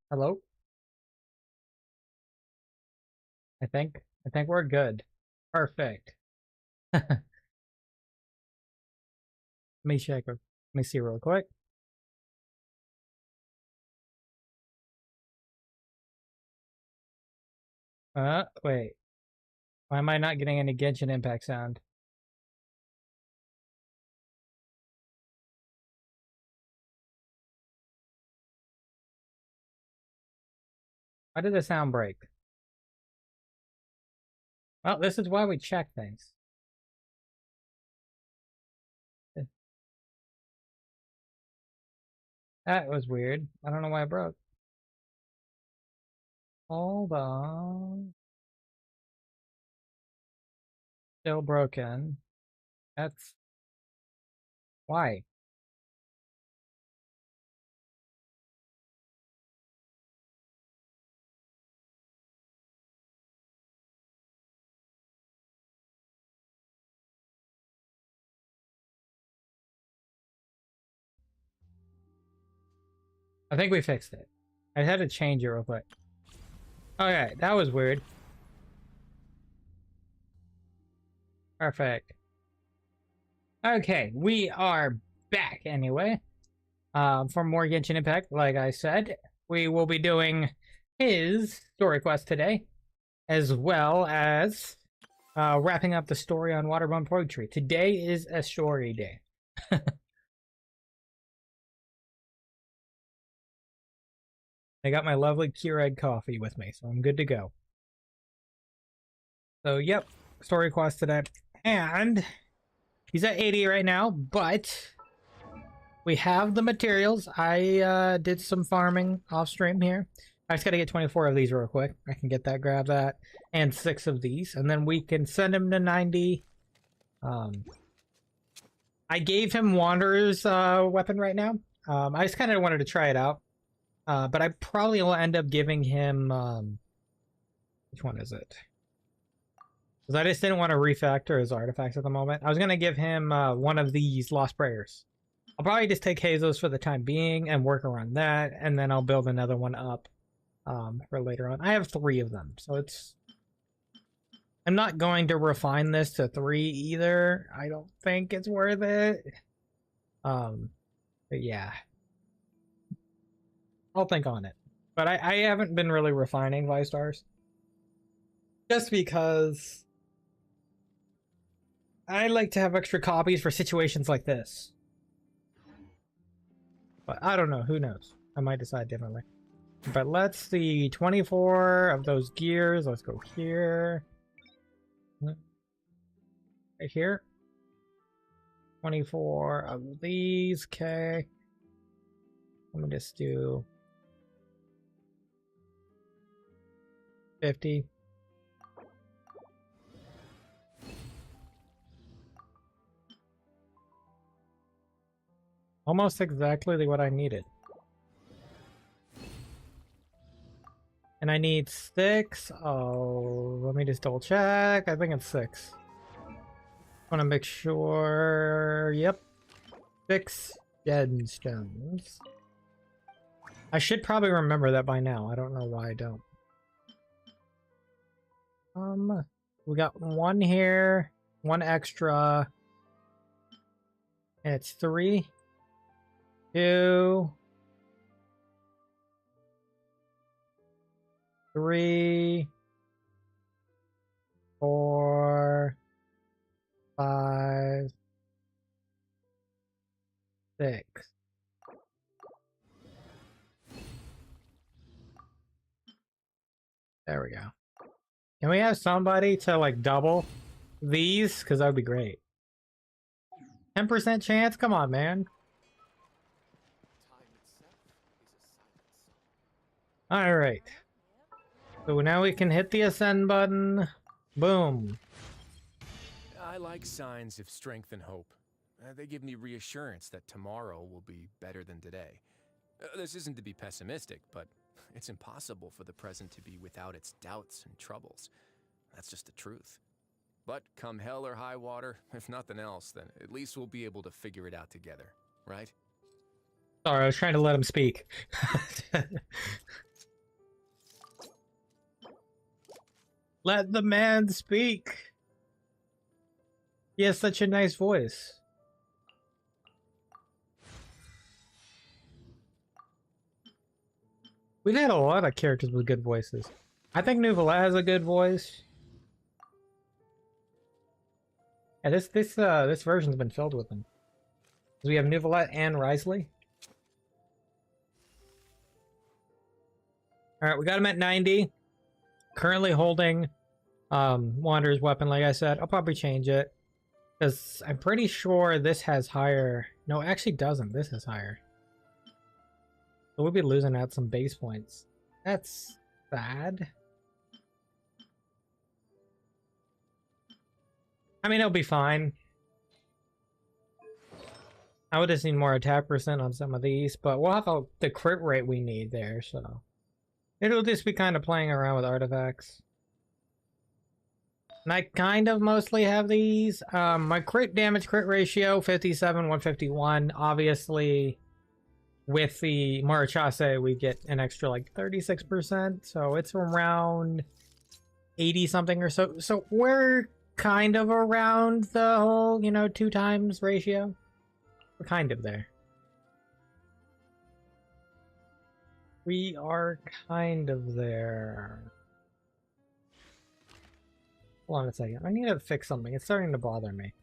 Hello? I think we're good. Perfect. Let me check. Let me see real quick. Wait. Why am I not getting any Genshin Impact sound? Why did the sound break? Well, this is why we check things. That was weird. I don't know why it broke. Hold on. Still broken. That's why. I think we fixed it. I had to change it real quick. Okay, that was weird. Perfect. Okay, we are back anyway. For more Genshin Impact, like I said, we will be doing his story quest today, as well as wrapping up the story on Waterborne Poetry. Today is a story day. I got my lovely Keurig coffee with me, so I'm good to go. So, yep, story quest today. And he's at 80 right now, but we have the materials. I did some farming off stream here. I just gotta get 24 of these real quick. I can get that, grab that, and 6 of these, and then we can send him to 90. I gave him Wanderer's weapon right now. I just kind of wanted to try it out. But I probably will end up giving him, which one is it? Because I just didn't want to refactor his artifacts at the moment. I was going to give him one of these Lost Prayers. I'll probably just take Hazos for the time being and work around that, and then I'll build another one up for later on. I have 3 of them, so it's... I'm not going to refine this to 3 either. I don't think it's worth it. But yeah. I'll think on it. But I haven't been really refining 5 stars. Just because I like to have extra copies for situations like this. But I don't know. Who knows? I might decide differently. But let's see. 24 of those gears. Let's go here. Right here. 24 of these. Okay. Let me just do 50. Almost exactly what I needed. And I need 6. Oh, let me just double check. I think it's 6. Want to make sure. Yep. 6 gemstones. I should probably remember that by now. I don't know why I don't. We got 1 here, 1 extra. And it's 3, 2, 3, 4, 5, 6. There we go. Can we have somebody to like double these? Because that would be great. 10% chance? Come on, man. Alright. So now we can hit the ascend button. Boom. I like signs of strength and hope. They give me reassurance that tomorrow will be better than today. This isn't to be pessimistic, but it's impossible for the present to be without its doubts and troubles. That's just the truth. But come hell or high water, if nothing else, then at least we'll be able to figure it out together, right? Sorry, I was trying to let him speak. Let the man speak. He has such a nice voice. We've had a lot of characters with good voices. I think Nouvelle has a good voice. Yeah, this version's been filled with them. We have Nouvelle and Wriothesley. All right, we got him at 90. Currently holding Wanderer's weapon, like I said. I'll probably change it because I'm pretty sure this has higher. No, it actually doesn't. This is higher. So we'll be losing out some base points. That's bad. I mean, it'll be fine. I would just need more attack percent on some of these, but we'll have the crit rate we need there, so it'll just be kind of playing around with artifacts. And I kind of mostly have these. My crit damage crit ratio 57, 151. Obviously, with the Marachase, we get an extra like 36%, so it's around 80 something or so. So we're kind of around the whole, 2 times ratio. We're kind of there. We are kind of there. Hold on a second. I need to fix something. It's starting to bother me.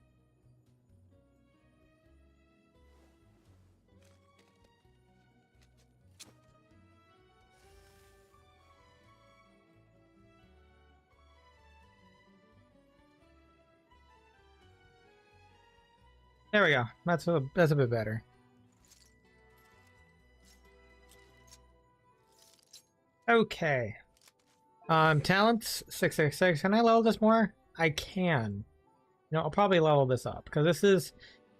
There we go. That's a bit better. Okay. Talents 666. Can I level this more? I can. No, I'll probably level this up because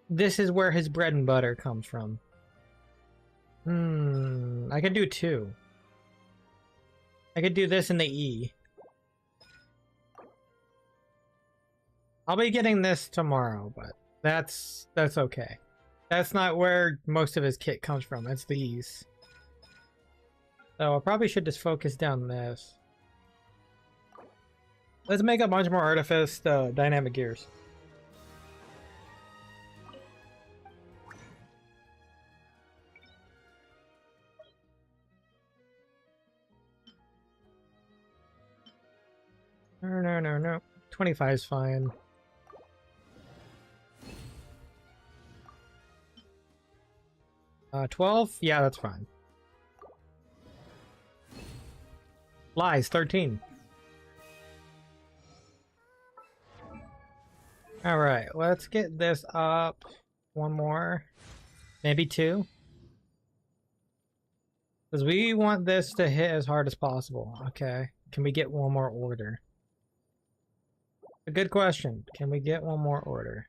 this is where his bread and butter comes from. I can do 2. I could do this in the E. I'll be getting this tomorrow, but that's okay. That's not where most of his kit comes from. It's these. So I probably should just focus down this. Let's make a bunch more Artifice dynamic gears. No. 25 is fine. Uh, 12? Yeah, that's fine. Lies, 13. Alright, let's get this up. One more. Maybe 2. Because we want this to hit as hard as possible. Okay. Can we get one more order? A good question. Can we get one more order?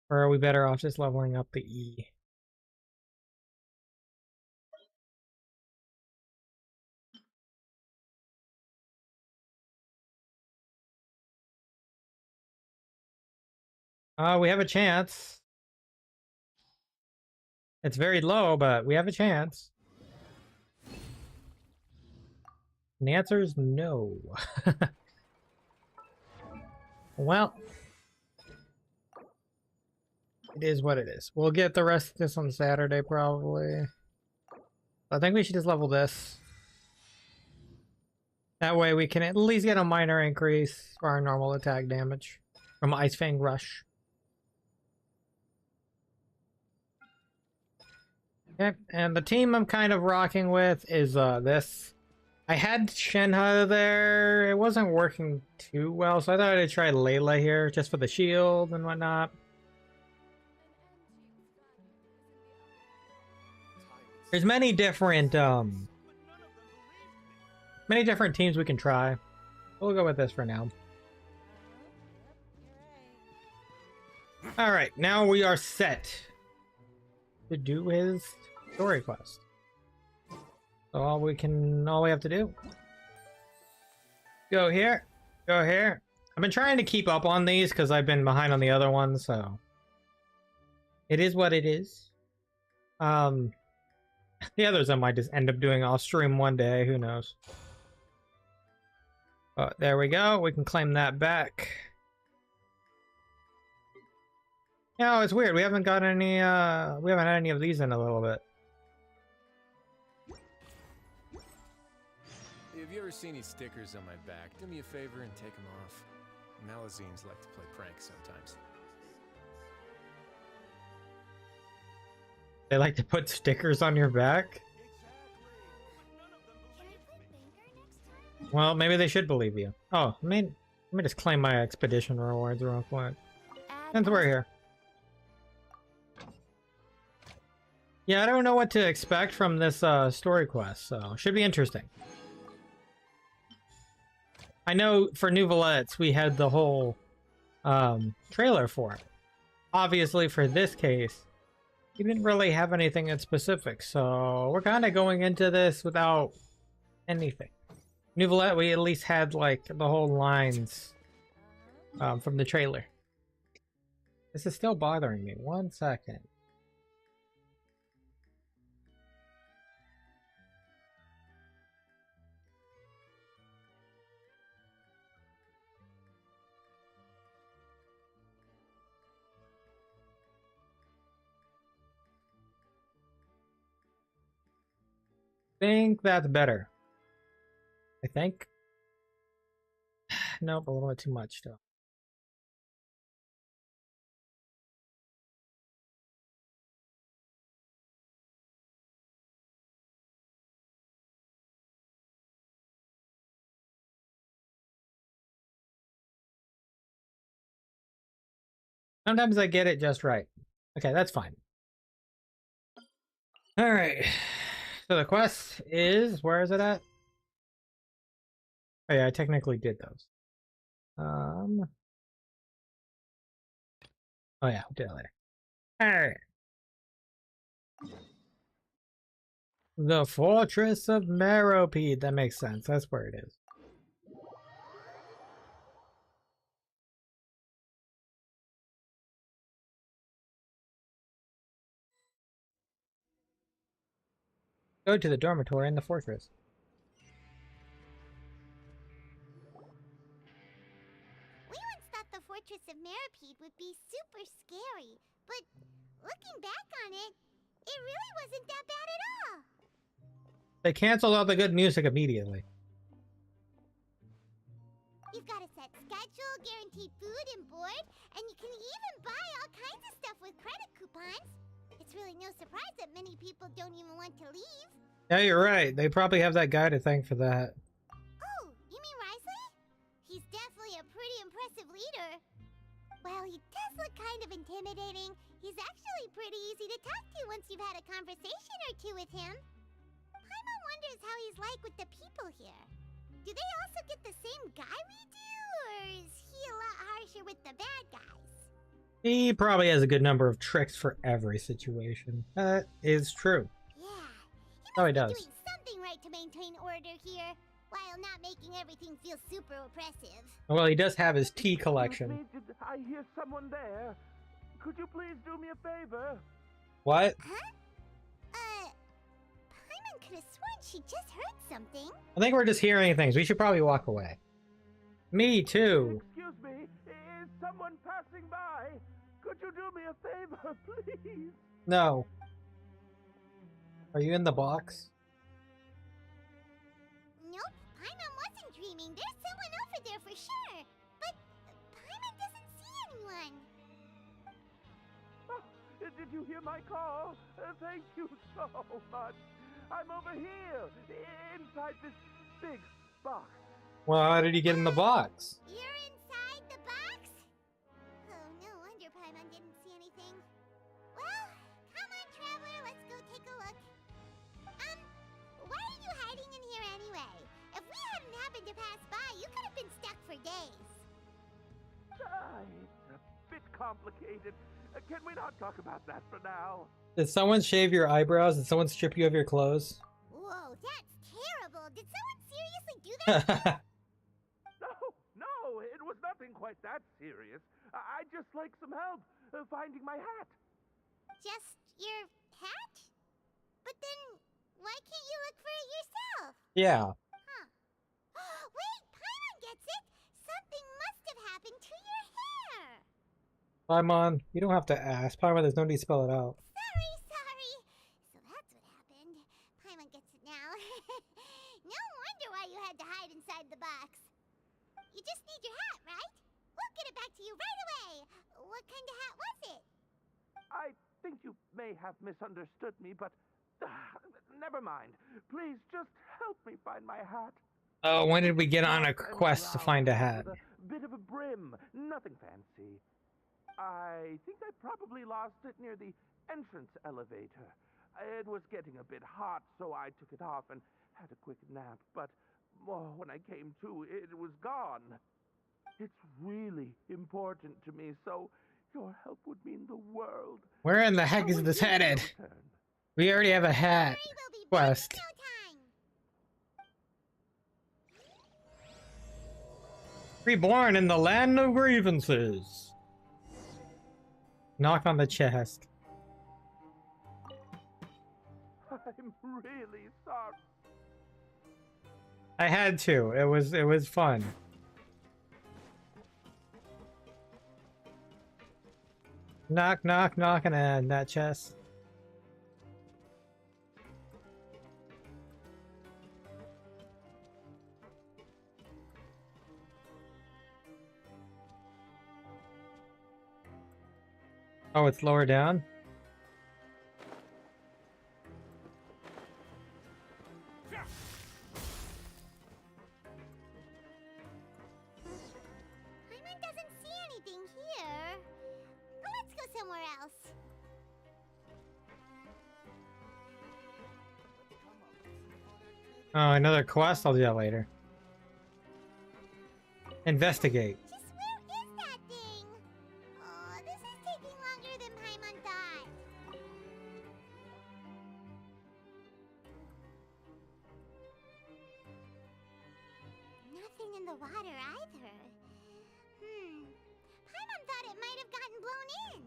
Or are we better off just leveling up the E? We have a chance. It's very low, but we have a chance. And the answer is no. Well, it is what it is. We'll get the rest of this on Saturday, probably. I think we should just level this. That way we can at least get a minor increase for our normal attack damage from Ice Fang Rush. Okay, and the team I'm kind of rocking with is this. I had Shenhe there. It wasn't working too well, so I thought I'd try Layla here just for the shield and whatnot. There's many different teams we can try. We'll go with this for now. All right, now we are set to do his story quest. So all we have to do, go here, go here. I've been trying to keep up on these because I've been behind on the other ones, so it is what it is. The others I might just end up doing off stream one day, who knows. Oh, there we go. We can claim that back. Yeah, it's weird. We haven't got any, we haven't had any of these in a little bit. If you ever see any stickers on my back, do me a favor and take them off. Malazines like to play pranks sometimes. They like to put stickers on your back? Well, maybe they should believe you. Oh, let me just claim my expedition rewards real quick. Since we're here. Yeah, I don't know what to expect from this story quest, so should be interesting. I know for New Valettes, we had the whole trailer for it. Obviously, for this case, we didn't really have anything in specific, so we're kind of going into this without anything. New Valette, we at least had like the whole lines from the trailer. This is still bothering me. 1 second. Think that's better. I think. Nope, a little bit too much though. Sometimes I get it just right. Okay, that's fine. All right. So the quest is, where is it at? Oh yeah, I technically did those. Oh yeah, we'll do that later. All right. The Fortress of Meropede. That makes sense. That's where it is. Go to the dormitory in the fortress. We once thought the Fortress of Meropede would be super scary, but looking back on it, it really wasn't that bad at all. They canceled all the good music immediately. You've got a set schedule, guaranteed food and board, and you can even buy all kinds of stuff with credit coupons. It's really no surprise that many people don't even want to leave. Yeah, you're right. They probably have that guy to thank for that. Oh, you mean Wriothesley? He's definitely a pretty impressive leader. Well, he does look kind of intimidating. He's actually pretty easy to talk to once you've had a conversation or two with him. Paimon wonders how he's like with the people here. Do they also get the same guy we do, or is he a lot harsher with the bad guys? He probably has a good number of tricks for every situation. That is true. Yeah, Oh, he he does. must be doing something right to maintain order here, while not making everything feel super oppressive. Well, he does have his tea collection. Did I hear someone there? Could you please do me a favor? What? Huh? Paimon could have sworn she just heard something. I think we're just hearing things. We should probably walk away. Me too. Excuse me, is someone passing by? Could you do me a favor, please? No. Are you in the box? Nope, Paimon wasn't dreaming. There's someone over there for sure. But Paimon doesn't see anyone. Oh, did you hear my call? Thank you so much. I'm over here, inside this big box. Well, how did he get in the box? You're inside the box? Oh, no wonder Paimon didn't see anything. Well, come on, traveler, let's go take a look. Why are you hiding in here anyway? If we hadn't happened to pass by, you could have been stuck for days. It's a bit complicated. Can we not talk about that for now? Did someone shave your eyebrows? Did someone strip you of your clothes? Whoa, that's terrible. Did someone seriously do that? No, it was nothing quite that serious. I'd just like some help finding my hat. Just your hat? But then, why can't you look for it yourself? Yeah. Huh. Wait, Paimon gets Paimon, you don't have to ask. Paimon, there's no need to spell it out. Sorry. So that's what happened. Paimon gets it now. No wonder why you had to hide inside the box. You just need your hat, right? We'll get it back to you right away. What kind of hat was it? I think you may have misunderstood me, but never mind. Please just help me find my hat. Oh, when did we get on a Dark and quest to find a round hat? with a bit of a brim, nothing fancy. I think I probably lost it near the entrance elevator. It was getting a bit hot, so I took it off and had a quick nap, but when I came to, it was gone. It's really important to me, so your help would mean the world. Where in the heck is this headed? We already have a hat We'll be quest. back in no time. Reborn in the land of grievances. Knock on the chest. I'm really sorry. I had to. It was fun. Knock, knock, knocking on that chest. Oh, it's lower down? Paimon doesn't see anything here. Let's go somewhere else. Oh, another quest? I'll do that later. Investigate. Just where is that thing? Oh, this is taking longer than Paimon thought. Nothing in the water either. Paimon thought it might have gotten blown in.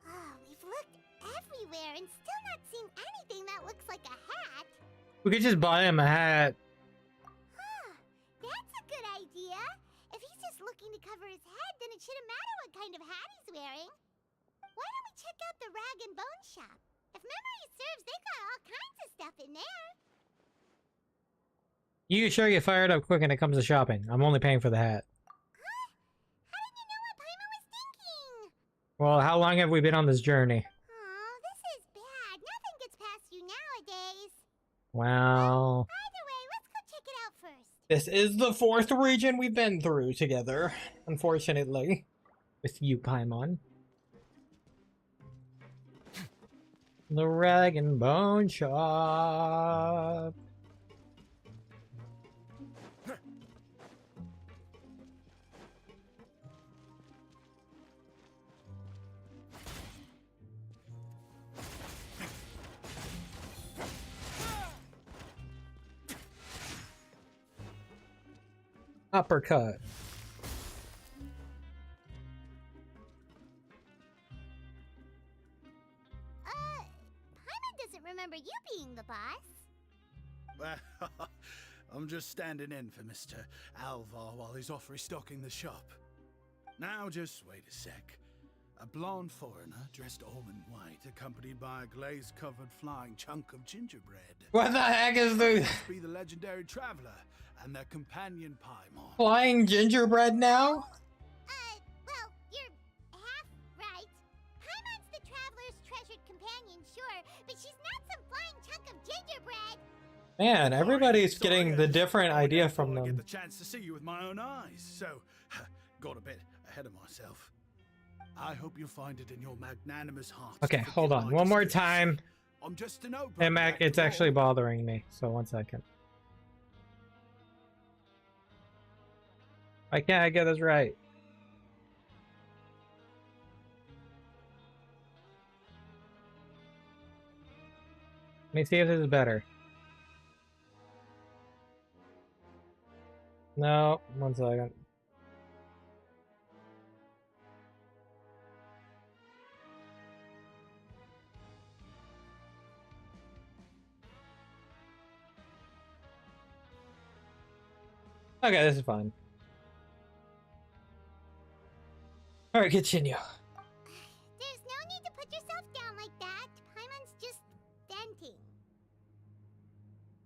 Oh, we've looked everywhere and still not seen anything that looks like a hat. We could just buy him a hat. Huh, that's a good idea. If he's just looking to cover his head, then it shouldn't matter what kind of hat he's wearing. Why don't we check out the rag and bone shop? If memory serves, they got all kinds of stuff in there. You sure get fired up quick when it comes to shopping. I'm only paying for the hat. Huh? How did you know what Paimon was thinking? Well, how long have we been on this journey? Oh, this is bad. Nothing gets past you nowadays. Well, Either way, let's go check it out first. this is the 4th region we've been through together, unfortunately. With you, Paimon. The rag and bone shop. Uppercut. Paimon doesn't remember you being the boss. Well, I'm just standing in for Mr. Alvar while he's off restocking the shop. Now just wait a sec. A blonde foreigner dressed all in white, accompanied by a glaze-covered flying chunk of gingerbread. What the heck is the Must be the legendary traveler and their companion Paimon. flying gingerbread now? Well, you're half right. Paimon's the traveler's treasured companion, sure, but she's not some flying chunk of gingerbread. Man, everybody's Sorry, getting the different I idea never from thought I'd them. get the chance to see you with my own eyes, so got a bit ahead of myself. I hope you'll find it in your magnanimous heart. Okay, to hold forgive on. my One more mistakes. time. I'm just an old Hey, brother Mac, after it's actually all. bothering me. So 1 second. Why can't I get this right? Let me see if this is better. No, 1 second. Okay, this is fine. All right, continue. There's no need to put yourself down like that. Paimon's just venting.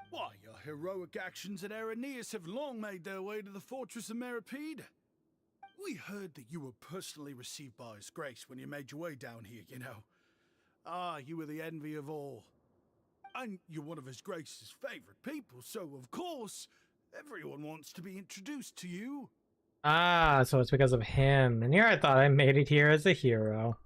Why, your heroic actions at Areneus have long made their way to the fortress of Meripede. We heard that you were personally received by His Grace when you made your way down here, you know. Ah, you were the envy of all. And you're one of His Grace's favorite people, so of course, everyone wants to be introduced to you. Ah, so it's because of him. And here I thought I made it here as a hero.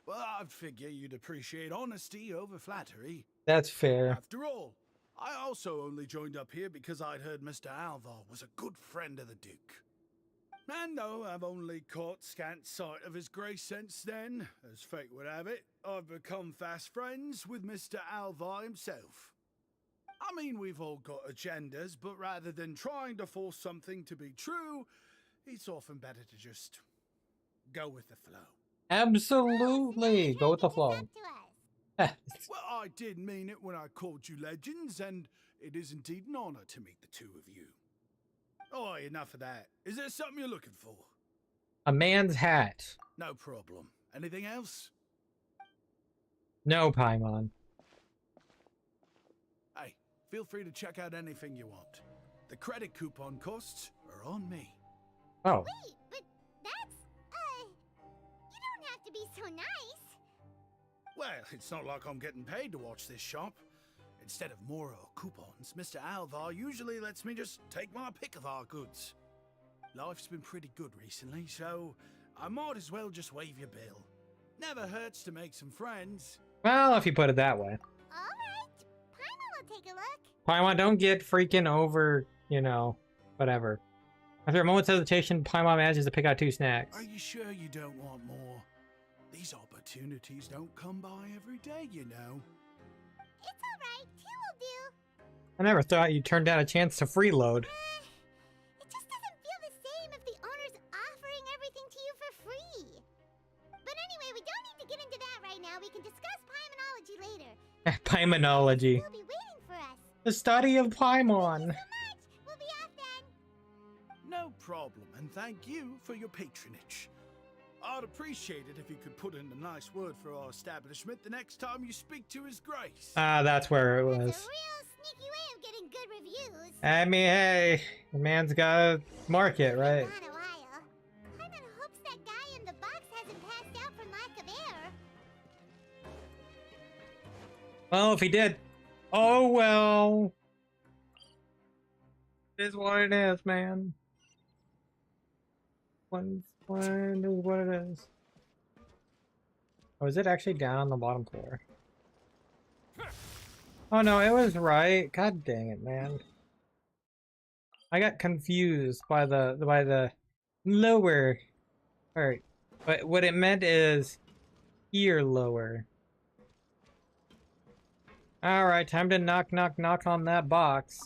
Well, I'd figure you'd appreciate honesty over flattery. That's fair. After all, I also only joined up here because I'd heard Mr. Alvar was a good friend of the Duke. And though I've only caught scant sight of His Grace since then, as fate would have it, I've become fast friends with Mr. Alvar himself. I mean, we've all got agendas, but rather than trying to force something to be true, it's often better to just go with the flow. Absolutely. Go with the flow. Up to us. Well, I did mean it when I called you legends, and it is indeed an honor to meet the two of you. Oh, enough of that. Is there something you're looking for? A man's hat. No problem. Anything else? No, Paimon. Hey, feel free to check out anything you want. The credit coupon costs are on me. Oh. Wait, but that's, you don't have to be so nice. Well, it's not like I'm getting paid to watch this shop. Instead of more coupons, Mr. Alvar usually lets me just take my pick of our goods. Life's been pretty good recently, so I might as well just waive your bill. Never hurts to make some friends. Well, if you put it that way. Alright, Paimon will take a look. Paimon, don't get freaking over, you know, whatever. After a moment's hesitation, Paimon manages to pick out 2 snacks. Are you sure you don't want more? These opportunities don't come by every day, you know. It's alright, 2 will do. I never thought you turned down a chance to freeload. It just doesn't feel the same if the owner's offering everything to you for free. But anyway, we don't need to get into that right now. We can discuss Paimonology later. Paimonology. We'll be waiting for us. The study of Paimon. So much. We'll be off then. No problem, and thank you for your patronage. I'd appreciate it if you could put in a nice word for our establishment the next time you speak to His Grace. Ah, that's where it That's was. a real sneaky way of getting good reviews. I mean, hey, the man's got a market, right? It's been a while. Paimon hopes that guy in the box hasn't passed out from lack of air. Well, if he did, oh well. It is what it is, man. One is what it is. Oh, is it actually down on the bottom floor? Oh no, it was right. God dang it, man. I got confused by the lower part. But what it meant is here lower. Alright, time to knock on that box.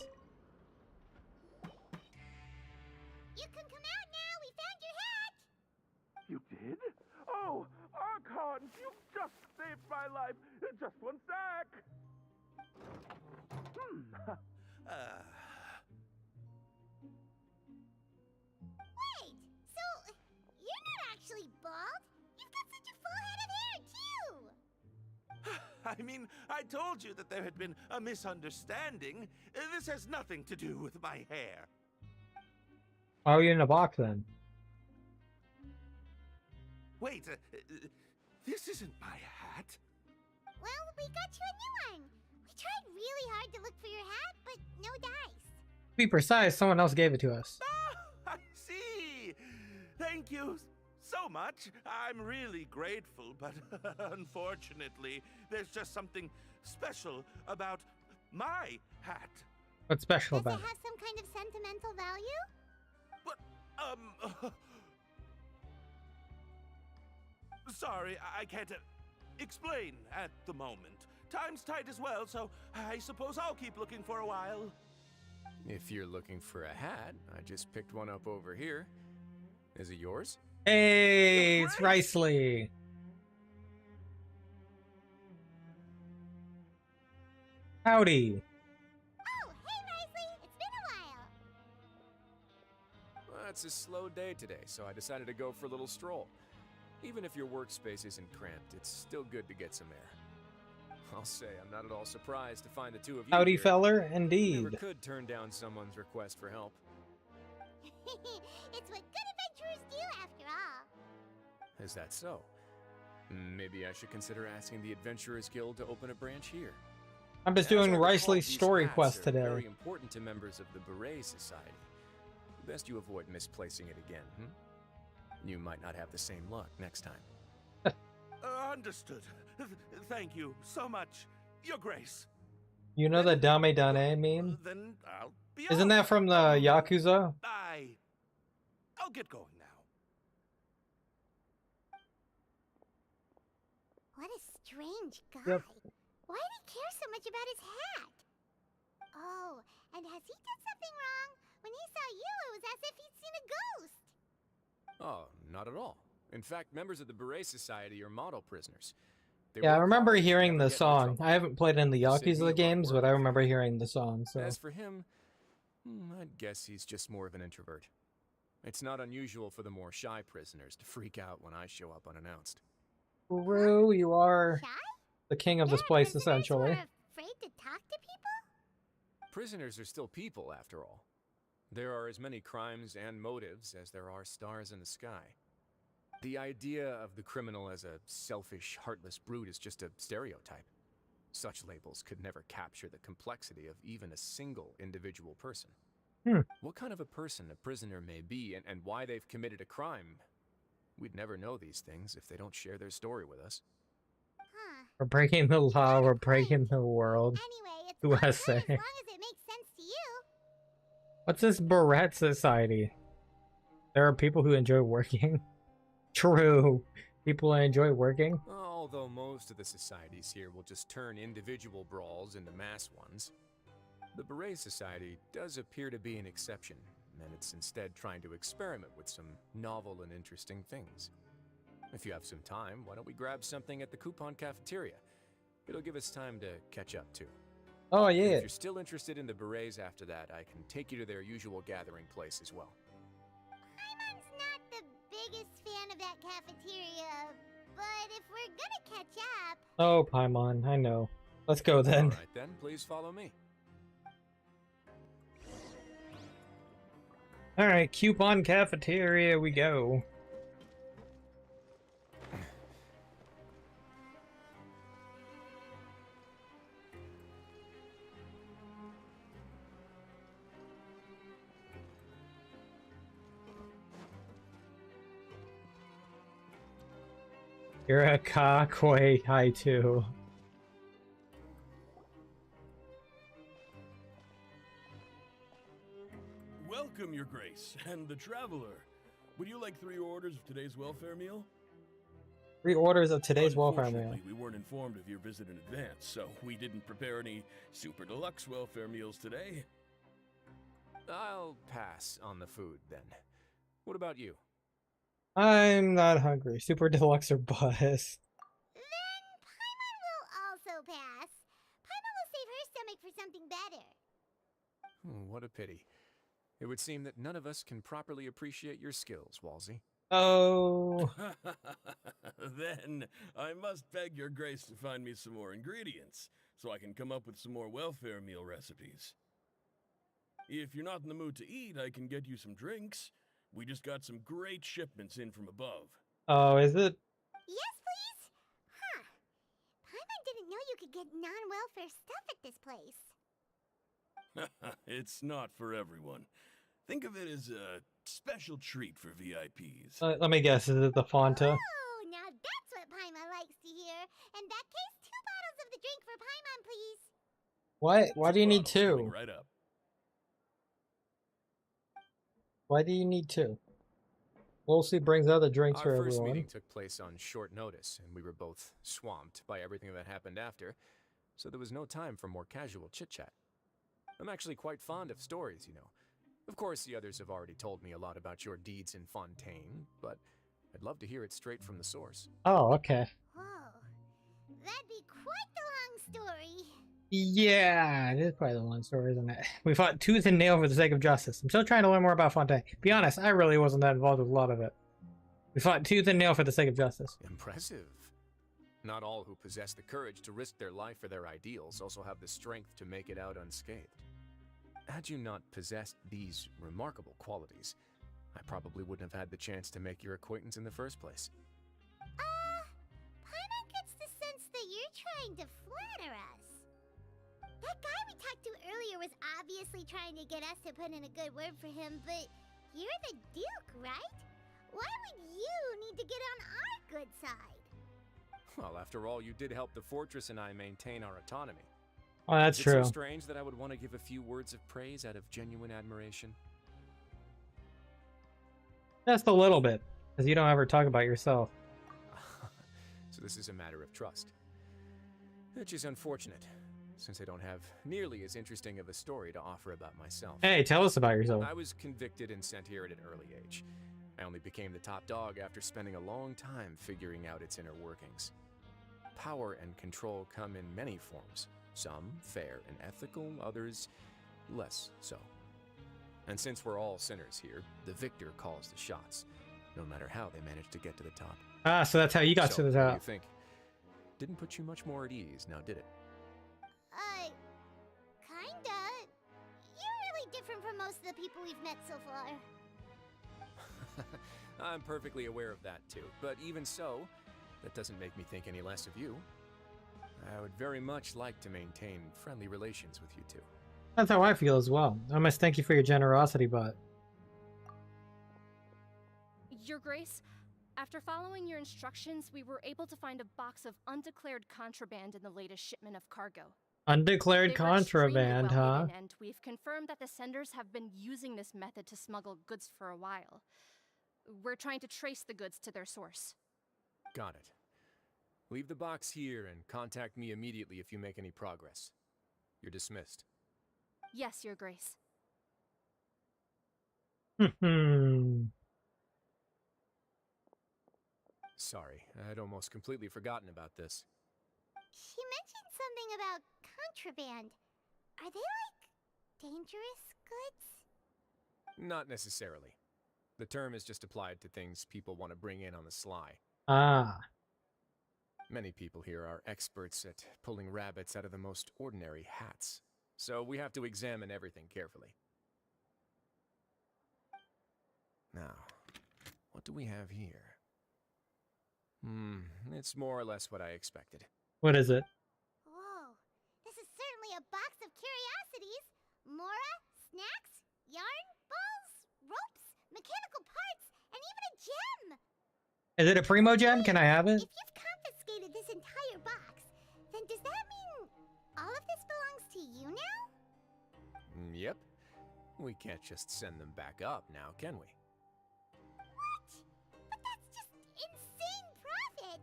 You can come out now. We found your hat. You did? Oh, Archon, you just saved my life. Just one sec. Wait, so you're not actually bald? You've got such a full head of hair, too. I mean, I told you that there had been a misunderstanding. This has nothing to do with my hair. Why are you in a box then? Wait, this isn't my hat. Well, we got you a new one. We tried really hard to look for your hat, but no dice. To be precise, someone else gave it to us. Ah, I see. Thank you so much. I'm really grateful, but unfortunately, there's just something special about my hat. What's special Does about it it? have some kind of sentimental value? But, sorry, I can't explain at the moment. Time's tight as well, so I suppose I'll keep looking for a while. If you're looking for a hat, I just picked one up over here. Is it yours? Hey, it's Wriothesley. Howdy. Oh, hey, Wriothesley. It's been a while. It's a slow day today, so I decided to go for a little stroll. Even if your workspace isn't cramped, it's still good to get some air. I'll say I'm not at all surprised to find the two of you Howdy, here. feller. Never Indeed. could turn down someone's request for help. It's what good adventurers do, after all. Is that so? Maybe I should consider asking the Adventurers Guild to open a branch here. I'm just As I doing recall, Wriothesley's these story hats quest are today. Very important to members of the Beret Society. Best you avoid misplacing it again. You might not have the same luck next time. Understood. Thank you so much, Your Grace. You know the Dame Dane meme? Then I'll be Isn't off. that from the Yakuza? I'll get going now. What a strange guy. Yep. Why did he care so much about his hat? Oh, and has he done something wrong? When he saw you, it was as if he'd seen a ghost. Oh, not at all. In fact, members of the Beret Society are model prisoners. They Yeah, I work remember hard and hearing never the get in song. trouble. I haven't played in the Save me a lot Yakuza of games, but work. I remember hearing the song, so... As for him, I'd guess he's just more of an introvert. It's not unusual for the more shy prisoners to freak out when I show up unannounced. Rue, you are Shy? the king of There this are place, prisoners who essentially. are afraid to talk to people? Prisoners are still people, after all. There are as many crimes and motives as there are stars in the sky. The idea of the criminal as a selfish, heartless brute is just a stereotype. Such labels could never capture the complexity of even a single individual person. What kind of a person a prisoner may be and why they've committed a crime, we'd never know these things if they don't share their story with us. Huh. We're breaking the law, we're breaking the world. Anyway, it's Who all has good as say? long as it makes sense to you. What's this Beret Society? There are people who enjoy working. True. People who enjoy working. Although most of the societies here will just turn individual brawls into mass ones, the Beret Society does appear to be an exception, and it's instead trying to experiment with some novel and interesting things. If you have some time, why don't we grab something at the Coupon Cafeteria? It'll give us time to catch up too. Oh, And yeah. if you're still interested in the Berets after that, I can take you to their usual gathering place as well. Paimon's not the biggest fan of that cafeteria, but if we're gonna catch up... Oh, Paimon, I know. Let's go then. All right then, please follow me. Alright, Coupon Cafeteria we go. You're a Kakoi Haitu. Welcome, Your Grace, and the Traveler. Would you like 3 orders of today's welfare meal? 3 orders of today's welfare meal. Unfortunately, we weren't informed of your visit in advance, so we didn't prepare any super deluxe welfare meals today. I'll pass on the food then. What about you? I'm not hungry. Super deluxe or bust. Then Paimon will also pass. Paimon will save her stomach for something better. What a pity. It would seem that none of us can properly appreciate your skills, Walsey. Oh. Then I must beg Your Grace to find me some more ingredients, so I can come up with some more welfare meal recipes. If you're not in the mood to eat, I can get you some drinks. We just got some great shipments in from above. Oh, is it? Yes, please? Huh. Paimon didn't know you could get non-welfare stuff at this place. It's not for everyone. Think of it as a special treat for VIPs. Let me guess, is it the Fanta? Oh, now that's what Paimon likes to hear. In that case, 2 bottles of the drink for Paimon, please. What? Why do you need Bottles coming 2? Right up. Why do you need 2? Wolsey brings other drinks for Our first everyone. meeting took place on short notice, and we were both swamped by everything that happened after, so there was no time for more casual chit-chat. I'm actually quite fond of stories, you know. Of course, the others have already told me a lot about your deeds in Fontaine, but I'd love to hear it straight from the source. Oh, okay. Oh, that'd be quite the long story. Yeah, it is probably the one story, isn't it? We fought tooth and nail for the sake of justice. I'm still trying to learn more about Fontaine. Be honest, I really wasn't that involved with a lot of it. We fought tooth and nail for the sake of justice. Impressive. Not all who possess the courage to risk their life for their ideals also have the strength to make it out unscathed. Had you not possessed these remarkable qualities, I probably wouldn't have had the chance to make your acquaintance in the first place. Paimon gets the sense that you're trying to flatter us. That guy we talked to earlier was obviously trying to get us to put in a good word for him, but you're the Duke, right? Why would you need to get on our good side? Well, after all, you did help the fortress and I maintain our autonomy. Oh, that's Is it true. so strange that I would want to give a few words of praise out of genuine admiration? Just a little bit, because you don't ever talk about yourself. So this is a matter of trust. Which is unfortunate, since I don't have nearly as interesting of a story to offer about myself. Hey, tell us about yourself. I was convicted and sent here at an early age. I only became the top dog after spending a long time figuring out its inner workings. Power and control come in many forms. Some fair and ethical, others less so. And since we're all sinners here, the victor calls the shots, no matter how they manage to get to the top. Ah, so that's how you got to the What do you top. think? Didn't put you much more at ease, now did it? Kinda. You're really different from most of the people we've met so far. I'm perfectly aware of that too, but even so, that doesn't make me think any less of you. I would very much like to maintain friendly relations with you two. That's how I feel as well. I must thank you for your generosity, but... Your Grace, after following your instructions, we were able to find a box of undeclared contraband in the latest shipment of cargo. Undeclared They were extremely contraband, well huh? hidden, and we've confirmed that the senders have been using this method to smuggle goods for a while. We're trying to trace the goods to their source. Got it. Leave the box here and contact me immediately if you make any progress. You're dismissed. Yes, Your Grace. Sorry, I'd almost completely forgotten about this. She mentioned something about contraband. Are they like dangerous goods? Not necessarily. The term is just applied to things people want to bring in on the sly. Ah. Many people here are experts at pulling rabbits out of the most ordinary hats, so we have to examine everything carefully. Now, what do we have here? It's more or less what I expected. What is it? Whoa, this is certainly a box of curiosities. Mora, snacks, yarn, balls, ropes, mechanical parts, and even a gem! Is it a primo gem? Can I have it? If you've confiscated this entire box, then does that mean all of this belongs to you now? Yep. We can't just send them back up now, can we? What? But that's just insane profit!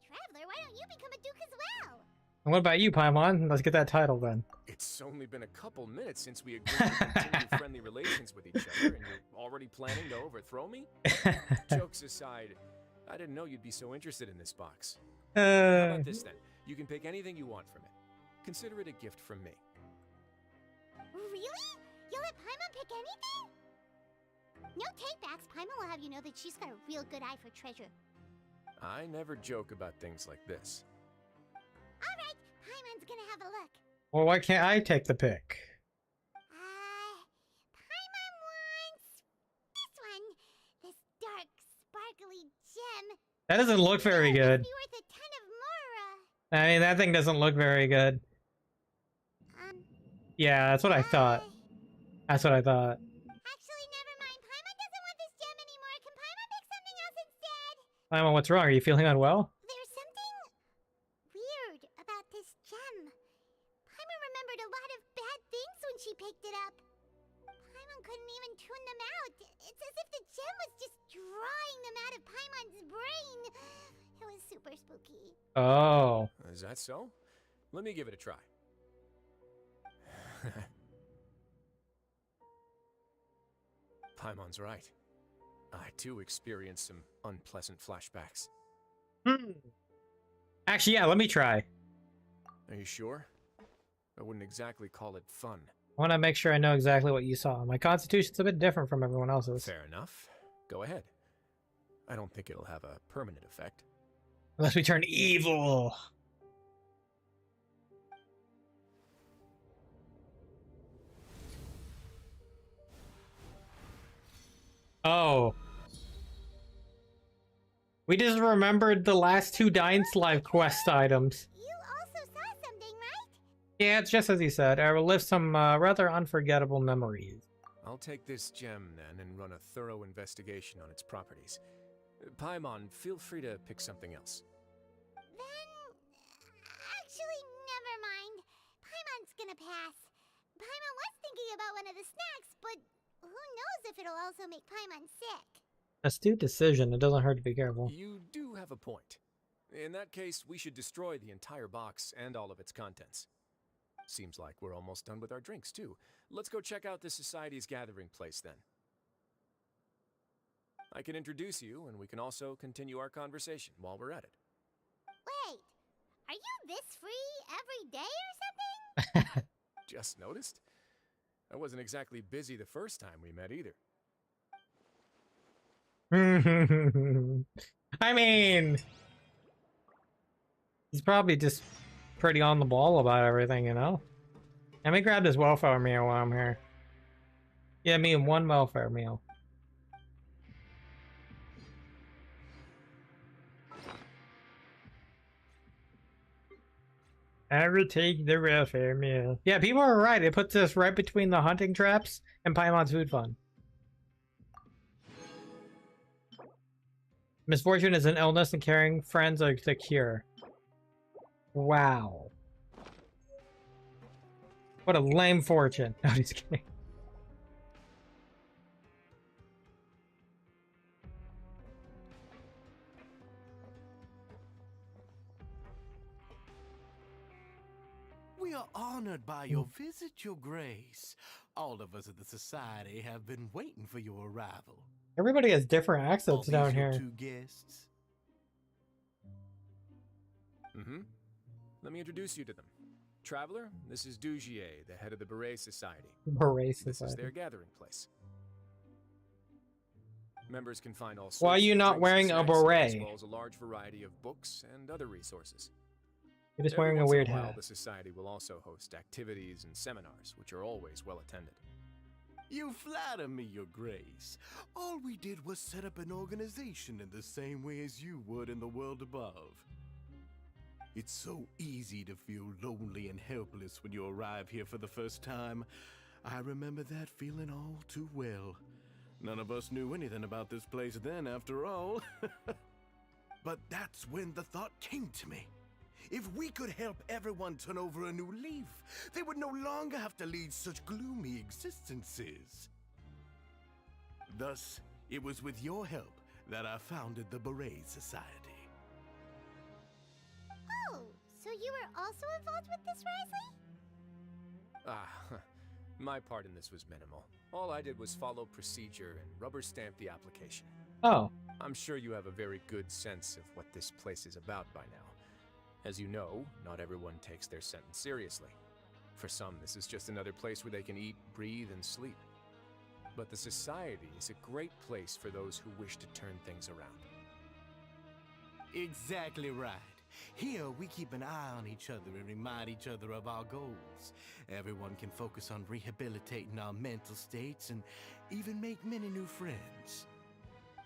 Traveler, why don't you become a duke as well? And what about you, Paimon? Let's get that title then. It's only been a couple minutes since we agreed to continue friendly relations with each other, and you're already planning to overthrow me? Jokes aside, I didn't know you'd be so interested in this box. How about this then? You can pick anything you want from it. Consider it a gift from me. Really? You'll let Paimon pick anything? No take-backs. Paimon will have you know that she's got a real good eye for treasure. I never joke about things like this. Alright, Paimon's gonna have a look. Well, why can't I take the pick? Paimon wants this one. This dark, sparkly gem. That doesn't look very good. Be worth a ton of Mora. I mean, that thing doesn't look very good. Yeah, that's what I thought. That's what I thought. Actually, never mind. Paimon doesn't want this gem anymore. Can Paimon pick something else instead? Paimon, what's wrong? Are you feeling unwell? There's something weird about this gem. Paimon remembered a lot of bad things when she picked it up. Paimon couldn't even tune them out. It's as if the gem was just drawing them out of Paimon's brain. It was super spooky. Oh. Is that so? Let me give it a try. Paimon's right. I too experienced some unpleasant flashbacks. Actually, yeah, let me try. Are you sure? I wouldn't exactly call it fun. I want to make sure I know exactly what you saw. My constitution's a bit different from everyone else's. Fair enough. Go ahead. I don't think it'll have a permanent effect. Unless we turn evil. Oh. We just remembered the last two Dines Live quest items. You also saw something, right? Yeah, it's just as he said. I will live some rather unforgettable memories. I'll take this gem then and run a thorough investigation on its properties. Paimon, feel free to pick something else. Then... actually, never mind. Paimon's gonna pass. Paimon was thinking about one of the snacks, but who knows if it'll also make Paimon sick. Astute decision. It doesn't hurt to be careful. You do have a point. In that case, we should destroy the entire box and all of its contents. Seems like we're almost done with our drinks, too. Let's go check out the Society's gathering place, then. I can introduce you, and we can also continue our conversation while we're at it. Wait, are you this free every day or something? Just noticed? I wasn't exactly busy the first time we met, either. I mean... he's probably just pretty on the ball about everything, you know? Let me grab this welfare meal while I'm here. Yeah, me and one welfare meal. I will take the welfare meal. Yeah, people are right. It puts us right between the hunting traps and Paimon's food fund. Misfortune is an illness and caring friends are the cure. Wow. What a lame fortune. No, just kidding. We are honored by your visit, Your Grace. All of us at the Society have been waiting for your arrival. Everybody has different Are accents these down your here. two guests? Let me introduce you to them. Traveler, this is Dugier, the head of the Beret Society. Beret This is Society. their gathering place. Members can find all sorts Why are you of not drinks and wearing a snacks here, beret? as well as a large variety of books and other resources. You're just Every wearing a once in weird while, hat. The Society will also host activities and seminars, which are always well attended. You flatter me, Your Grace. All we did was set up an organization in the same way as you would in the world above. It's so easy to feel lonely and helpless when you arrive here for the first time. I remember that feeling all too well. None of us knew anything about this place then, after all. But that's when the thought came to me. If we could help everyone turn over a new leaf, they would no longer have to lead such gloomy existences. Thus, it was with your help that I founded the Beret Society. Oh, so you were also involved with this, Wriothesley? My part in this was minimal. All I did was follow procedure and rubber stamp the application. Oh. I'm sure you have a very good sense of what this place is about by now. As you know, not everyone takes their sentence seriously. For some, this is just another place where they can eat, breathe, and sleep. But the Society is a great place for those who wish to turn things around. Exactly right. Here, we keep an eye on each other and remind each other of our goals. Everyone can focus on rehabilitating our mental states and even make many new friends.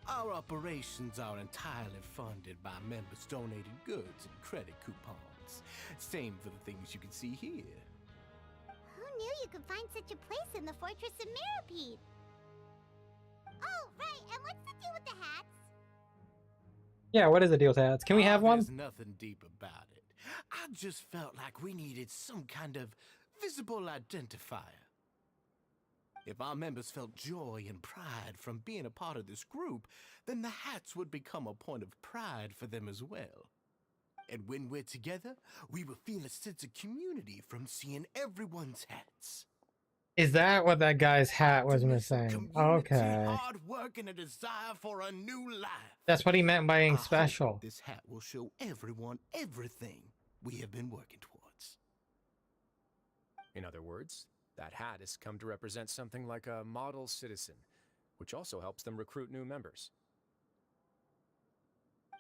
Our operations are entirely funded by members' donated goods and credit coupons. Same for the things you can see here. Who knew you could find such a place in the Fortress of Mirapede? Oh, right, and what's the deal with the hats? Yeah, what is the deal with hats? Can we have one? There's nothing deep about it. I just felt like we needed some kind of visible identifier. If our members felt joy and pride from being a part of this group, then the hats would become a point of pride for them as well. And when we're together, we will feel a sense of community from seeing everyone's hats. Is that what that guy's hat was missing? Community, Okay. hard work, and a desire for a new life. That's what he meant by being I hope special. this hat will show everyone everything we have been working towards. In other words, that hat has come to represent something like a model citizen, which also helps them recruit new members.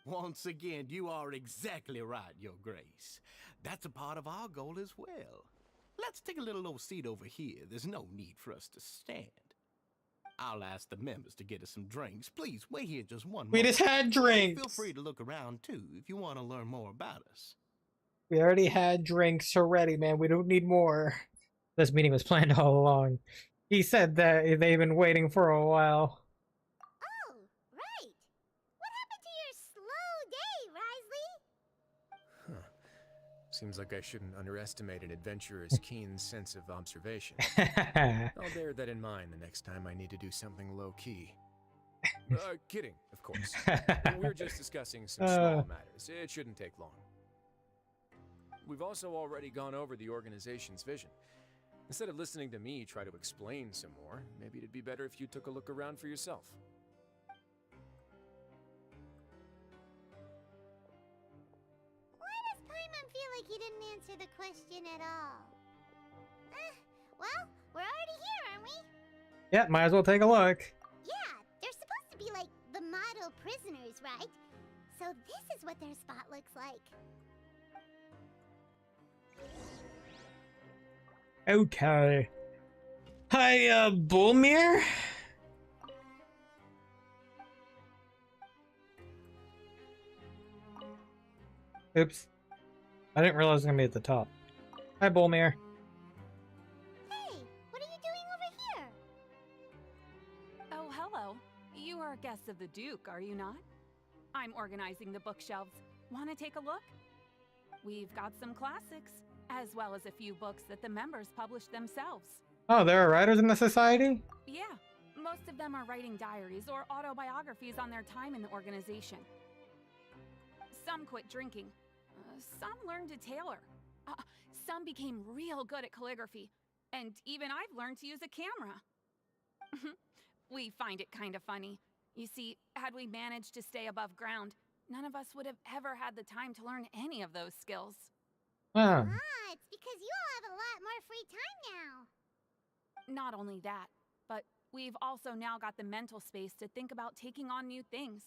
Once again, you are exactly right, Your Grace. That's a part of our goal as well. Let's take a little old seat over here. There's no need for us to stand. I'll ask the members to get us some drinks. Please, wait here just one We moment. just had drinks. Feel free to look around, too, if you want to learn more about us. We already had drinks already, man. We don't need more. This meeting was planned all along. He said that they've been waiting for a while. Oh, right. What happened to your slow day, Wriothesley? Huh. Seems like I shouldn't underestimate an adventurer's keen sense of observation. I'll bear that in mind the next time I need to do something low-key. Kidding, of course. We're just discussing some small matters. It shouldn't take long. We've also already gone over the organization's vision. Instead of listening to me try to explain some more, maybe it'd be better if you took a look around for yourself. Why does Paimon feel like he didn't answer the question at all? Well, we're already here, aren't we? Yeah, might as well take a look. Yeah, they're supposed to be like the model prisoners, right? So this is what their spot looks like. Okay. Hi, Bullmere? Oops. I didn't realize it was gonna be at the top. Hi, Bullmere. Hey, what are you doing over here? Oh, hello. You are a guest of the Duke, are you not? I'm organizing the bookshelves. Want to take a look? We've got some classics, as well as a few books that the members published themselves. Oh, there are writers in the society? Yeah, most of them are writing diaries or autobiographies on their time in the organization. Some quit drinking. Some learned to tailor. Some became real good at calligraphy. And even I've learned to use a camera. We find it kind of funny. You see, had we managed to stay above ground, none of us would have ever had the time to learn any of those skills. Oh. It's because you all have a lot more free time now. Not only that, but we've also now got the mental space to think about taking on new things.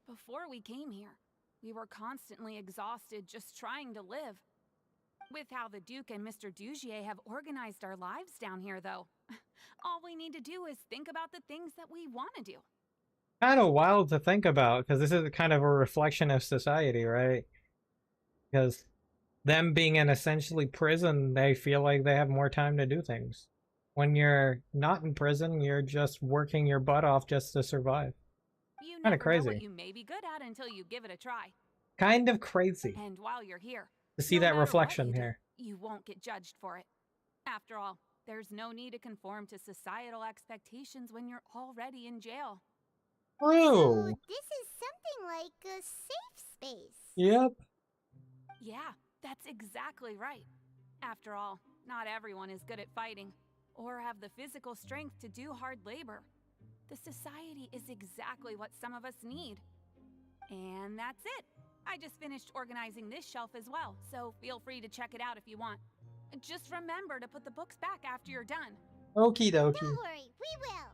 Before we came here, we were constantly exhausted just trying to live. With how the Duke and Mr. Dugier have organized our lives down here, though, all we need to do is think about the things that we want to do. Kind of wild to think about, because this is kind of a reflection of society, right? Because them being in essentially prison, they feel like they have more time to do things. When you're not in prison, you're just working your butt off just to survive. You Kinda never know crazy. what you may be good at until you give it a try. Kind of crazy And while you're here, to see no that matter what reflection you do, here. you won't get judged for it. After all, there's no need to conform to societal expectations when you're already in jail. So True. this is something like a safe space. Yep. Yeah, that's exactly right. After all, not everyone is good at fighting, or have the physical strength to do hard labor. The society is exactly what some of us need. And that's it. I just finished organizing this shelf as well, so feel free to check it out if you want. Just remember to put the books back after you're done. Okie dokie. Don't worry, we will.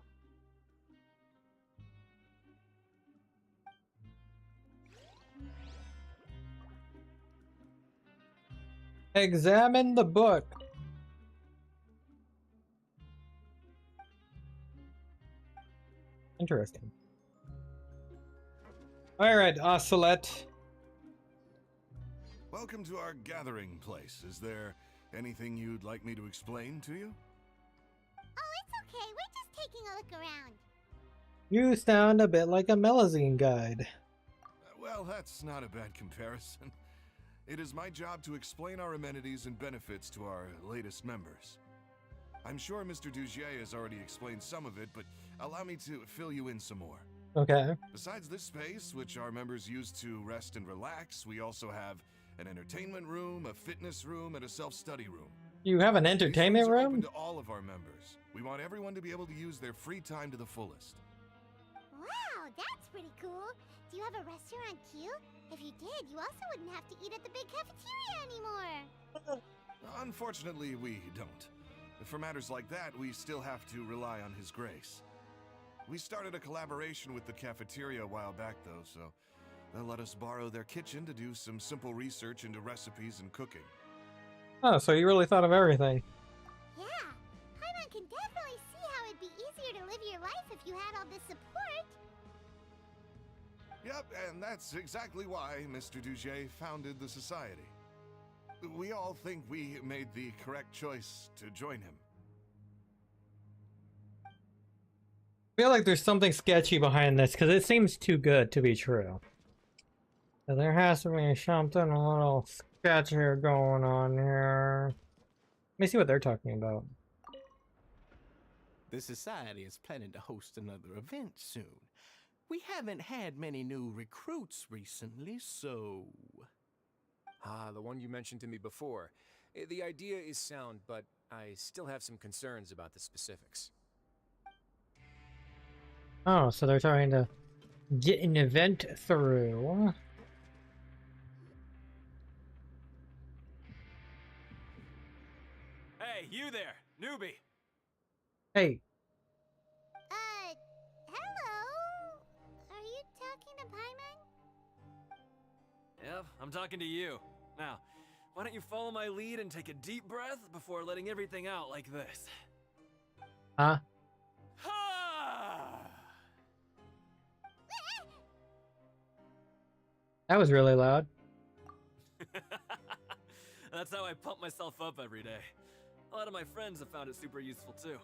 Examine the book. Interesting. Alright, Ocelot. Welcome to our gathering place. Is there anything you'd like me to explain to you? Oh, it's okay. We're just taking a look around. You sound a bit like a Melazine guide. Well, that's not a bad comparison. It is my job to explain our amenities and benefits to our latest members. I'm sure Mr. Dugier has already explained some of it, but allow me to fill you in some more. Okay. Besides this space, which our members use to rest and relax, we also have an entertainment room, a fitness room, and a self-study room. You have an These entertainment rooms are room? open to all of our members. We want everyone to be able to use their free time to the fullest. Wow, that's pretty cool. Do you have a restaurant too? If you did, you also wouldn't have to eat at the big cafeteria anymore. Unfortunately, we don't. For matters like that, we still have to rely on His Grace. We started a collaboration with the cafeteria a while back, though, so they'll let us borrow their kitchen to do some simple research into recipes and cooking. Oh, so you really thought of everything. Yeah, Paimon can definitely see how it'd be easier to live your life if you had all this support. Yep, and that's exactly why Mr. Duget founded the Society. We all think we made the correct choice to join him. I feel like there's something sketchy behind this, because it seems too good to be true. So there has to be something a little sketchier going on here. Let me see what they're talking about. The Society is planning to host another event soon. We haven't had many new recruits recently, so... Ah, the one you mentioned to me before. The idea is sound, but I still have some concerns about the specifics. Oh, so they're trying to get an event through. Hey, you there, newbie! Hey. Hello? Are you talking to Paimon? Yep, I'm talking to you. Now, why don't you follow my lead and take a deep breath before letting everything out like this? Huh? That was really loud. That's how I pump myself up every day. A lot of my friends have found it super useful too.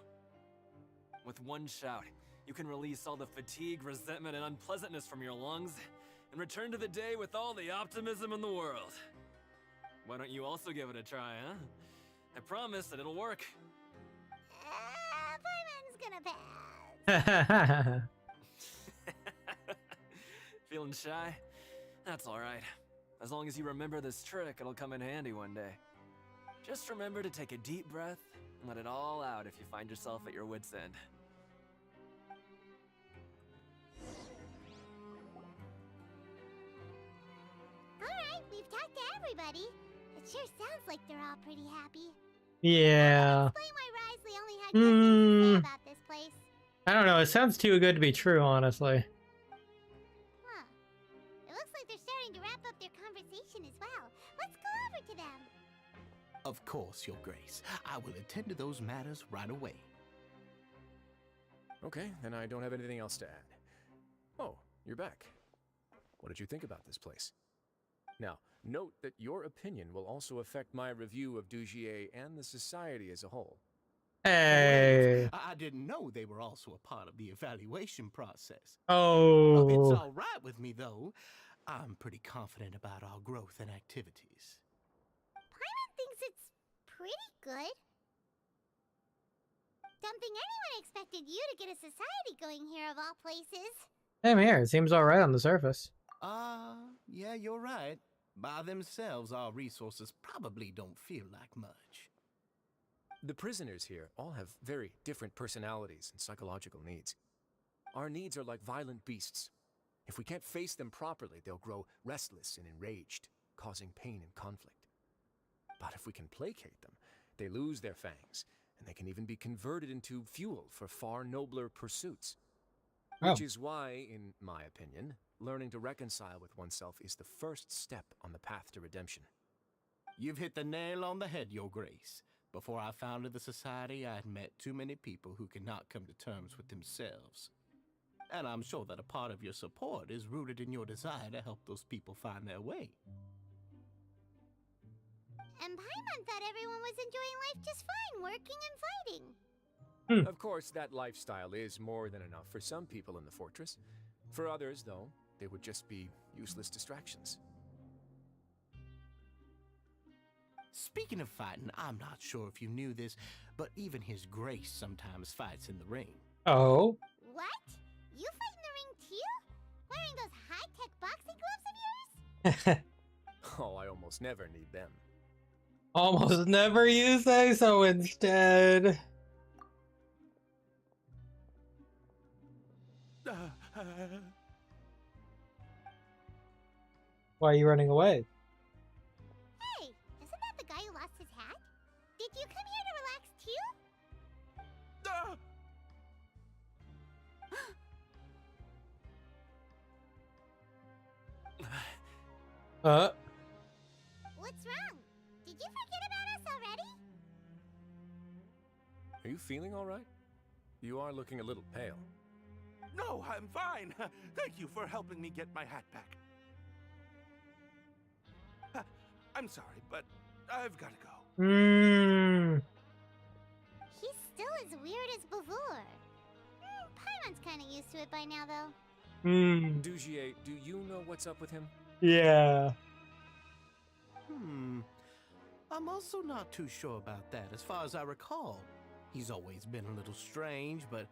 With one shout, you can release all the fatigue, resentment, and unpleasantness from your lungs and return to the day with all the optimism in the world. Why don't you also give it a try, huh? I promise that it'll work. Paimon's gonna pass. Feeling shy? That's alright. As long as you remember this trick, it'll come in handy one day. Just remember to take a deep breath and let it all out if you find yourself at your wit's end. Alright, we've talked to everybody. It sure sounds like they're all pretty happy. Yeah. Explain why Wriothesley only had good things to say about this place. I don't know. It sounds too good to be true, honestly. Huh. It looks like they're starting to wrap up their conversation as well. Let's go over to them. Of course, Your Grace. I will attend to those matters right away. Okay, then I don't have anything else to add. Oh, you're back. What did you think about this place? Now, note that your opinion will also affect my review of Dugier and the Society as a whole. Hey. I didn't know they were also a part of the evaluation process. Oh. It's all right with me, though. I'm pretty confident about our growth and activities. Paimon thinks it's pretty good. Don't think anyone expected you to get a society going here of all places. Same here. It seems alright on the surface. Yeah, you're right. By themselves, our resources probably don't feel like much. The prisoners here all have very different personalities and psychological needs. Our needs are like violent beasts. If we can't face them properly, they'll grow restless and enraged, causing pain and conflict. But if we can placate them, they lose their fangs, and they can even be converted into fuel for far nobler pursuits. Which is why, in my opinion, learning to reconcile with oneself is the first step on the path to redemption. You've hit the nail on the head, Your Grace. Before I founded the Society, I had met too many people who could not come to terms with themselves. And I'm sure that a part of your support is rooted in your desire to help those people find their way. And Paimon thought everyone was enjoying life just fine, working and fighting. Of course, that lifestyle is more than enough for some people in the fortress. For others, though, they would just be useless distractions. Speaking of fighting, I'm not sure if you knew this, but even His Grace sometimes fights in the ring. Oh? What? You fight in the ring too? Wearing those high-tech boxing gloves of yours? Oh, I almost never need them. Almost never, you say so instead. Why are you running away? Hey, isn't that the guy who lost his hat? What's wrong? Did you forget about us already? Are you feeling all right? You are looking a little pale. No, I'm fine. Thank you for helping me get my hat back. I'm sorry, but I've got to go. He's still as weird as before. Paimon's kind of used to it by now, though. Dugier, do you know what's up with him? Yeah. I'm also not too sure about that. As far as I recall, he's always been a little strange, but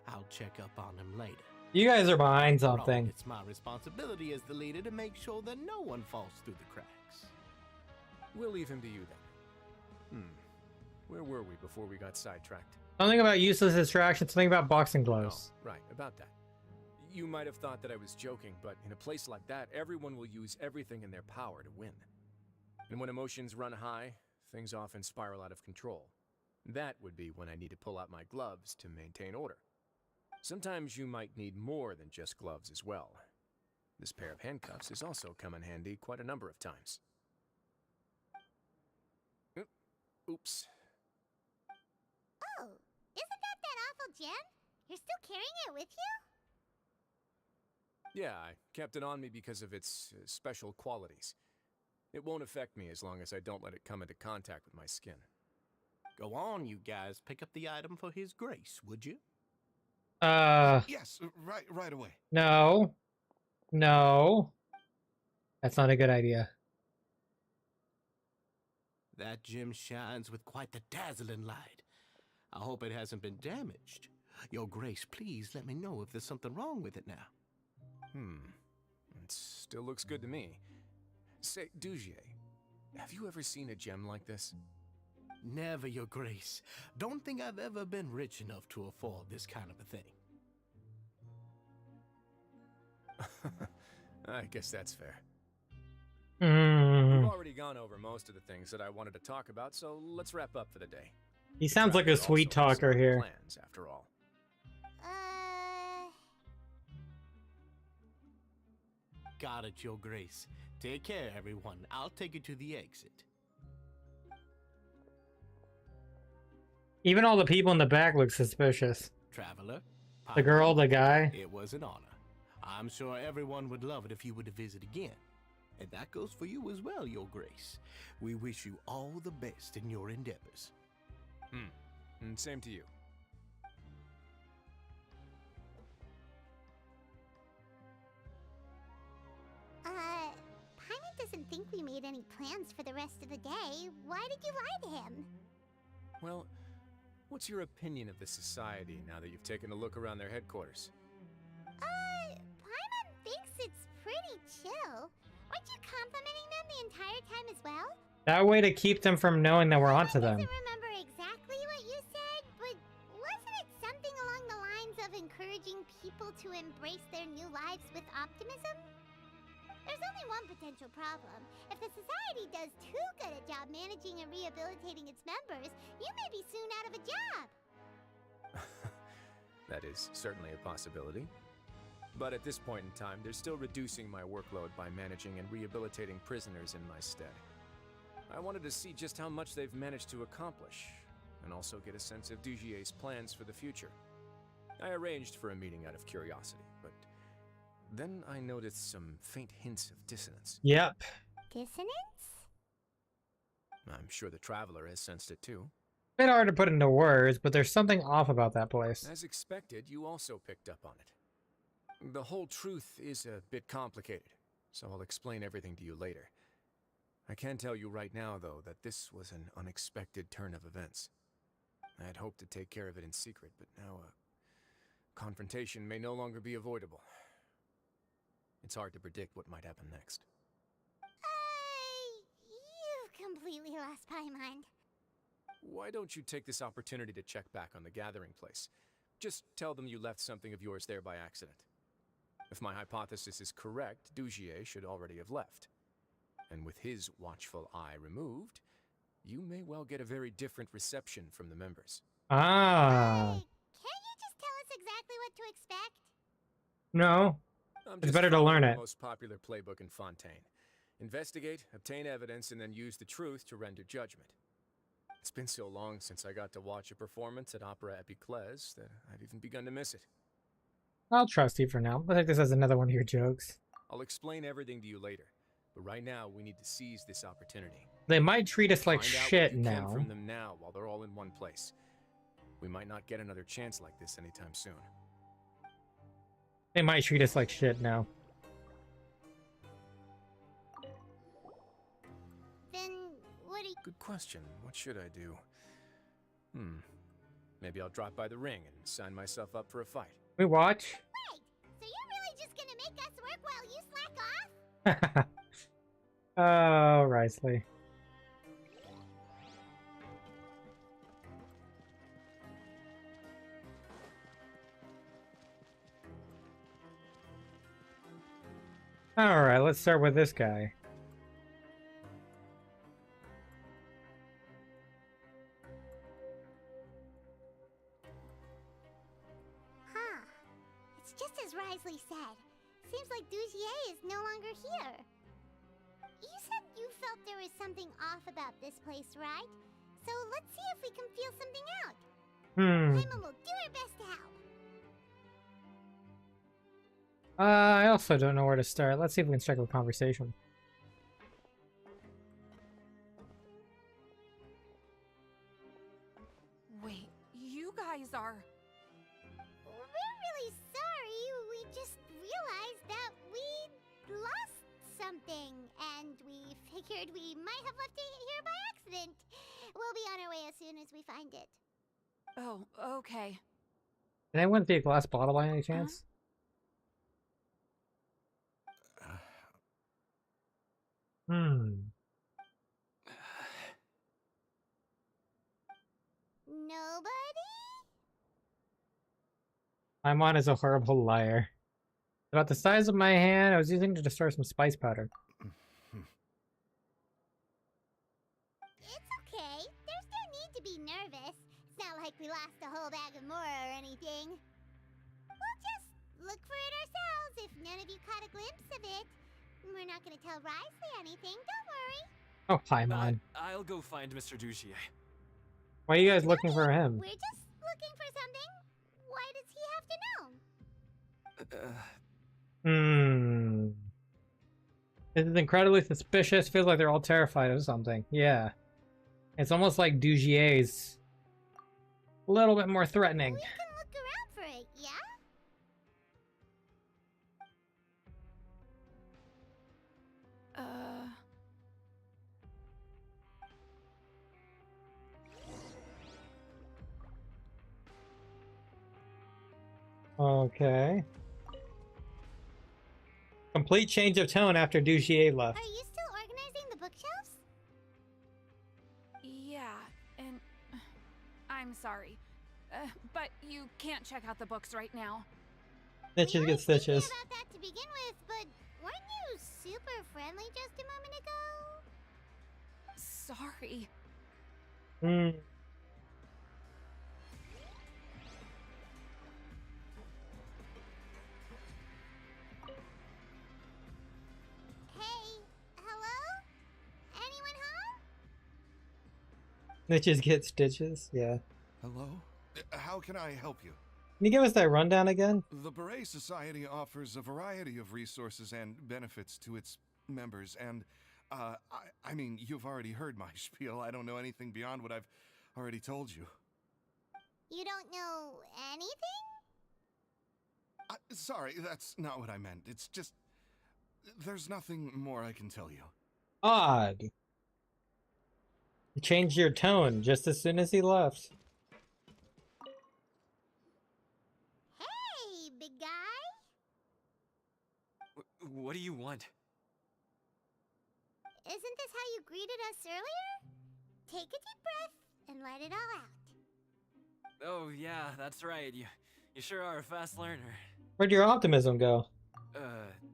I'll check up on him later. You guys are behind something. It's my responsibility as the leader to make sure that no one falls through the cracks. We'll leave him to you then. Where were we before we got sidetracked? Something about useless distractions, something about boxing gloves. Oh, right, about that. You might have thought that I was joking, but in a place like that, everyone will use everything in their power to win. And when emotions run high, things often spiral out of control. That would be when I need to pull out my gloves to maintain order. Sometimes you might need more than just gloves as well. This pair of handcuffs has also come in handy quite a number of times. Oops. Oh, isn't that awful gem? You're still carrying it with you? Yeah, I kept it on me because of its special qualities. It won't affect me as long as I don't let it come into contact with my skin. Go on, you guys. Pick up the item for His Grace, would you? Yes, right away. No. No. That's not a good idea. That gem shines with quite the dazzling light. I hope it hasn't been damaged. Your Grace, please let me know if there's something wrong with it now. It still looks good to me. Say, Dugier, have you ever seen a gem like this? Never, Your Grace. Don't think I've ever been rich enough to afford this kind of a thing. I guess that's fair. Mm. We've already gone over most of the things that I wanted to talk about, so let's wrap up for the day. He sounds like a sweet talker here. Plans, after all. Got it, Your Grace. Take care, everyone. I'll take you to the exit. Even all the people in the back look suspicious. Traveler. The girl, the guy. It was an honor. I'm sure everyone would love it if you were to visit again. And that goes for you as well, Your Grace. We wish you all the best in your endeavors. And same to you. Paimon doesn't think we made any plans for the rest of the day. Why did you lie to him? Well, what's your opinion of the society now that you've taken a look around their headquarters? Paimon thinks it's pretty chill. Aren't you complimenting them the entire time as well? That way to keep them from knowing that we're onto them. I don't remember exactly what you said, but wasn't it something along the lines of encouraging people to embrace their new lives with optimism? There's only one potential problem. If the society does too good a job managing and rehabilitating its members, you may be soon out of a job. That is certainly a possibility. But at this point in time, they're still reducing my workload by managing and rehabilitating prisoners in my stead. I wanted to see just how much they've managed to accomplish, and also get a sense of Dugier's plans for the future. I arranged for a meeting out of curiosity, but then I noticed some faint hints of dissonance. Yep. Dissonance? I'm sure the Traveler has sensed it too. Bit hard to put into words, but there's something off about that place. As expected, you also picked up on it. The whole truth is a bit complicated, so I'll explain everything to you later. I can tell you right now, though, that this was an unexpected turn of events. I had hoped to take care of it in secret, but now a confrontation may no longer be avoidable. It's hard to predict what might happen next. You've completely lost my mind. Why don't you take this opportunity to check back on the gathering place? Just tell them you left something of yours there by accident. If my hypothesis is correct, Dugier should already have left. And with his watchful eye removed, you may well get a very different reception from the members. Ah. Can't you just tell us exactly what to expect? No. It's better to learn it. The most popular playbook in Fontaine. Investigate, obtain evidence, and then use the truth to render judgment. It's been so long since I got to watch a performance at Opera Epiclese that I've even begun to miss it. I'll trust you for now. I think this is another one of your jokes. I'll explain everything to you later, but right now we need to seize this opportunity. They might treat us like Find out shit what you now. can from them now while they're all in one place. We might not get another chance like this anytime soon. They might treat us like shit now. Then what do you... Good question. What should I do? Maybe I'll drop by the ring and sign myself up for a fight. We watch. Wait, so you're really just gonna make us work while you slack off? Oh, Wriothesley. Alright, let's start with this guy. Huh. It's just as Wriothesley said. Seems like Dugier is no longer here. You said you felt there was something off about this place, right? So let's see if we can feel something out. Paimon will do her best to help. I also don't know where to start. Let's see if we can strike up a conversation. Wait, you guys are... We're really sorry. We just realized that we lost something, and we figured we might have left it here by accident. We'll be on our way as soon as we find it. Oh, okay. Can anyone see a glass bottle by any chance? Nobody? Paimon is a horrible liar. About the size of my hand, I was using it to store some spice powder. It's okay. There's no need to be nervous. It's not like we lost a whole bag of Mora or anything. We'll just look for it ourselves if none of you caught a glimpse of it. We're not gonna tell Wriothesley anything, don't worry. Oh, Paimon. I'll go find Mr. Dugier. Why are you guys looking for him? We're just looking for something. Why does he have to know? This is incredibly suspicious. Feels like they're all terrified of something. Yeah. It's almost like Dugier's a little bit more threatening. We can look around for it, yeah? Okay. Complete change of tone after Dugier left. Are you still organizing the bookshelves? Yeah, and... I'm sorry. But you can't check out the books right now. Stitches get stitches. About that to begin with, but weren't you super friendly just a moment ago? Sorry. Hey, hello? Anyone home? Stitches get stitches, yeah. Hello? How can I help you? Can you give us that rundown again? The Beret Society offers a variety of resources and benefits to its members, and, I mean, you've already heard my spiel. I don't know anything beyond what I've already told you. You don't know anything? Sorry, that's not what I meant. It's just... there's nothing more I can tell you. Odd. You changed your tone just as soon as he left. Hey, big guy. What do you want? Isn't this how you greeted us earlier? Take a deep breath and let it all out. Oh yeah, that's right. You sure are a fast learner. Where'd your optimism go?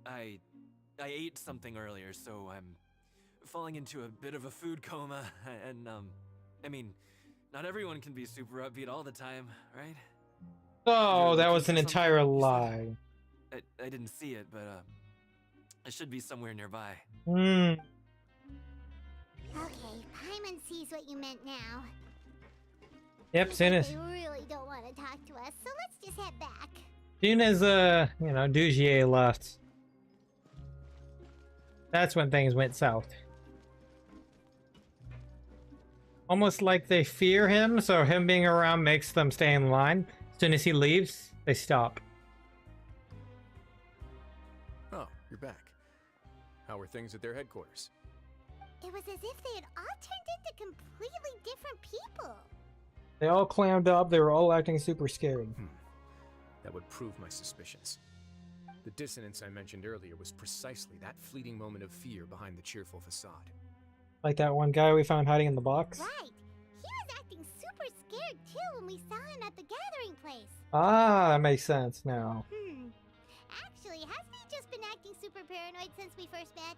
I ate something earlier, so I'm falling into a bit of a food coma, and I mean, not everyone can be super upbeat all the time, right? Oh, that was an entire lie. I didn't see it, but It should be somewhere nearby. Hmm. Okay, Paimon sees what you meant now. Yep, soon as They really don't want to talk to us, so let's just head back. Dugier left. That's when things went south. Almost like they fear him, so him being around makes them stay in line. As soon as he leaves, they stop. Oh, you're back. How were things at their headquarters? It was as if they had all turned into completely different people. They all clammed up, they were all acting super scary. That would prove my suspicions. The dissonance I mentioned earlier was precisely that fleeting moment of fear behind the cheerful facade. Like that one guy we found hiding in the box? Right. He was acting super scared too when we saw him at the gathering place. Ah, that makes sense now. Actually, hasn't he just been acting super paranoid since we first met?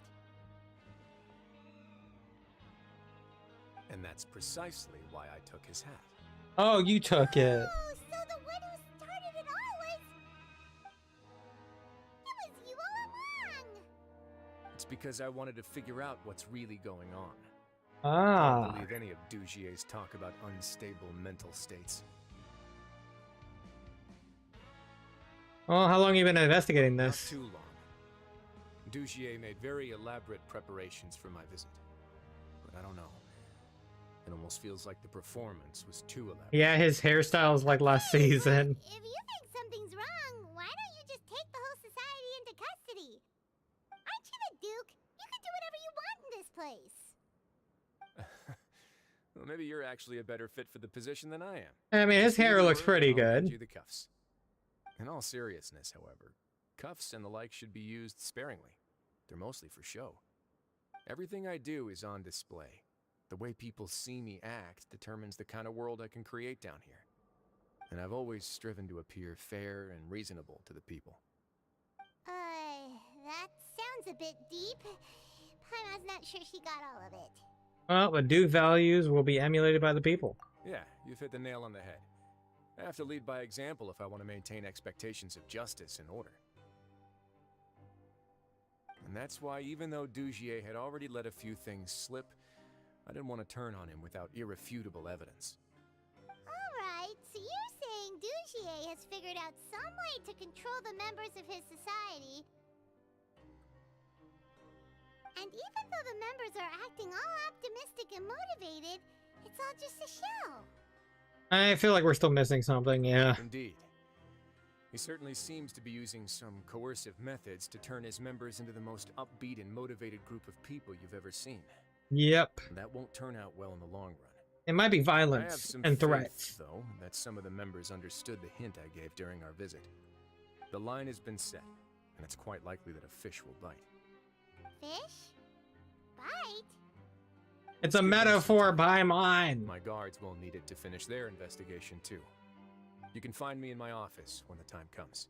And that's precisely why I took his hat. Oh, you took it. Oh, so the one who started it all was... It was you all along! It's because I wanted to figure out what's really going on. I Ah. don't believe any of Dugier's talk about unstable mental states. Well, how long have you been investigating Not this? too long. Dugier made very elaborate preparations for my visit. But I don't know. It almost feels like the performance was too elaborate. Yeah, his hairstyle's like last season. If you think something's wrong, why don't you just take the whole society into custody? Aren't you the Duke? You can do whatever you want in this place. Well, maybe you're actually a better fit for the position than I am. I mean, his hair looks pretty I'll hand good. you the cuffs. In all seriousness, however, cuffs and the like should be used sparingly. They're mostly for show. Everything I do is on display. The way people see me act determines the kind of world I can create down here. And I've always striven to appear fair and reasonable to the people. That sounds a bit deep. Paimon's not sure she got all of it. Well, the Duke values will be emulated by the people. Yeah, you've hit the nail on the head. I have to lead by example if I want to maintain expectations of justice and order. And that's why, even though Dugier had already let a few things slip, I didn't want to turn on him without irrefutable evidence. Alright, so you're saying Dugier has figured out some way to control the members of his society. And even though the members are acting all optimistic and motivated, it's all just a show. I feel like we're still missing something, yeah. Indeed. He certainly seems to be using some coercive methods to turn his members into the most upbeat and motivated group of people you've ever seen. Yep. And that won't turn out well in the long run. It might be I have violence some and faith, threats. though, that some of the members understood the hint I gave during our visit. The line has been set, and it's quite likely that a fish will bite. Fish? Bite? It's a metaphor by mine. My guards won't need it to finish their investigation, too. You can find me in my office when the time comes.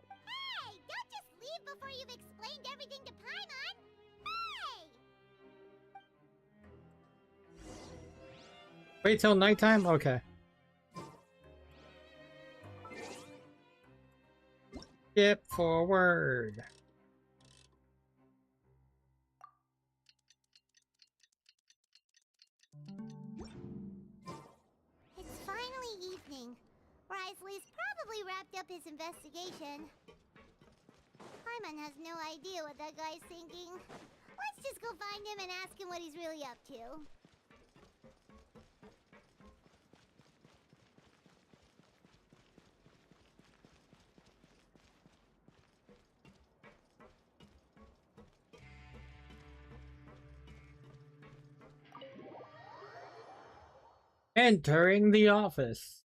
Hey! Don't just leave before you've explained everything to Paimon! Hey! Wait till nighttime? Okay. Skip forward. It's finally evening. Wriothesley's probably wrapped up his investigation. Paimon has no idea what that guy's thinking. Let's just go find him and ask him what he's really up to. Entering the office.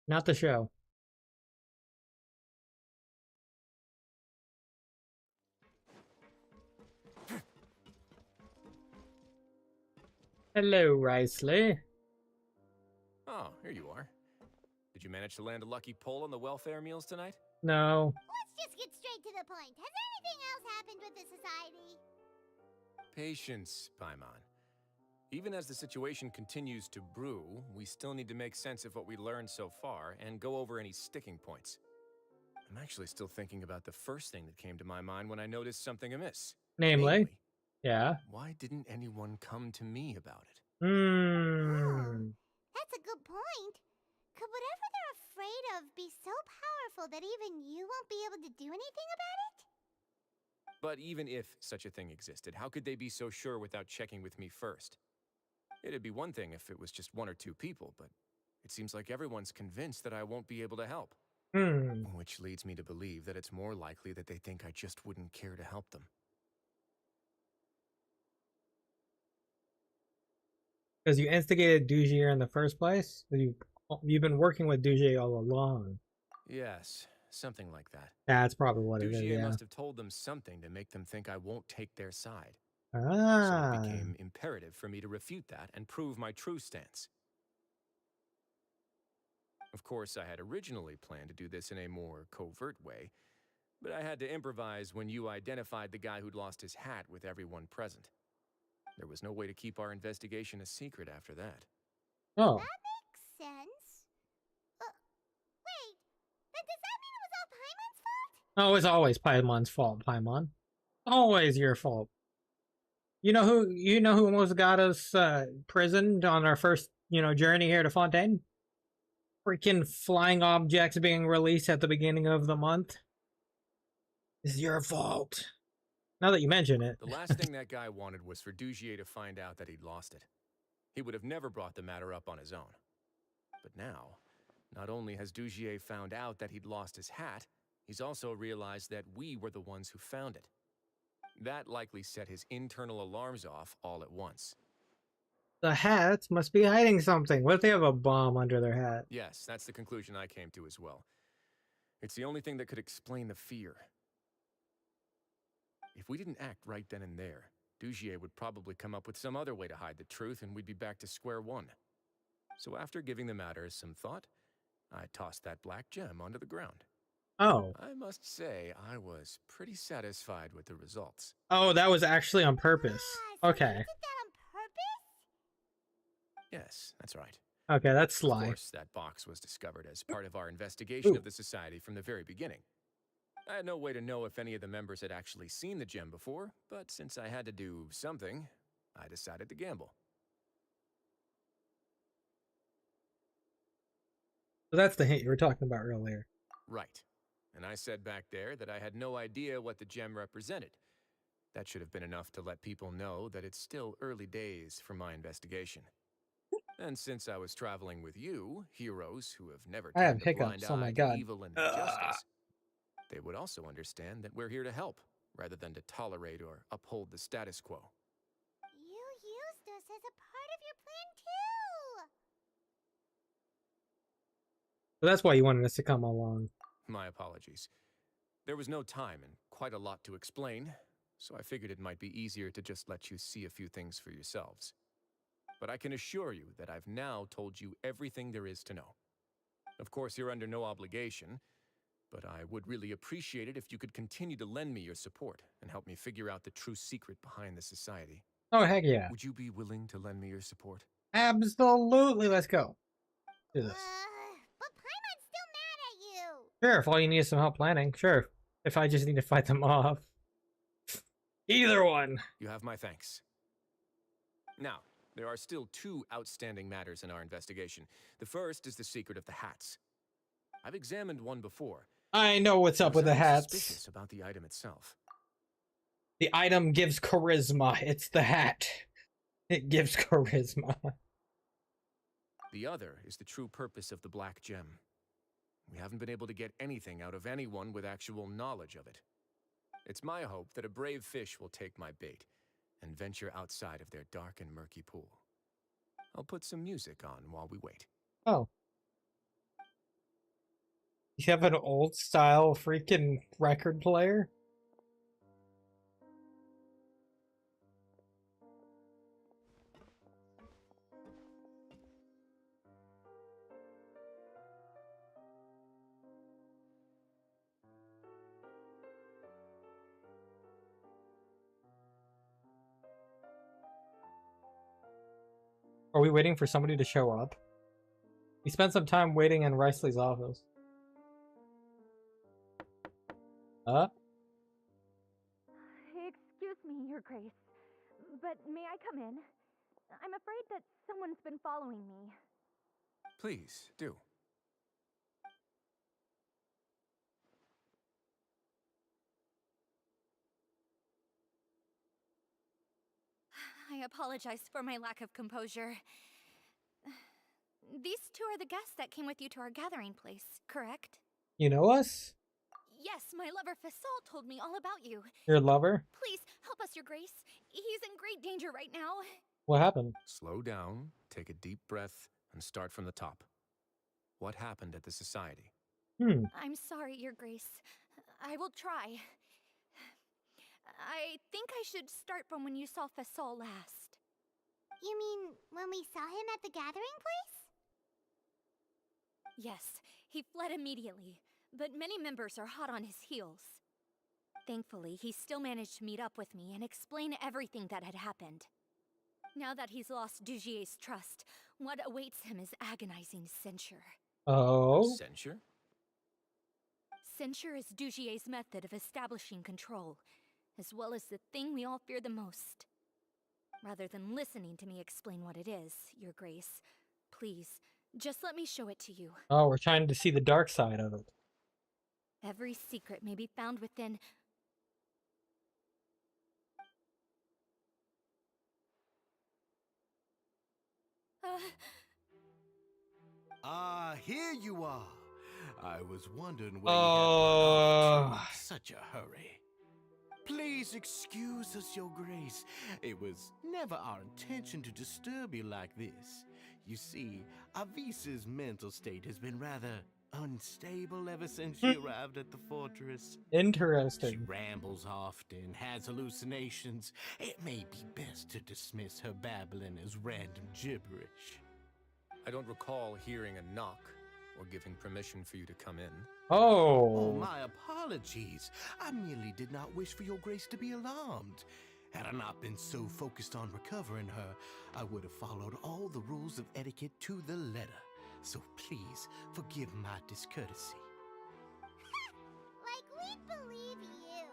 Not the show. Hello, Wriothesley. Oh, here you are. Did you manage to land a lucky pull on the welfare meals tonight? No. Let's just get straight to the point. Has anything else happened with the society? Patience, Paimon. Even as the situation continues to brew, we still need to make sense of what we learned so far and go over any sticking points. I'm actually still thinking about the first thing that came to my mind when I noticed something amiss. Namely? Yeah. Why didn't anyone come to me about it? That's a good point. Could whatever they're afraid of be so powerful that even you won't be able to do anything about it? But even if such a thing existed, how could they be so sure without checking with me first? It'd be one thing if it was just one or two people, but it seems like everyone's convinced that I won't be able to help. Which leads me to believe that it's more likely that they think I just wouldn't care to help them. Because you instigated Dugier in the first place? You've been working with Dugier all along. Yes, something like that. That's probably what it is, Dugier yeah. must have told them something to make them think I won't take their side. Ah. So it became imperative for me to refute that and prove my true stance. Of course, I had originally planned to do this in a more covert way, but I had to improvise when you identified the guy who'd lost his hat with everyone present. There was no way to keep our investigation a secret after that. Oh. That makes sense. Wait, then does that mean it was all Paimon's fault? Oh, it's always Paimon's fault, Paimon. Always your fault. You know who almost got us prisoned on our first, journey here to Fontaine? Freaking flying objects being released at the beginning of the month. It's your fault. Now that you mention it. The last thing that guy wanted was for Dugier to find out that he'd lost it. He would have never brought the matter up on his own. But now, not only has Dugier found out that he'd lost his hat, he's also realized that we were the ones who found it. That likely set his internal alarms off all at once. The hats must be hiding something. What if they have a bomb under their hat? Yes, that's the conclusion I came to as well. It's the only thing that could explain the fear. If we didn't act right then and there, Dugier would probably come up with some other way to hide the truth and we'd be back to square one. So after giving the matter some thought, I tossed that black gem onto the ground. Oh. I must say, I was pretty satisfied with the results. Oh, that was actually on purpose. Okay. You did that on purpose? Yes, that's right. Okay, that's sly. Of course, that box was discovered as part of our investigation of the Society from the very beginning. I had no way to know if any of the members had actually seen the gem before, but since I had to do something, I decided to gamble. So that's the hint you were talking about earlier. Right. And I said back there that I had no idea what the gem represented. That should have been enough to let people know that it's still early days for my investigation. And since I was traveling with you, heroes who have never I have turned a blind hiccups, oh my eye God. to evil and injustice, they would also understand that we're here to help, rather than to tolerate or uphold the status quo. You used us as a part of your plan too! So that's why you wanted us to come along. My apologies. There was no time and quite a lot to explain, so I figured it might be easier to just let you see a few things for yourselves. But I can assure you that I've now told you everything there is to know. Of course, you're under no obligation, but I would really appreciate it if you could continue to lend me your support and help me figure out the true secret behind the society. Oh, heck yeah. Would you be willing to lend me your support? Absolutely, let's go. Do this. But Paimon's still mad at you! Sure, if all you need is some help planning, sure. If I just need to fight them off. Either one. You have my thanks. Now, there are still two outstanding matters in our investigation. The first is the secret of the hats. I've examined one before. I know what's up with the hats. Suspicious about the item itself. The item gives charisma. It's the hat. It gives charisma. The other is the true purpose of the black gem. We haven't been able to get anything out of anyone with actual knowledge of it. It's my hope that a brave fish will take my bait and venture outside of their dark and murky pool. I'll put some music on while we wait. Oh. You have an old style freaking record player? Are we waiting for somebody to show up? We spent some time waiting in Wriothesley's office. Excuse me, Your Grace, but may I come in? I'm afraid that someone's been following me. Please, do. I apologize for my lack of composure. These two are the guests that came with you to our gathering place, correct? You know us? Yes, my lover Fasol told me all about you. Your lover? Please, help us, Your Grace. He's in great danger right now. What happened? Slow down, take a deep breath, and start from the top. What happened at the society? I'm sorry, Your Grace. I will try. I think I should start from when you saw Fasol last. You mean when we saw him at the gathering place? Yes, he fled immediately, but many members are hot on his heels. Thankfully, he still managed to meet up with me and explain everything that had happened. Now that he's lost Dugier's trust, what awaits him is agonizing censure. Oh? Censure? Censure is Dugier's method of establishing control, as well as the thing we all fear the most. Rather than listening to me explain what it is, Your Grace, please, just let me show it to you. Oh, we're trying to see the dark side of it. Every secret may be found within... Here you are. I was wondering where you had gone off to in such a hurry. Please excuse us, Your Grace. It was never our intention to disturb you like this. You see, Avisa's mental state has been rather unstable ever since she arrived at the fortress. Interesting. She rambles often, has hallucinations. It may be best to dismiss her babbling as random gibberish. I don't recall hearing a knock or giving permission for you to come in. Oh, my apologies. I merely did not wish for Your Grace to be alarmed. Had I not been so focused on recovering her, I would have followed all the rules of etiquette to the letter. So please, forgive my discourtesy. Like we'd believe you.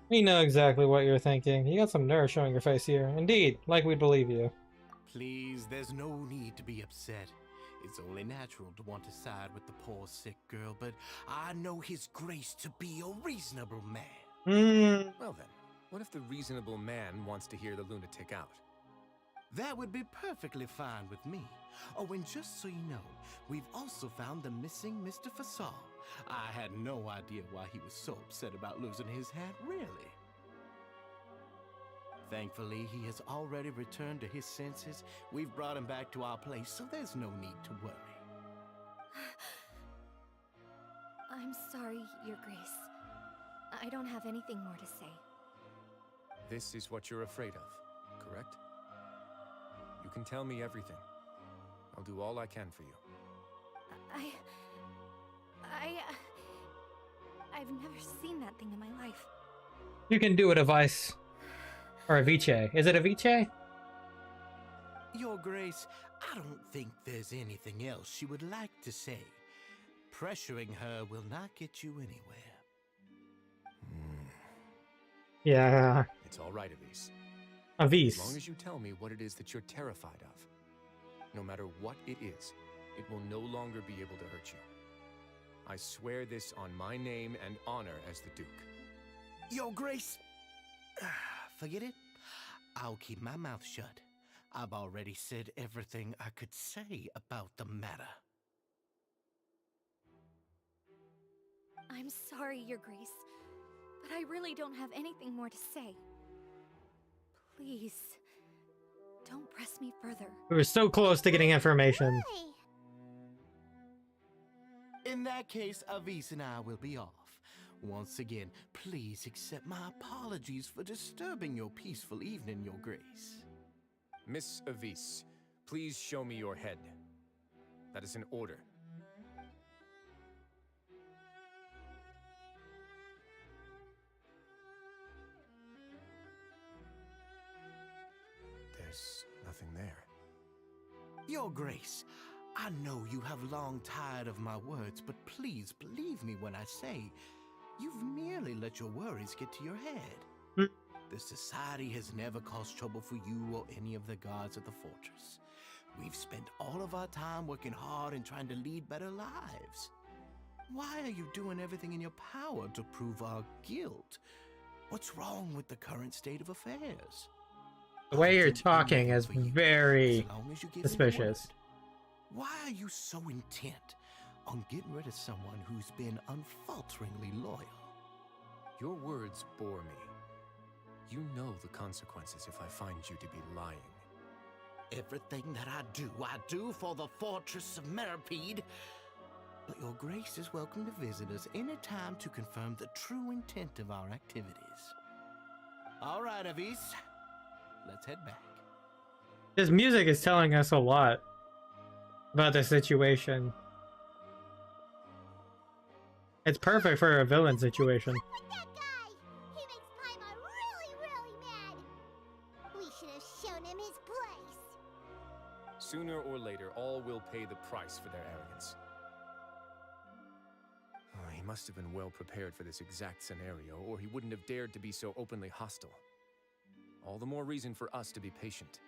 We know exactly what you're thinking. You got some nerve showing your face here. Indeed, like we'd believe you. Please, there's no need to be upset. It's only natural to want to side with the poor sick girl, but I know His Grace to be a reasonable man. Well then, what if the reasonable man wants to hear the lunatic out? That would be perfectly fine with me. Oh, and just so you know, we've also found the missing Mr. Fasol. I had no idea why he was so upset about losing his hat, really. Thankfully, he has already returned to his senses. We've brought him back to our place, so there's no need to worry. I'm sorry, Your Grace. I don't have anything more to say. This is what you're afraid of, correct? You can tell me everything. I'll do all I can for you. I've never seen that thing in my life. You can do it, a vice. Or a vice. Is it a vice? Your Grace, I don't think there's anything else she would like to say. Pressuring her will not get you anywhere. Yeah. It's all right, Avis. Avis. As long as you tell me what it is that you're terrified of. No matter what it is, it will no longer be able to hurt you. I swear this on my name and honor as the Duke. Your Grace, forget it. I'll keep my mouth shut. I've already said everything I could say about the matter. I'm sorry, Your Grace, but I really don't have anything more to say. Please, don't press me further. We were so close to getting information. In that case, Avis and I will be off. Once again, please accept my apologies for disturbing your peaceful evening, Your Grace. Miss Avis, please show me your head. That is an order. There's nothing there. Your Grace, I know you have long tired of my words, but please believe me when I say You've merely let your worries get to your head. Hmm. The Society has never caused trouble for you or any of the guards at the fortress. We've spent all of our time working hard and trying to lead better lives. Why are you doing everything in your power to prove our guilt? What's wrong with the current state of affairs? The way you're talking is very suspicious. Why are you so intent on getting rid of someone who's been unfalteringly loyal? Your words bore me. You know the consequences if I find you to be lying. Everything that I do for the Fortress of Meripede. But your grace is welcome to visit us anytime to confirm the true intent of our activities. All right, Avis. Let's head back. This music is telling us a lot about the situation. It's perfect for a villain situation. That guy! He makes Paimon really, really mad! We should have shown him his place! Sooner or later, all will pay the price for their arrogance. Oh, he must have been well prepared for this exact scenario, or he wouldn't have dared to be so openly hostile. All the more reason for us to be patient.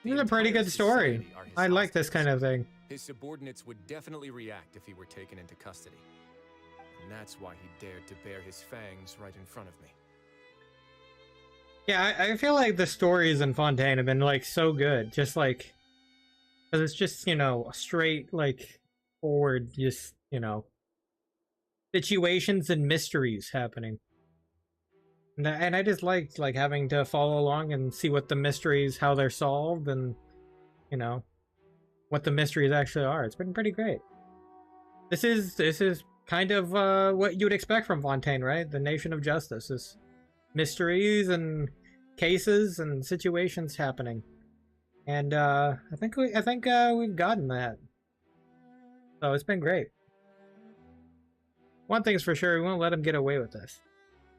This is a pretty good story. I like this kind of thing. His subordinates would definitely react if he were taken into custody. And that's why he dared to bare his fangs right in front of me. Yeah, I feel like the stories in Fontaine have been, like, so good. Just, like... Because it's just, you know, straight, like, forward, just, you know... situations and mysteries happening. And I just liked, like, having to follow along and see what the mysteries, how they're solved, and, you know, what the mysteries actually are. It's been pretty great. This is kind of what you would expect from Fontaine, right? The Nation of Justice is mysteries and cases and situations happening. And I think we've gotten that. So it's been great. One thing's for sure, we won't let him get away with this.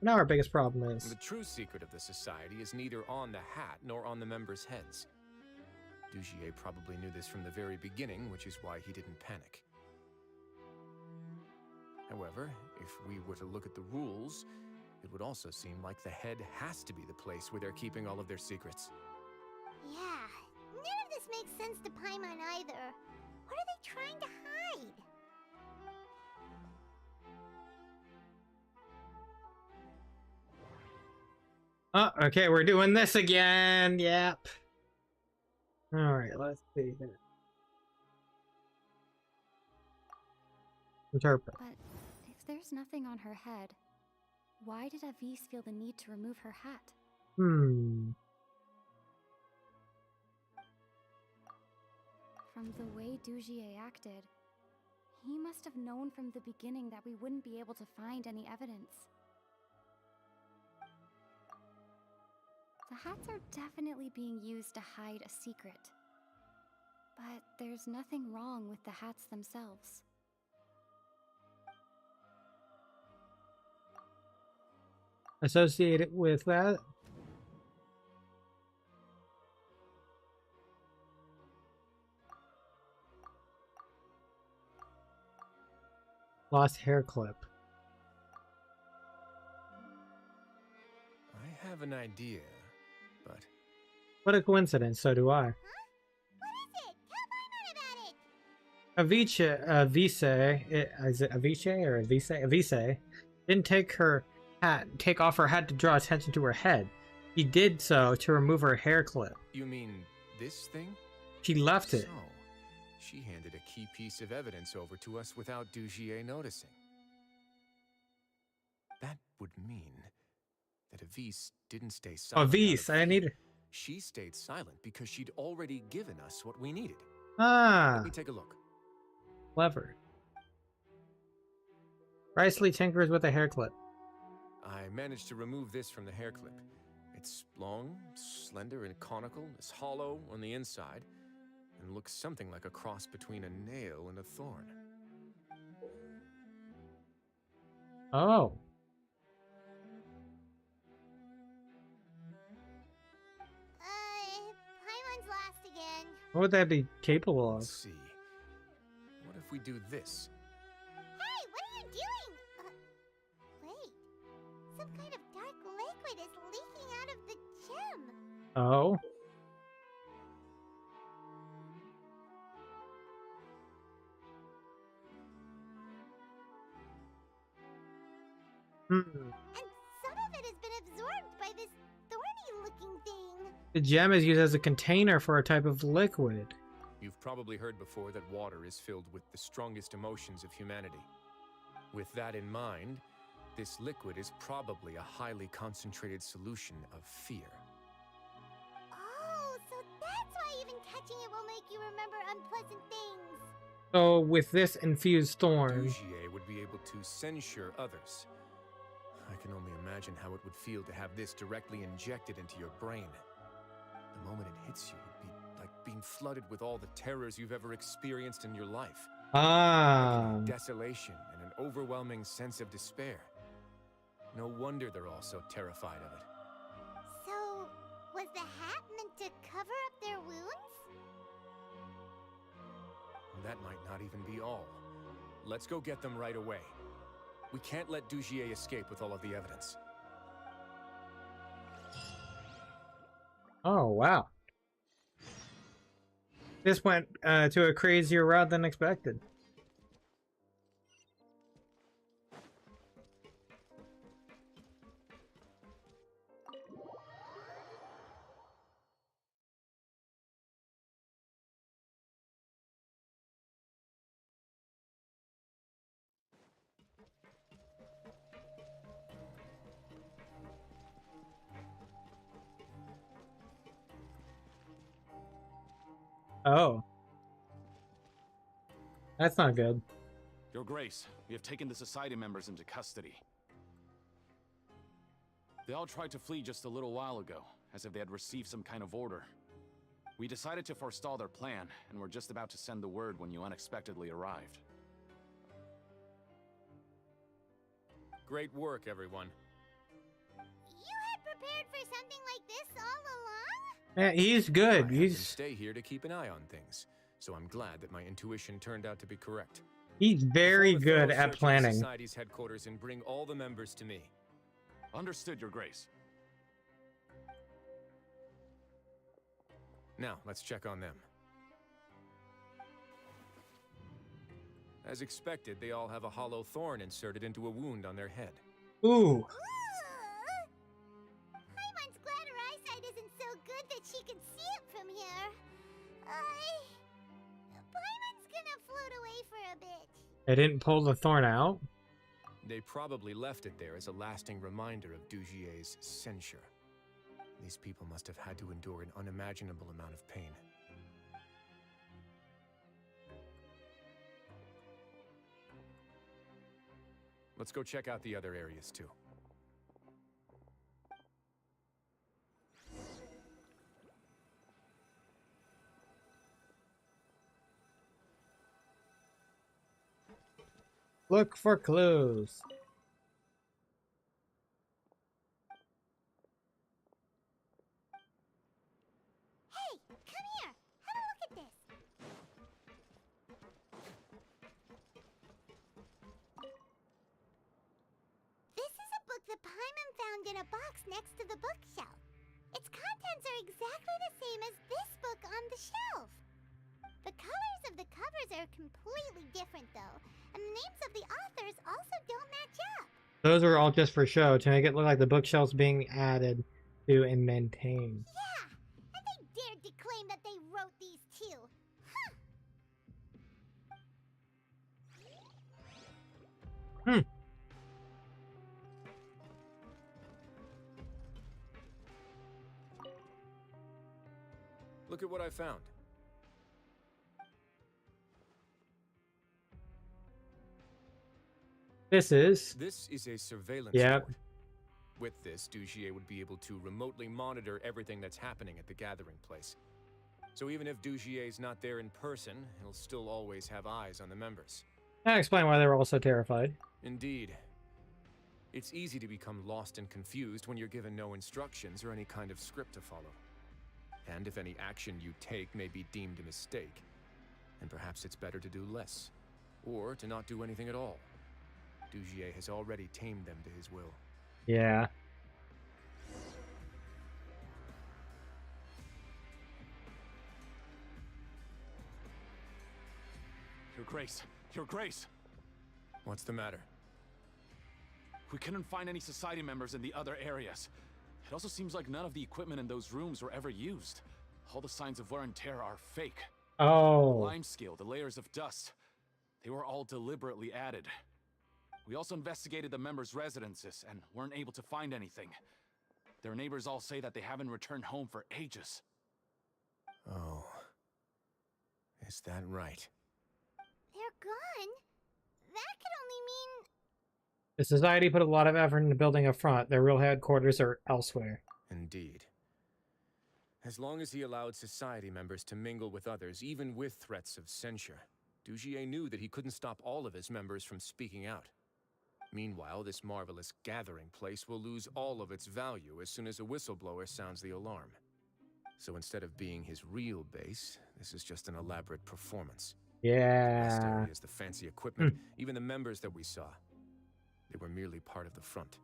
Now our biggest problem is... The true secret of the Society is neither on the hat nor on the members' heads. Dugier probably knew this from the very beginning, which is why he didn't panic. However, if we were to look at the rules, it would also seem like the head has to be the place where they're keeping all of their secrets. Yeah, none of this makes sense to Paimon either. What are they trying to hide? Oh, okay, we're doing this again. Yep. Alright, let's see here. Interpret. But if there's nothing on her head, why did Avis feel the need to remove her hat? From the way Dugier acted, he must have known from the beginning that we wouldn't be able to find any evidence. The hats are definitely being used to hide a secret. But there's nothing wrong with the hats themselves. Associated with that? Lost hair clip. I have an idea, but... What a coincidence, so do I. Huh? What is it? Tell Paimon about it! Avice, is it Avice or Avice? Avice didn't take off her hat to draw attention to her head. He did so to remove her hair clip. You mean this thing? She left it. So, she handed a key piece of evidence over to us without Dugier noticing. That would mean that Avis didn't stay silent. Avis, I need... She stayed silent because she'd already given us what we needed. Ah. Let me take a look. Clever. Wriothesley tinkers with a hair clip. I managed to remove this from the hair clip. It's long, slender, and conical. It's hollow on the inside, and looks something like a cross between a nail and a thorn. Oh. Paimon's lost again. What would that be capable of? Let's see. What if we do this? Hey, what are you doing? some kind of dark liquid is leaking out of the gem. Oh. Hmm. And some of it has been absorbed by this thorny-looking thing. The gem is used as a container for a type of liquid. You've probably heard before that water is filled with the strongest emotions of humanity. With that in mind, this liquid is probably a highly concentrated solution of fear. Oh, so that's why even touching it will make you remember unpleasant things. So with this infused thorn, Dugier would be able to censure others. I can only imagine how it would feel to have this directly injected into your brain. The moment it hits you would be like being flooded with all the terrors you've ever experienced in your life. Ah. Desolation and an overwhelming sense of despair. No wonder they're all so terrified of it. So, was the hat meant to cover up their wounds? That might not even be all. Let's go get them right away. We can't let Dugier escape with all of the evidence. Oh, wow. This went to a crazier route than expected. Oh. That's not good. Your Grace, we have taken the Society members into custody. They all tried to flee just a little while ago, as if they had received some kind of order. We decided to forestall their plan, and were just about to send the word when you unexpectedly arrived. Great work, everyone. You had prepared for something like this all along? Yeah, he's good. I He's stay here to keep an eye on things, so I'm glad that my intuition turned out to be correct. He's very Perform a good thorough at search of the planning. Society's headquarters and bring all the members to me. Understood, Your Grace. Now, let's check on them. As expected, they all have a hollow thorn inserted into a wound on their head. Ooh. Paimon's glad her eyesight isn't so good that she can see it from here. Paimon's gonna float away for a bit. They didn't pull the thorn out? They probably left it there as a lasting reminder of Dugier's censure. These people must have had to endure an unimaginable amount of pain. Let's go check out the other areas too. Look for clues. Hey, come here. Have a look at this. This is a book that Paimon found in a box next to the bookshelf. Its contents are exactly the same as this book on the shelf. The colors of the covers are completely different, though, and the names of the authors also don't match up. Those are all just for show, to make it look like the bookshelf's being added to and maintained. Yeah, and they dared to claim that they wrote these too. Huh. Hmm. Look at what I found. This is a surveillance Yep. board. With this, Dugier would be able to remotely monitor everything that's happening at the gathering place. So even if Dugier's not there in person, he'll still always have eyes on the members. That explains why they were all so terrified. Indeed. It's easy to become lost and confused when you're given no instructions or any kind of script to follow. And if any action you take may be deemed a mistake, then perhaps it's better to do less, or to not do anything at all. Dugier has already tamed them to his will. Yeah. Your Grace, Your Grace! What's the matter? We couldn't find any society members in the other areas. It also seems like none of the equipment in those rooms were ever used. All the signs of wear and tear are fake. Oh. The lime scale, the layers of dust, they were all deliberately added. We also investigated the members' residences and weren't able to find anything. Their neighbors all say that they haven't returned home for ages. Oh. Is that right? They're gone? That could only mean... The Society put a lot of effort into building a front. Their real headquarters are elsewhere. Indeed. As long as he allowed Society members to mingle with others, even with threats of censure, Dugier knew that he couldn't stop all of his members from speaking out. Meanwhile, this marvelous gathering place will lose all of its value as soon as a whistleblower sounds the alarm. So instead of being his real base, this is just an elaborate performance. Yeah. The rest areas, the fancy equipment, even the members that we saw, they were merely part of the front.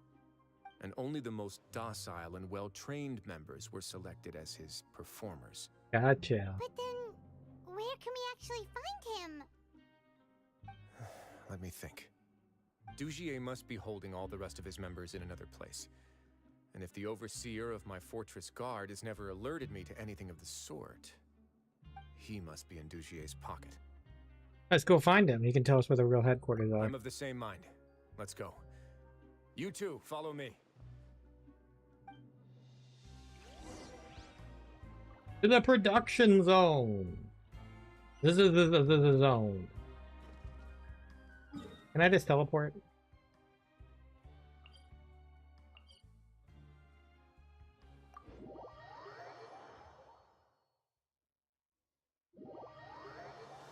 And only the most docile and well-trained members were selected as his performers. Gotcha. But then, where can we actually find him? Let me think. Dugier must be holding all the rest of his members in another place. And if the overseer of my fortress guard has never alerted me to anything of the sort, he must be in Dugier's pocket. Let's go find him. He can tell us where the real headquarters are. I'm of the same mind. Let's go. You two, follow me. To the production zone. This is the zone. Can I just teleport?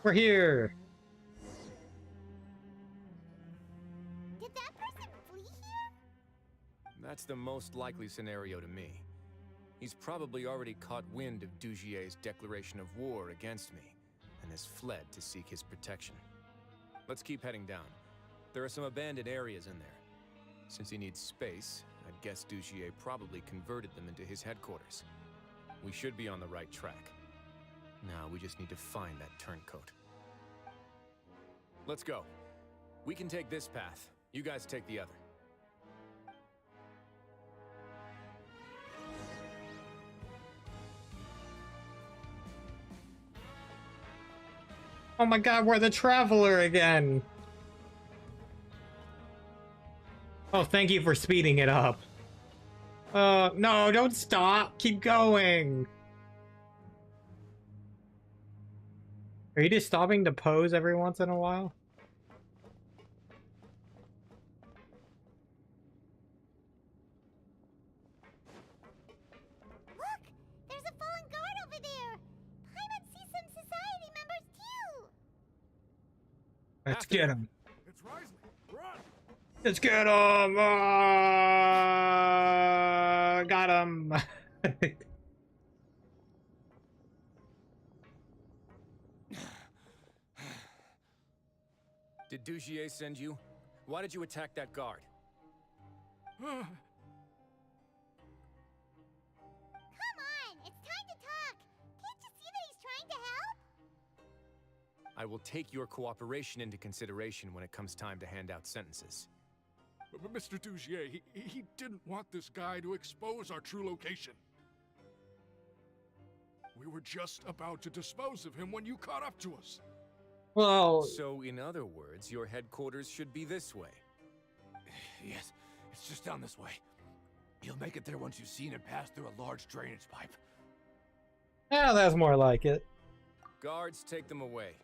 We're here. Did that person flee here? That's the most likely scenario to me. He's probably already caught wind of Dugier's declaration of war against me, and has fled to seek his protection. Let's keep heading down. There are some abandoned areas in there. Since he needs space, I'd guess Dugier probably converted them into his headquarters. We should be on the right track. Now we just need to find that turncoat. Let's go. We can take this path. You guys take the other. Oh my god, we're the Traveler again. Oh, thank you for speeding it up. No, don't stop. Keep going. Are you just stopping to pose every once in a while? Look! There's a fallen guard over there! Paimon sees some Society members too! Let's get him. It's Wriothesley. Run! Let's get him! Got him! Did Dugier send you? Why did you attack that guard? Come on! It's time to talk! Can't you see that he's trying to help? I will take your cooperation into consideration when it comes time to hand out sentences. But Mr. Dugier, he didn't want this guy to expose our true location. We were just about to dispose of him when you caught up to us. Well... So, in other words, your headquarters should be this way. Yes, it's just down this way. You'll make it there once you've seen it pass through a large drainage pipe. Yeah, that's more like it. Guards, take them away.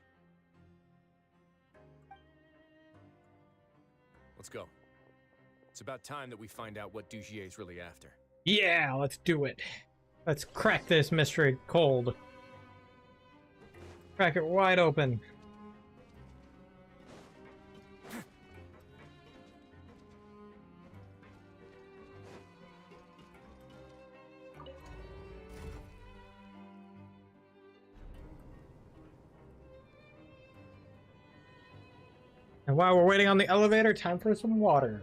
Let's go. It's about time that we find out what Dugier's really after. Yeah, let's do it. Let's crack this mystery cold. Crack it wide open. And while we're waiting on the elevator, time for some water.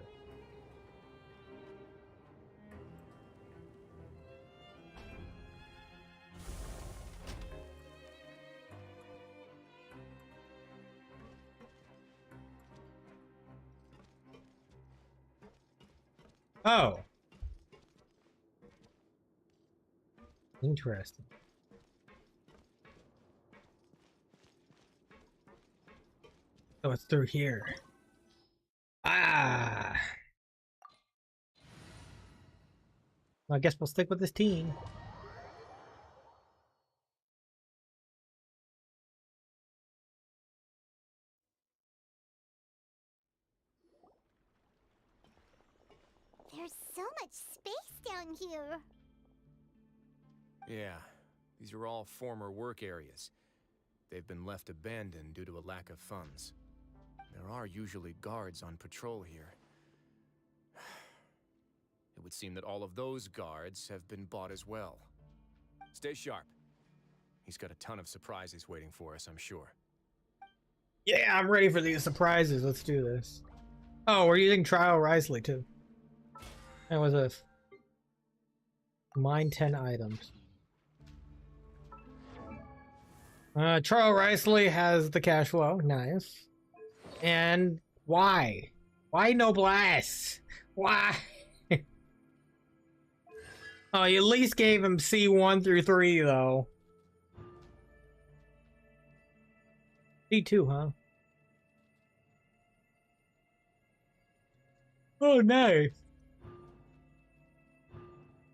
Oh. Interesting. Oh, it's through here. Ah. Well, I guess we'll stick with this team. There's so much space down here. Yeah, these are all former work areas. They've been left abandoned due to a lack of funds. There are usually guards on patrol here. It would seem that all of those guards have been bought as well. Stay sharp. He's got a ton of surprises waiting for us, I'm sure. Yeah, I'm ready for these surprises. Let's do this. Oh, we're using Trial Wriothesley too. That was a mine 10 items. Trial Wriothesley has the cash flow. Nice. And why? Why no blast? Why? Oh, you at least gave him C1 through 3 though. C2, huh? Oh, nice.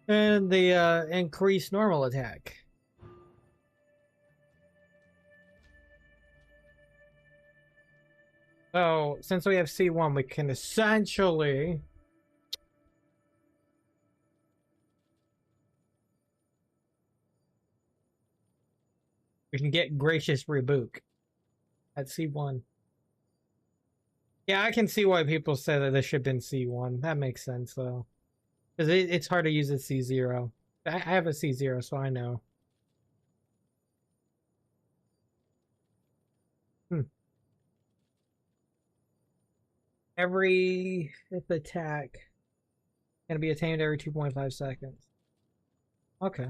And the increased normal attack. So, since we have C1, we can essentially... we can get Gracious Rebuke at C1. Yeah, I can see why people say that this should have been C1. That makes sense, though. Because it's hard to use at C0. I have a C0, so I know. Every 5th attack can be attained every 2.5 seconds. Okay.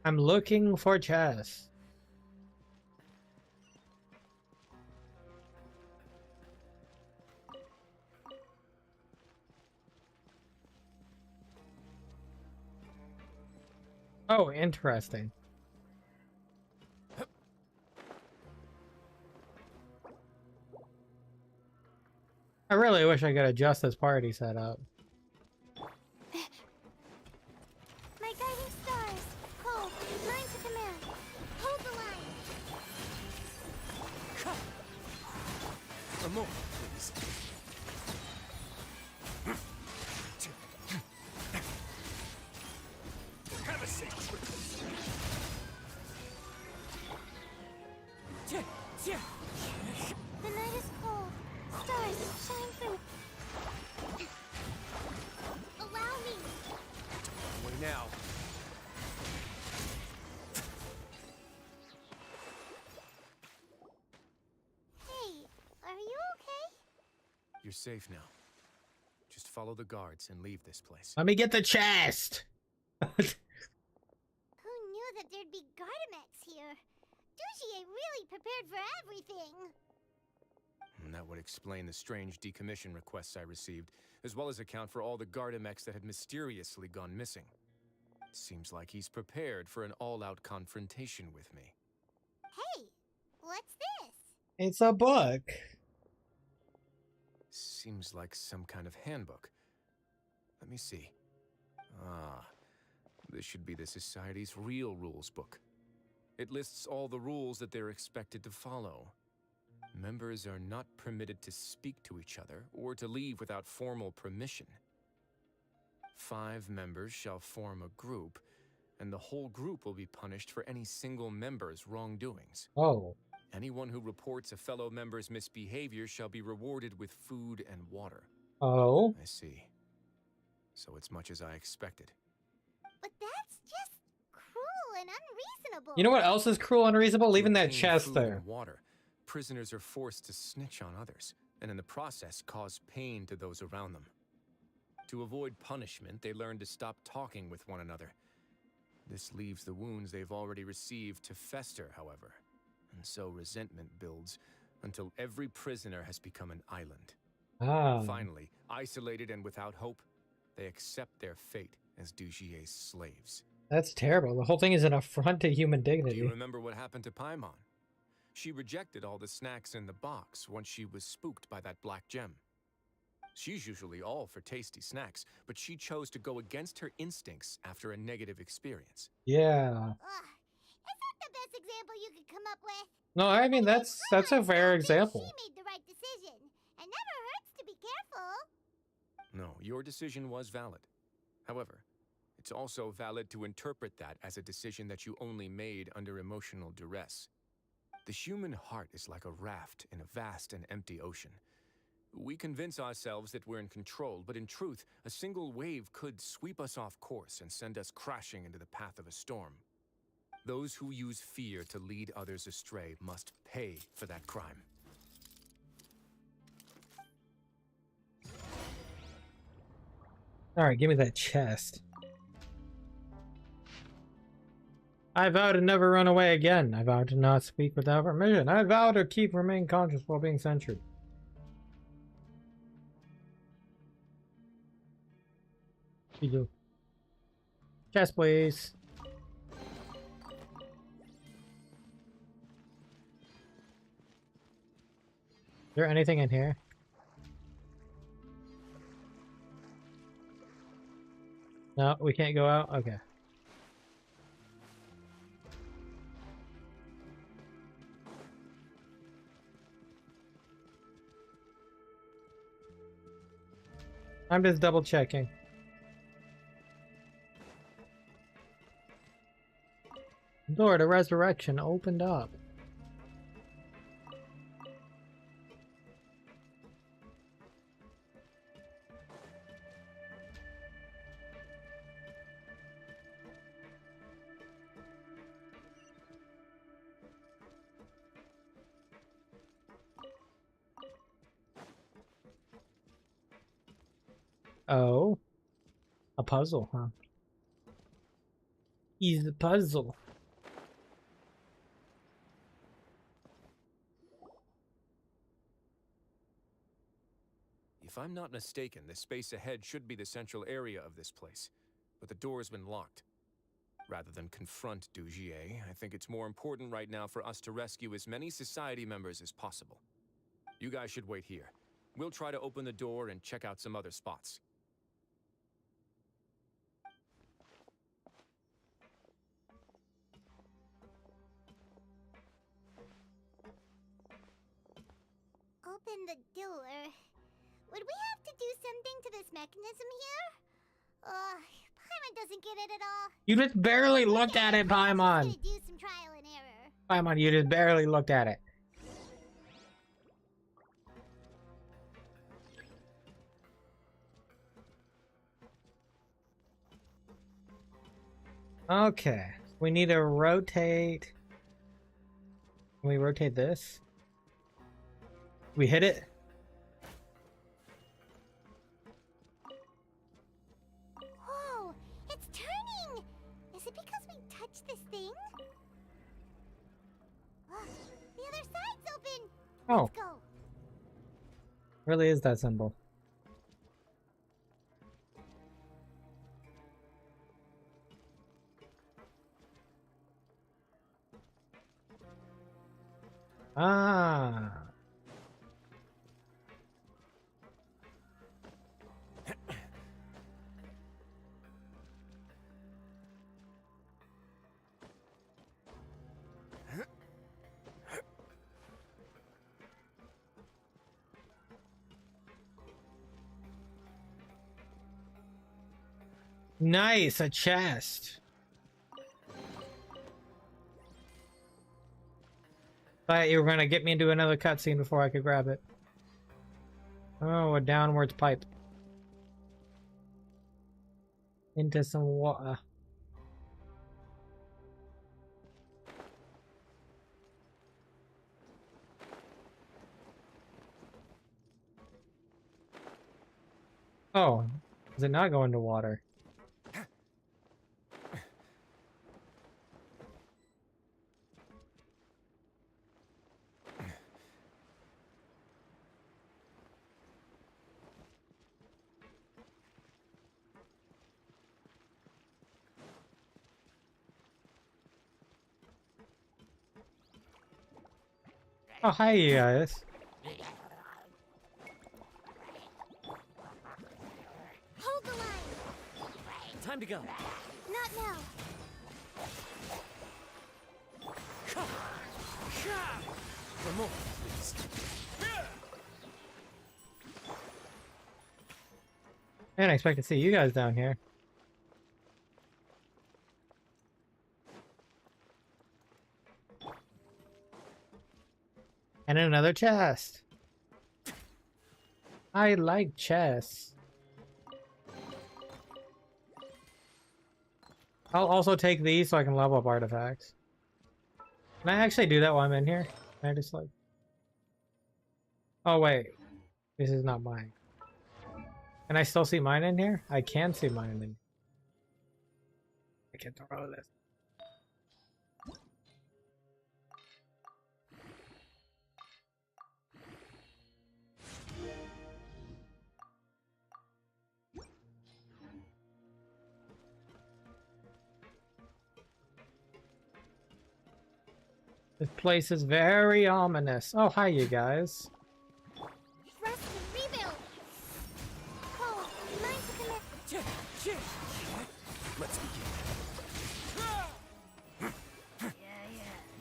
I'm looking for chests. Oh, interesting. I really wish I could adjust this party setup. My guiding stars. Hold. Line to command. Hold the line. A moment, please. Have a safe trip. The night is cold. Stars, shine through. Allow me. Wait now. Hey, are you okay? You're safe now. Just follow the guards and leave this place. Let me get the chest! Who knew that there'd be Gardamex here? Dugier really prepared for everything. And that would explain the strange decommission requests I received, as well as account for all the Gardamex that had mysteriously gone missing. Seems like he's prepared for an all-out confrontation with me. Hey, what's this? It's a book. Seems like some kind of handbook. Let me see. Ah, this should be the Society's real rules book. It lists all the rules that they're expected to follow. Members are not permitted to speak to each other or to leave without formal permission. 5 members shall form a group, and the whole group will be punished for any single member's wrongdoings. Oh. Anyone who reports a fellow member's misbehavior shall be rewarded with food and water. Oh. I see. So it's much as I expected. But that's just cruel and unreasonable. You know what else is cruel and unreasonable? Leaving that obtain chest food there. and water, prisoners are forced to snitch on others, and in the process cause pain to those around them. To avoid punishment, they learn to stop talking with one another. This leaves the wounds they've already received to fester, however, and so resentment builds until every prisoner has become an island. Ah. Finally, isolated and without hope, they accept their fate as Dugier's slaves. That's terrible. The whole thing is an affront to human Do dignity. you remember what happened to Paimon? She rejected all the snacks in the box once she was spooked by that black gem. She's usually all for tasty snacks, but she chose to go against her instincts after a negative experience. Yeah. Is that the best example you could come up with? No, I mean that's a fair example. She made the right decision. It never hurts to be careful. No, your decision was valid. However, it's also valid to interpret that as a decision that you only made under emotional duress. The human heart is like a raft in a vast and empty ocean. We convince ourselves that we're in control, but in truth, a single wave could sweep us off course and send us crashing into the path of a storm. Those who use fear to lead others astray must pay for that crime. Alright, give me that chest. I vow to never run away again. I vow to not speak without permission. I vow to remain conscious while being censured. Chest, please. Is there anything in here? No, we can't go out? Okay. I'm just double checking. Door to resurrection opened up. Oh. A puzzle, huh? He's the puzzle. If I'm not mistaken, the space ahead should be the central area of this place, but the door's been locked. Rather than confront Dugier, I think it's more important right now for us to rescue as many society members as possible. You guys should wait here. We'll try to open the door and check out some other spots. Open the door. Would we have to do something to this mechanism here? Paimon doesn't get it at all. You just barely looked at it, Paimon. Gonna do some trial and error. Paimon, you just barely looked at it. Okay. We need to rotate. Can we rotate this? We hit it? Whoa, it's turning! Is it because we touched this thing? The other side's open! Oh. Let's go! Really is that simple. Ah. Nice, a chest. Thought you were gonna get me into another cutscene before I could grab it. Oh, a downwards pipe. Into some water. Oh, does it not go into water? Oh, hi, you guys. Hold the line! Time to go. Not now. One more, please. I didn't expect to see you guys down here. And another chest. I like chests. I'll also take these so I can level up artifacts. Can I actually do that while I'm in here? Can I just like... Oh wait, this is not mine. Can I still see mine in here? I can see mine in... I can throw this. This place is very ominous. Oh, hi, you guys. Rest and rebuild! Oh, mine to commit. Let's begin.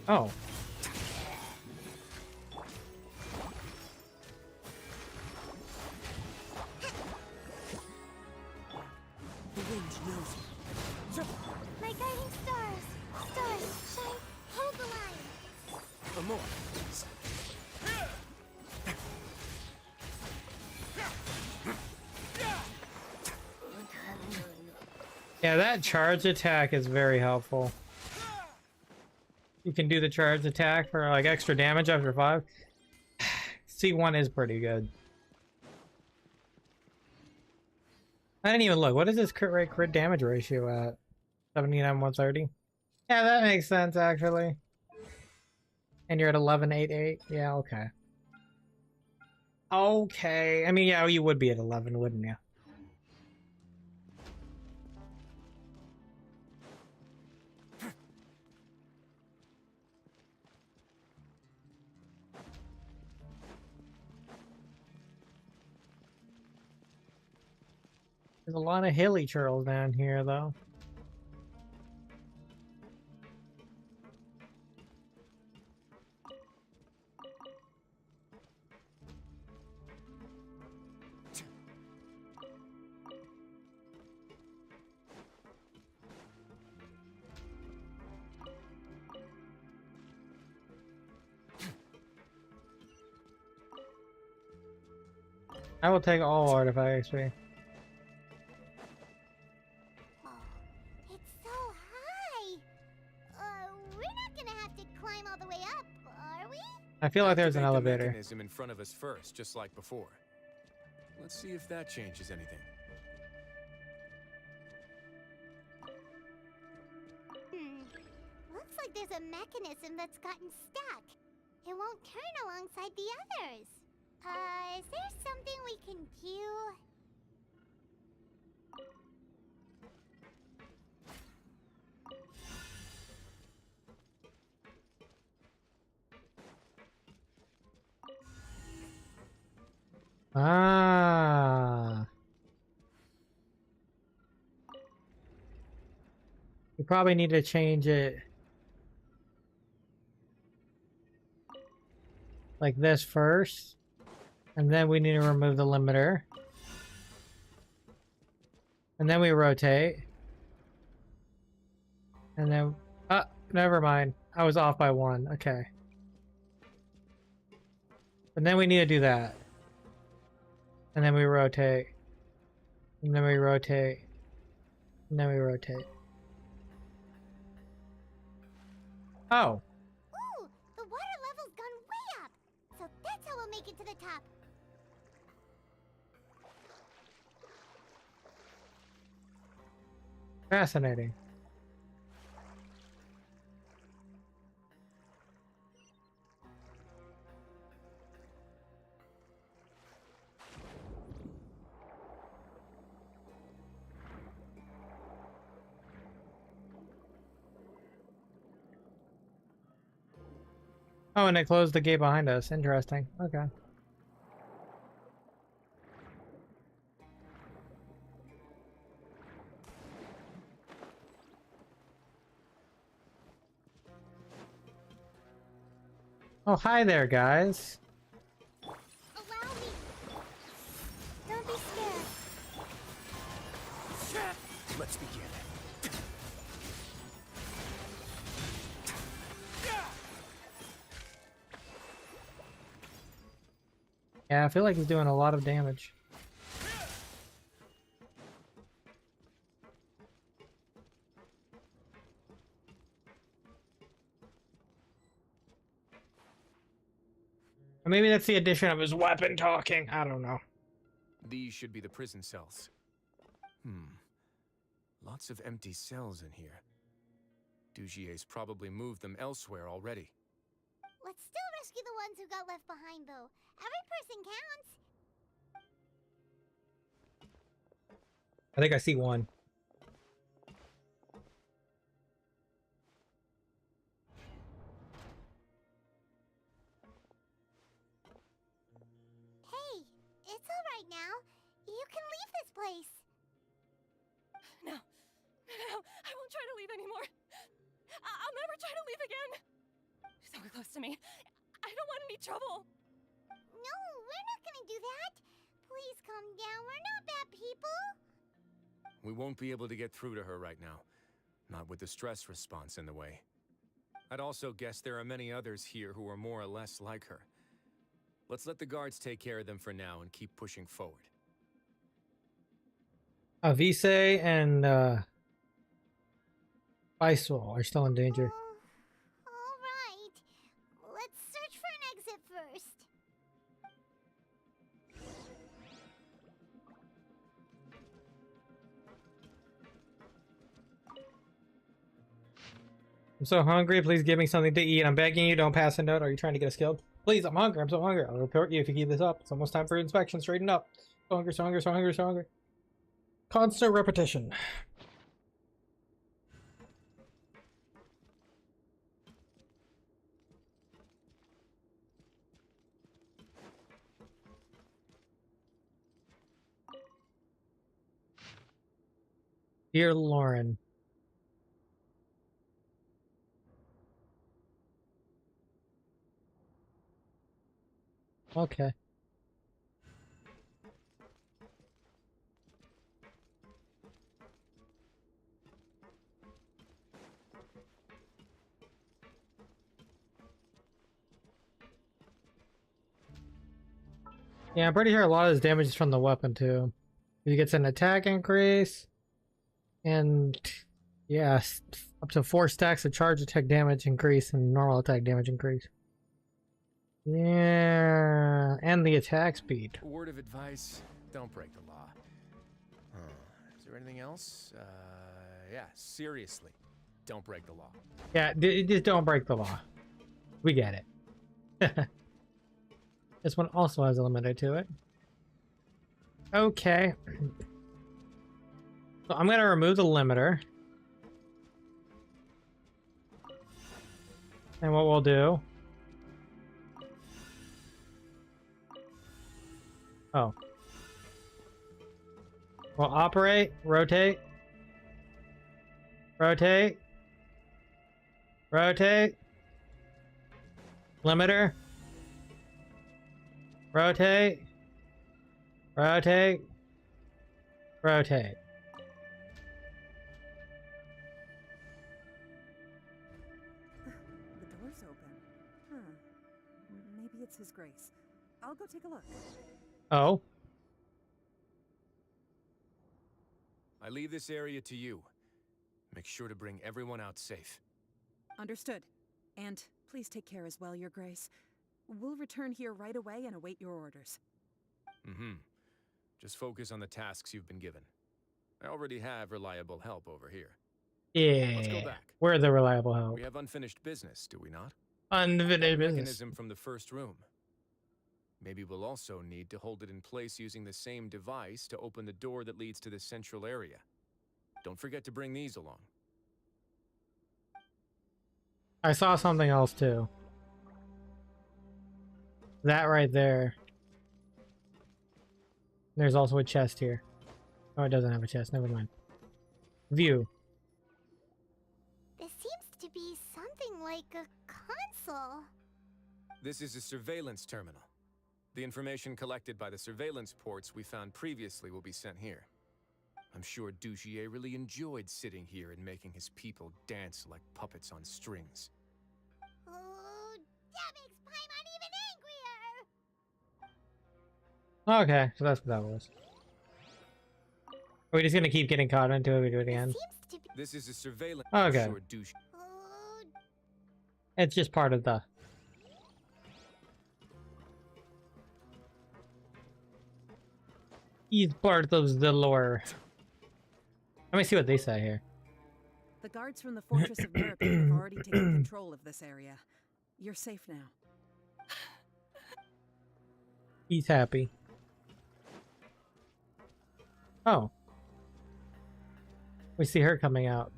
Oh. The wind knows me. My guiding stars! Stars, shine! Hold the line! A more, please. Yeah, that charge attack is very helpful. You can do the charge attack for like extra damage after 5. C1 is pretty good. I didn't even look. What is this crit damage ratio at? 79, 130? Yeah, that makes sense actually. And you're at 1188? Yeah, okay. Okay. I mean, yeah, you would be at 11, wouldn't you? There's a lot of hilly churls down here, though. I will take all artifact XP. It's so high! We're not gonna have to climb all the way up, are we? I feel like there's an Activate the elevator. mechanism in front of us first, just like before. Let's see if that changes anything. Looks like there's a mechanism that's gotten stuck. It won't turn alongside the others. Is there something we can do? Ah. You probably need to change it like this first, and then we need to remove the limiter, and then we rotate, and then never mind, I was off by 1. Okay, And then we need to do that. And then we rotate. And then we rotate. And then we rotate. Oh. Ooh, the water level's gone way up. So that's how we'll make it to the top. Fascinating. Oh, and they closed the gate behind us. Interesting. Okay. Oh, hi there, guys. Allow me. Don't be scared. Let's begin. Yeah, I feel like he's doing a lot of damage. Or maybe that's the addition of his weapon talking. I don't know. These should be the prison cells. Lots of empty cells in here. Dugier's probably moved them elsewhere already. Let's still rescue the ones who got left behind, though. Every person counts. I think I see one. Hey, it's all right now. You can leave this place. No. No, I won't try to leave anymore. I'll never try to leave again. Don't get close to me. I don't want any trouble. No, we're not gonna do that. Please calm down. We're not bad people. We won't be able to get through to her right now. Not with the stress response in the way. I'd also guess there are many others here who are more or less like her. Let's let the guards take care of them for now and keep pushing forward. Avise and Faisal are still in danger. All right. Let's search for an exit first. I'm so hungry. Please give me something to eat. I'm begging you. Don't pass a note. Are you trying to get us killed? Please, I'm hungry. I'm so hungry. I'll report you if you keep this up. It's almost time for inspection. Straighten up. So hungry, so hungry, so hungry, so hungry. Constant repetition. Dear Lauren. Okay. Yeah, I'm pretty sure a lot of his damage is from the weapon too. He gets an attack increase, and yeah, up to 4 stacks of charge attack damage increase and normal attack damage increase. Yeah, and the attack speed. A word of advice, don't break the law. Is there anything else? Yeah, seriously, don't break the law. Yeah, just don't break the law. We get it. This one also has a limiter to it. Okay. So I'm going to remove the limiter. And what we'll do... Oh. We'll operate, rotate, rotate, rotate, limiter, rotate, rotate, rotate. The door's open. Huh. Maybe it's His Grace. I'll go take a look. Oh. I leave this area to you. Make sure to bring everyone out safe. Understood. And please take care as well, Your Grace. We'll return here right away and await your orders. Mm-hmm. Just focus on the tasks you've been given. I already have reliable help over here. Yeah. Let's go back. We're the reliable help. We have unfinished business, do we not? Unfinished That business. mechanism from the first room. Maybe we'll also need to hold it in place using the same device to open the door that leads to the central area. Don't forget to bring these along. I saw something else too. That right there. There's also a chest here. Oh, it doesn't have a chest. Never mind. View. This seems to be something like a console. This is a surveillance terminal. The information collected by the surveillance ports we found previously will be sent here. I'm sure Dugier really enjoyed sitting here and making his people dance like puppets on strings. Oh, that makes Paimon even angrier! Okay, so that's what that was. Are we just gonna keep getting caught into it? We do it again. This is a surveillance. Okay. I'm sure It's just part of the. He's part of the lore. Let me see what they say here. The guards from the Fortress of Merripit have already taken control of this area. You're safe now. He's happy. Oh. We see her coming out.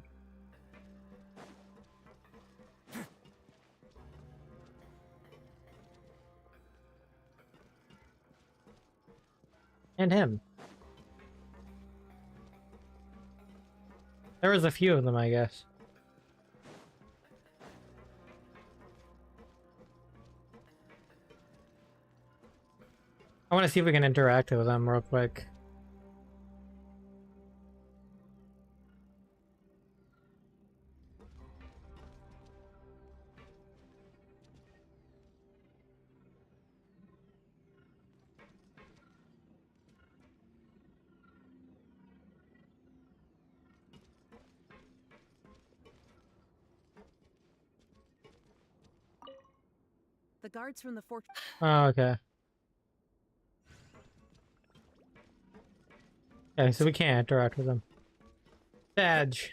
And him. There was a few of them, I guess. I want to see if we can interact with them real quick. The guards from the fortress. Oh, okay. Okay, so we can't interact with them. Badge.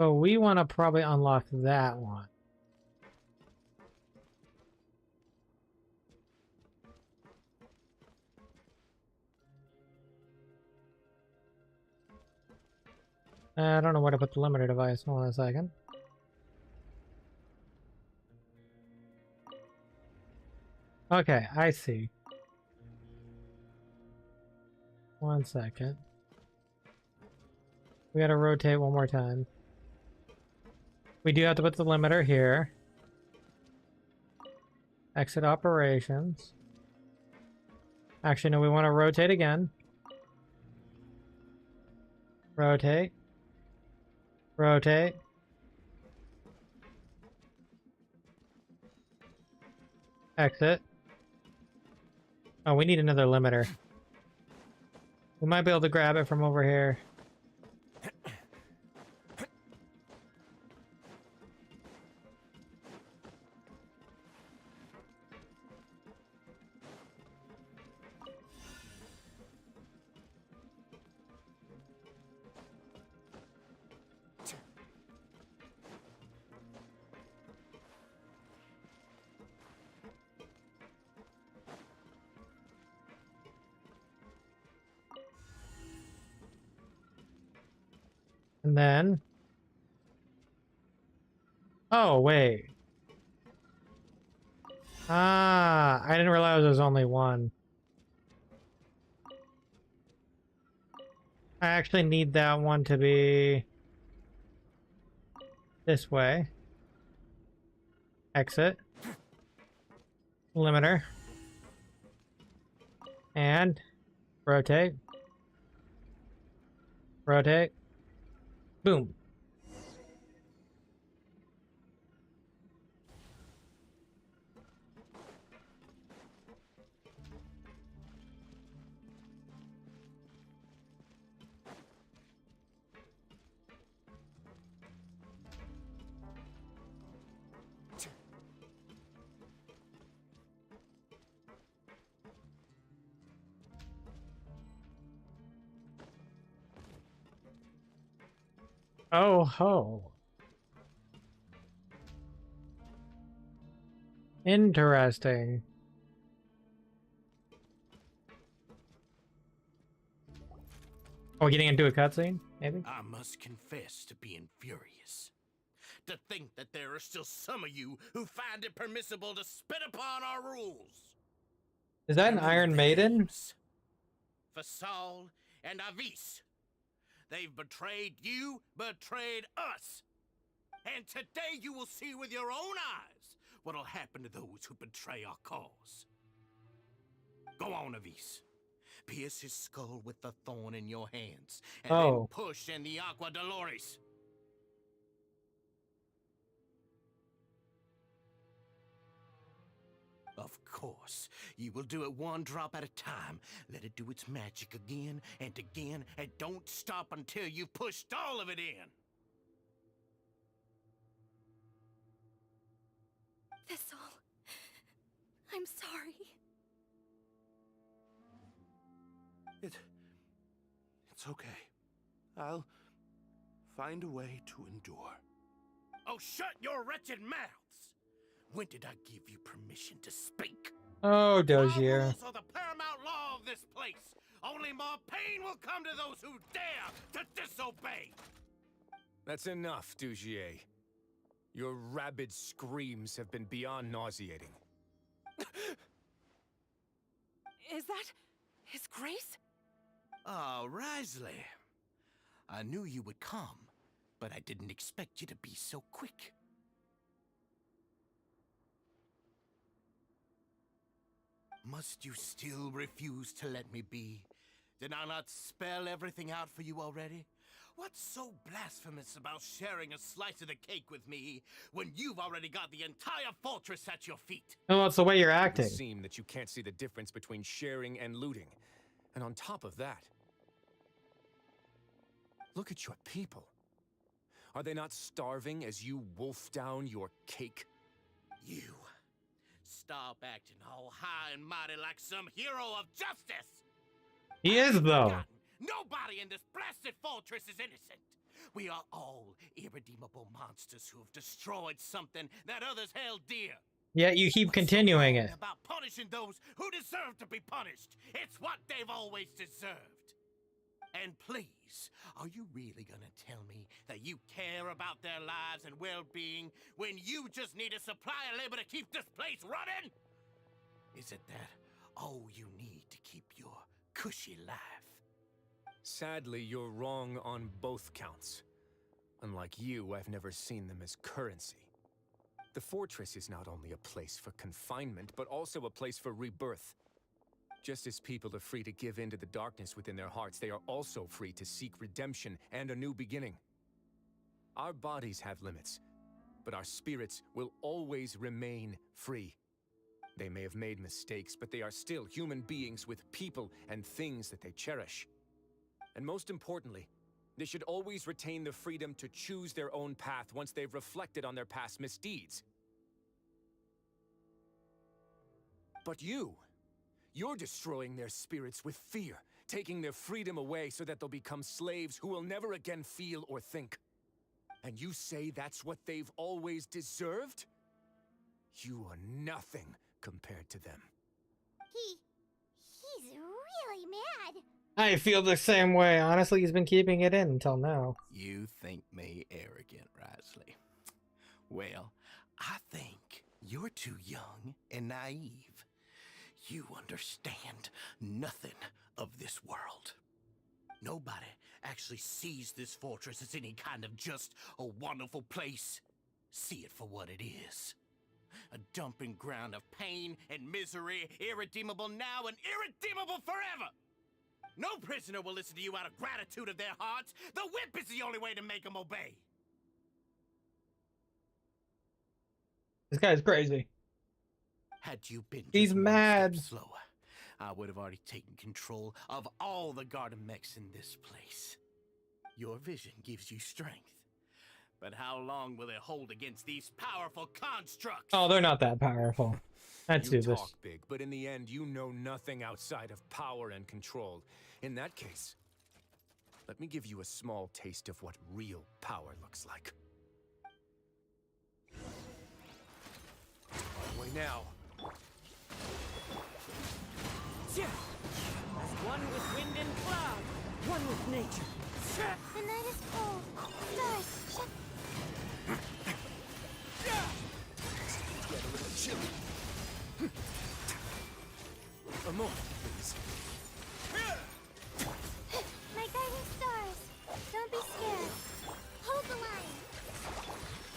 So we want to probably unlock that one. I don't know where to put the limiter device. Hold on a second. Okay, I see. 1 second. We gotta rotate one more time. We do have to put the limiter here. Exit operations. Actually, no, we want to rotate again. Rotate. Rotate. Exit. Oh, we need another limiter. We might be able to grab it from over here. And then... Oh, wait. Ah, I didn't realize there was only one. I actually need that one to be... this way. Exit. Limiter. And rotate. Rotate. Boom. Oh ho. Interesting. Oh, getting into a cutscene, maybe? I must confess to being furious. To think that there are still some of you who find it permissible to spit upon our rules. Is that an Iron Maiden? Fasal and Avis. They've betrayed you, betrayed us. And today you will see with your own eyes what'll happen to those who betray our cause. Go on, Avis. Pierce his skull with the thorn in your hands, and then push in the Aqua Dolores. Of course, you will do it one drop at a time. Let it do its magic again, and don't stop until you've pushed all of it in. Thistle, I'm sorry. It's okay. I'll find a way to endure. Oh, shut your wretched mouths! When did I give you permission to speak? Oh, Dozier. Rules are the paramount law of this place. Only more pain will come to those who dare to disobey. That's enough, Dugier. Your rabid screams have been beyond nauseating. Is that His Grace? Oh, Wriothesley. I knew you would come, but I didn't expect you to be so quick. Must you still refuse to let me be? Did I not spell everything out for you already? What's so blasphemous about sharing a slice of the cake with me when you've already got the entire fortress at your feet? No, it's the way you're acting. It would seem that you can't see the difference between sharing and looting. And on top of that, look at your people. Are they not starving as you wolf down your cake? You. Stop acting all high and mighty like some hero of justice! He is, though. Nobody in this blasted fortress is innocent. We are all irredeemable monsters who have destroyed something that others held dear. Yeah, you keep continuing it. About punishing those who deserve to be punished. It's what they've always deserved. And please, are you really gonna tell me that you care about their lives and well-being when you just need a supply of labor to keep this place running? Is it that all you need to keep your cushy life? Sadly, you're wrong on both counts. Unlike you, I've never seen them as currency. The fortress is not only a place for confinement, but also a place for rebirth. Just as people are free to give in to the darkness within their hearts, they are also free to seek redemption and a new beginning. Our bodies have limits, but our spirits will always remain free. They may have made mistakes, but they are still human beings with people and things that they cherish. And most importantly, they should always retain the freedom to choose their own path once they've reflected on their past misdeeds. But you're destroying their spirits with fear, taking their freedom away so that they'll become slaves who will never again feel or think. And you say that's what they've always deserved? You are nothing compared to them. He's really mad. I feel the same way. Honestly, he's been keeping it in until now. You think me arrogant, Wriothesley. Well, I think you're too young and naive. You understand nothing of this world. Nobody actually sees this fortress as any kind of just a wonderful place. See it for what it is. A dumping ground of pain and misery, irredeemable now and irredeemable forever! No prisoner will listen to you out of gratitude of their hearts. The whip is the only way to make them obey. This guy's crazy. Had you been He's just one mad. step slower, I would have already taken control of all the garden mechs in this place. Your vision gives you strength. But how long will it hold against these powerful constructs? Oh, they're not that powerful. Let's do You this. talk big, but in the end, you know nothing outside of power and control. In that case, let me give you a small taste of what real power looks like. On way now. As one with wind and cloud, one with nature. The night is cold. Stars, shut. Get a little chilly. A more, please. My guiding stars. Don't be scared. Hold the line.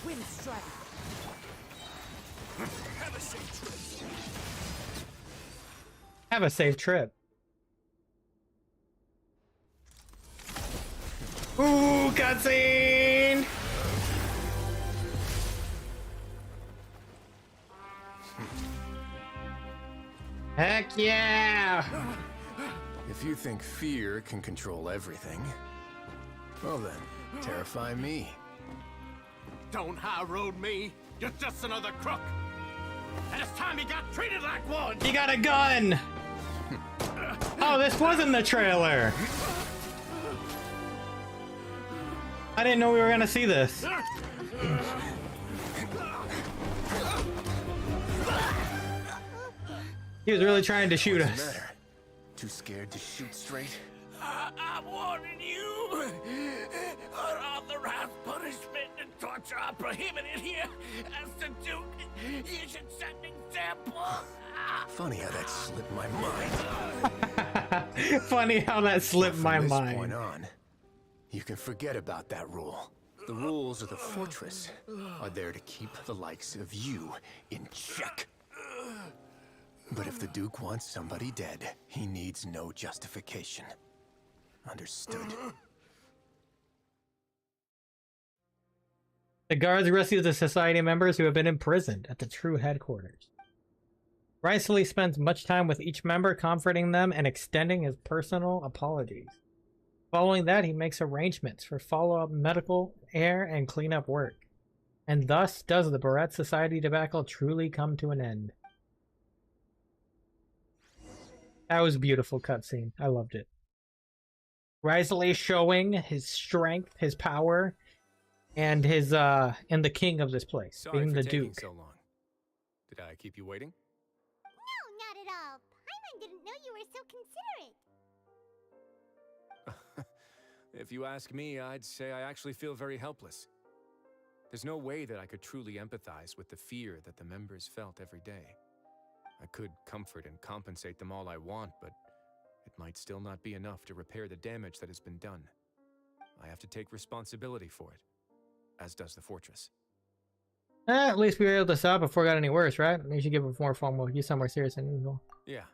Wind strike. Have a safe trip. Have a safe trip. Ooh, cutscene! Heck yeah! If you think fear can control everything, well then, terrify me. Don't high road me. You're just another crook. And it's time you got treated like one. You got a gun! Oh, this wasn't the trailer! I didn't know we were gonna see this. He was really trying to shoot What's us. the matter? Too scared to shoot straight? I'm warning you. Unauthorized punishment and torture are prohibited here. As the Duke, you should set an example. Funny how that slipped my mind. Funny how that slipped my From this mind. point on, you can forget about that rule. The rules of the fortress are there to keep the likes of you in check. But if the Duke wants somebody dead, he needs no justification. Understood? The guards rescue the society members who have been imprisoned at the true headquarters. Wriothesley spends much time with each member, comforting them and extending his personal apologies. Following that, he makes arrangements for follow-up medical, air, and cleanup work. And thus does the Barrett Society debacle truly come to an end. That was a beautiful cutscene. I loved it. Wriothesley showing his strength, his power, and his and the king of this place, Sorry being for the taking Duke. so long. Did I keep you waiting? No, not at all. Paimon didn't know you were so considerate. If you ask me, I'd say I actually feel very helpless. There's no way that I could truly empathize with the fear that the members felt every day. I could comfort and compensate them all I want, but it might still not be enough to repair the damage that has been done. I have to take responsibility for it, as does the fortress. At least we were able to stop before it got any worse, right? Maybe you should give it more formal. Use something more serious than usual. Yeah,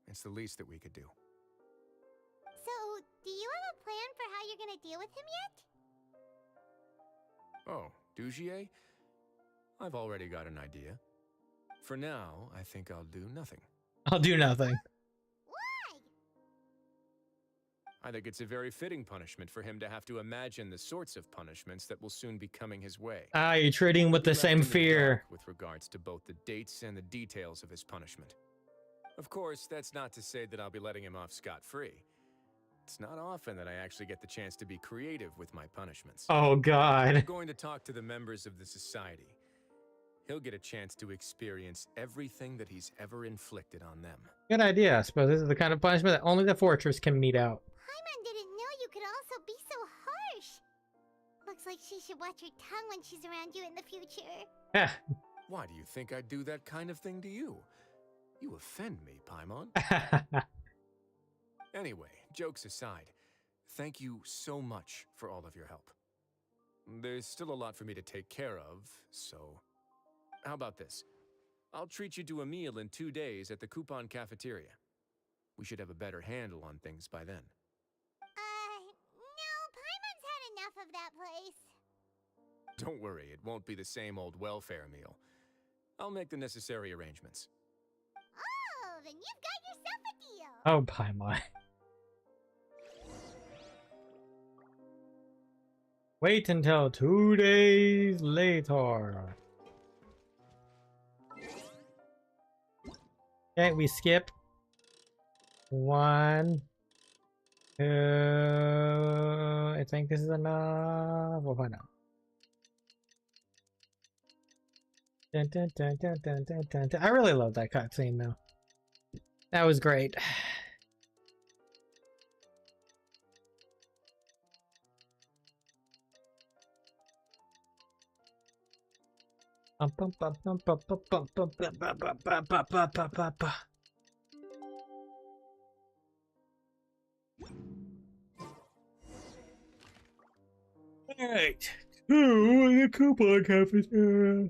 it's the least that we could do. So, do you have a plan for how you're gonna deal with him yet? Oh, Dugier? I've already got an idea. For now, I think I'll do nothing. I'll do nothing. Why? I think it's a very fitting punishment for him to have to imagine the sorts of punishments that will soon be coming his way. Ah, you're treating with the Left same in the fear. dark with regards to both the dates and the details of his punishment. Of course, that's not to say that I'll be letting him off scot-free. It's not often that I actually get the chance to be creative with my punishments. Oh, God. I'm going to talk to the members of the society. He'll get a chance to experience everything that he's ever inflicted on them. Good idea. I suppose this is the kind of punishment that only the fortress can mete out. Paimon didn't know you could also be so harsh. Looks like she should watch her tongue when she's around you in the future. Yeah. Why do you think I'd do that kind of thing to you? You offend me, Paimon. Anyway, jokes aside, thank you so much for all of your help. There's still a lot for me to take care of, so How about this? I'll treat you to a meal in 2 days at the Coupon Cafeteria. We should have a better handle on things by then. No, Paimon's had enough of that place. Don't worry, it won't be the same old welfare meal. I'll make the necessary arrangements. Oh, then you've got yourself a deal. Oh, Paimon. Wait until 2 days later. Okay, we skip 1, 2. I think this is enough. We'll find out. Dun, dun, dun, dun, dun, dun, dun, dun. I really love that cutscene though. That was great. Alright, to the Coupon Cafeteria.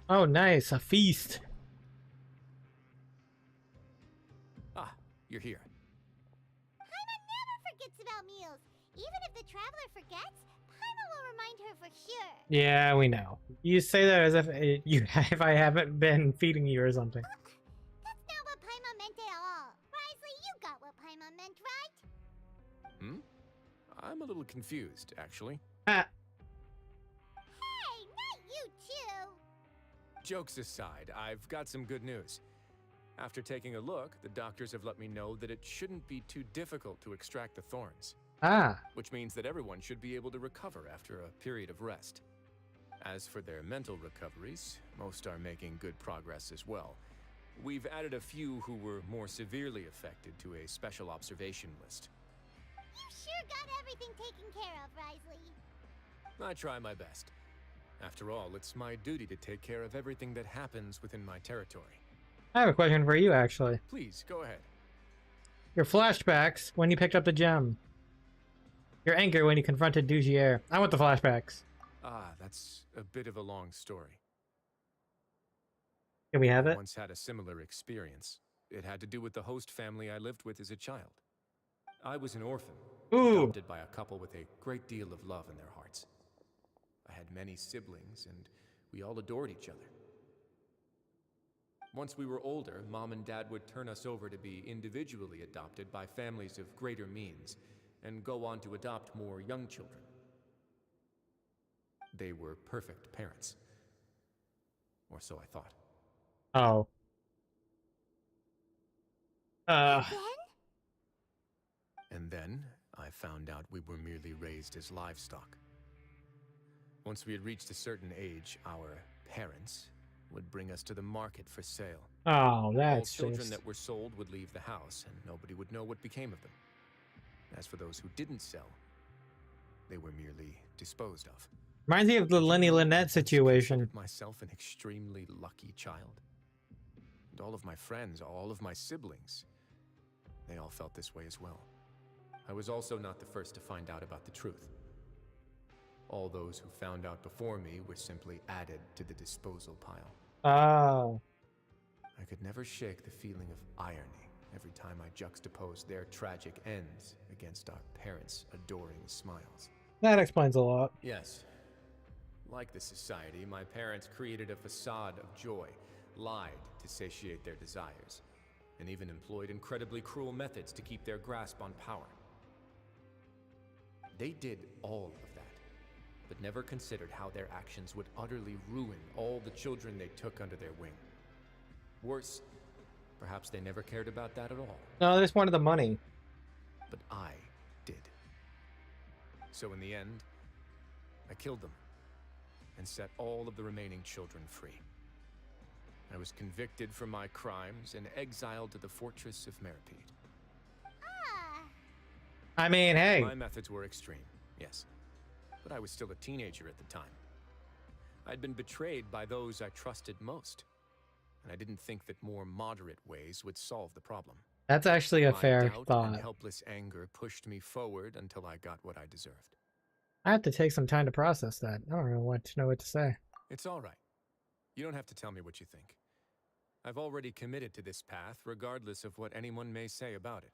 Oh, nice, a feast. Ah, you're here. Paimon never forgets about meals. Even if the traveler forgets, Paimon will remind her for sure. Yeah, we know. You say that as if if I haven't been feeding you or something. That's not what Paimon meant at all. Wriothesley, you got what Paimon meant, right? I'm a little confused, actually. Ah. Hey, not you too. Jokes aside, I've got some good news. After taking a look, the doctors have let me know that it shouldn't be too difficult to extract the thorns. Ah. Which means that everyone should be able to recover after a period of rest. As for their mental recoveries, most are making good progress as well. We've added a few who were more severely affected to a special observation list. You sure got everything taken care of, Wriothesley. I try my best. After all, it's my duty to take care of everything that happens within my territory. I have a question for you, actually. Please, go ahead. Your flashbacks when you picked up the gem. Your anger when you confronted Dugier. I want the flashbacks. Ah, that's a bit of a long story. Can we have I it? once had a similar experience. It had to do with the host family I lived with as a child. I was an orphan, adopted by a couple with a great deal of love in their hearts. I had many siblings, and we all adored each other. Once we were older, Mom and Dad would turn us over to be individually adopted by families of greater means, and go on to adopt more young children. They were perfect parents. Or so I thought. Oh. And then, I found out we were merely raised as livestock. Once we had reached a certain age, our parents would bring us to the market for sale. Oh, that's All children just... that were sold would leave the house, and nobody would know what became of them. As for those who didn't sell, they were merely disposed of. Reminds me of the Lenny Lynette situation. Myself an extremely lucky child. And all of my friends, all of my siblings, they all felt this way as well. I was also not the first to find out about the truth. All those who found out before me were simply added to the disposal pile. Oh. I could never shake the feeling of irony every time I juxtaposed their tragic ends against our parents' adoring smiles. That explains a lot. Yes. Like the society, my parents created a facade of joy, lied to satiate their desires, and even employed incredibly cruel methods to keep their grasp on power. They did all of that, but never considered how their actions would utterly ruin all the children they took under their wing. Worse, perhaps they never cared about that at all. No, they just wanted the money. But I did. So in the end, I killed them and set all of the remaining children free. I was convicted for my crimes and exiled to the fortress of Meripede. I mean, hey. My methods were extreme, yes. But I was still a teenager at the time. I'd been betrayed by those I trusted most. And I didn't think that more moderate ways would solve the problem. That's actually a My fair doubt thought. and helpless anger pushed me forward until I got what I deserved. I have to take some time to process that. I don't know what to say. It's all right. You don't have to tell me what you think. I've already committed to this path, regardless of what anyone may say about it.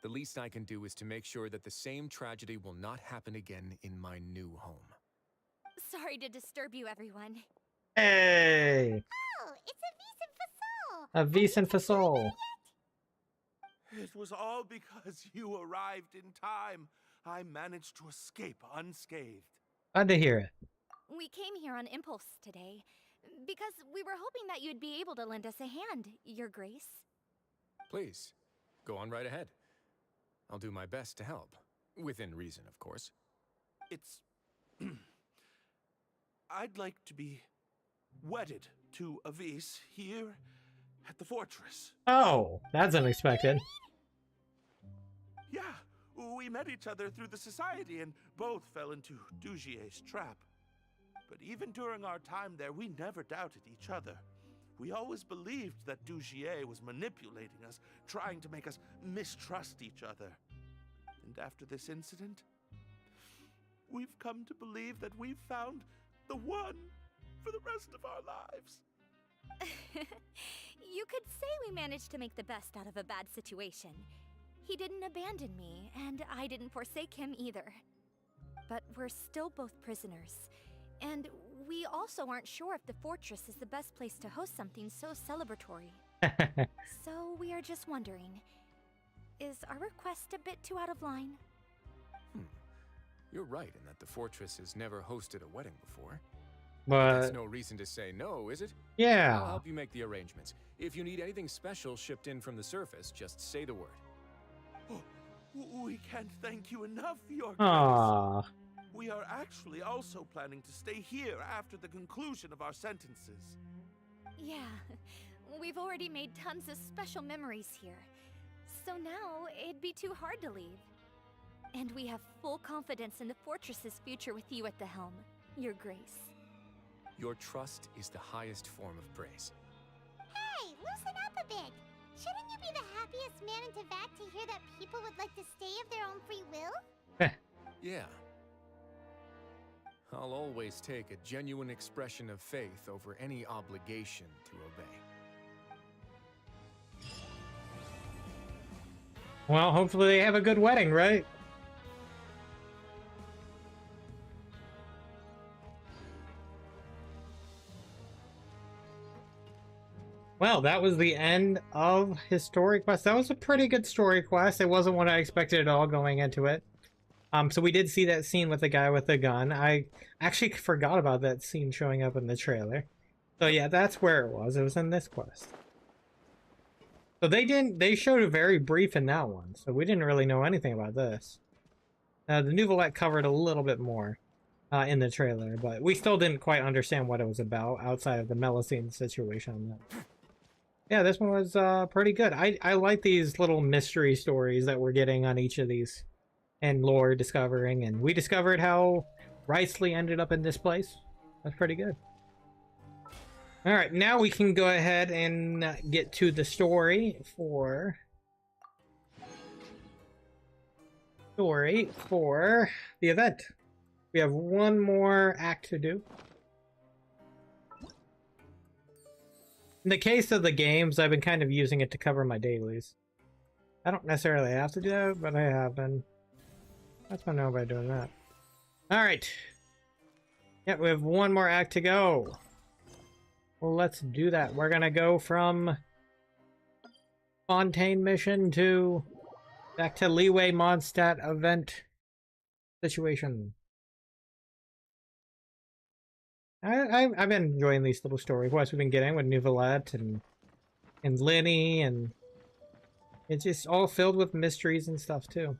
The least I can do is to make sure that the same tragedy will not happen again in my new home. Sorry to disturb you, everyone. Hey! Oh, it's A Vicent Fasol. It was all because you arrived in time. I managed to escape unscathed. Glad to hear it. We came here on impulse today, because we were hoping that you'd be able to lend us a hand, Your Grace. Please, go on right ahead. I'll do my best to help. Within reason, of course. It's... I'd like to be wedded to Avis here at the fortress. Oh, that's unexpected. Yeah, we met each other through the society and both fell into Dugier's trap. But even during our time there, we never doubted each other. We always believed that Dugier was manipulating us, trying to make us mistrust each other. And after this incident, we've come to believe that we've found the one for the rest of our lives. You could say we managed to make the best out of a bad situation. He didn't abandon me, and I didn't forsake him either. But we're still both prisoners, and we also aren't sure if the fortress is the best place to host something so celebratory. So we are just wondering, is our request a bit too out of line? You're right in that the fortress has never hosted a wedding before. But that's no reason to say no, is it? Yeah. I'll help you make the arrangements. If you need anything special shipped in from the surface, just say the word. Oh, we can't thank you enough, Your Grace. Aww. We are actually also planning to stay here after the conclusion of our sentences. Yeah, we've already made tons of special memories here. So now, it'd be too hard to leave. And we have full confidence in the fortress's future with you at the helm, Your Grace. Your trust is the highest form of praise. Hey, loosen up a bit. Shouldn't you be the happiest man in Teyvat to hear that people would like to stay of their own free will? Yeah. I'll always take a genuine expression of faith over any obligation to obey. Well, hopefully they have a good wedding, right? Well, that was the end of his story quest. That was a pretty good story quest. It wasn't what I expected at all going into it. So we did see that scene with the guy with the gun. I actually forgot about that scene showing up in the trailer. So yeah, that's where it was. It was in this quest. So they showed it very brief in that one. So we didn't really know anything about this. The Nouvellette covered a little bit more in the trailer, but we still didn't quite understand what it was about outside of the Melusine situation. Yeah, this one was pretty good. I like these little mystery stories that we're getting on each of these. And lore discovering, and we discovered how Wriothesley ended up in this place. That's pretty good. Alright, now we can go ahead and get to the story for the event. We have one more act to do. In the case of the games, I've been kind of using it to cover my dailies. I don't necessarily have to do that, but I have been. That's what I know by doing that. Alright. Yeah, we have one more act to go. Well, let's do that. We're gonna go from Fontaine mission to back to Leeway Mondstadt event situation. I've been enjoying these little story quests we've been getting with Nouvellette and Linny, and it's just all filled with mysteries and stuff too.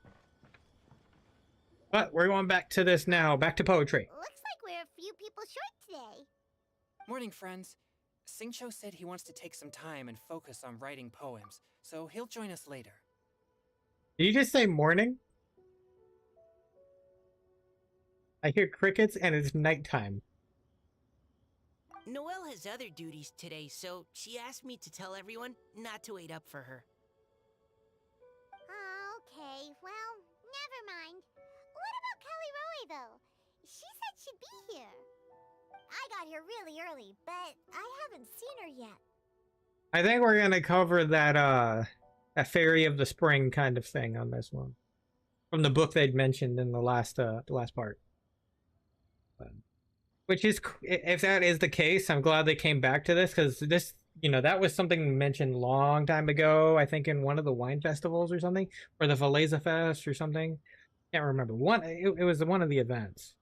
But we're going back to this now. Back to poetry. Looks like we're a few people short today. Morning, friends. Singcho said he wants to take some time and focus on writing poems, so he'll join us later. Did you just say morning? I hear crickets and it's nighttime. Noelle has other duties today, so she asked me to tell everyone not to wait up for her. Okay, well, never mind. What about Kelly Roy, though? She said she'd be here. I got here really early, but I haven't seen her yet. I think we're gonna cover that a Fairy of the Spring kind of thing on this one. From the book they'd mentioned in the last part. Which is, if that is the case, I'm glad they came back to this, because this, you know, that was something mentioned long time ago, I think in one of the wine festivals or something, or the Valeza Fest or something. Can't remember. It was one of the events.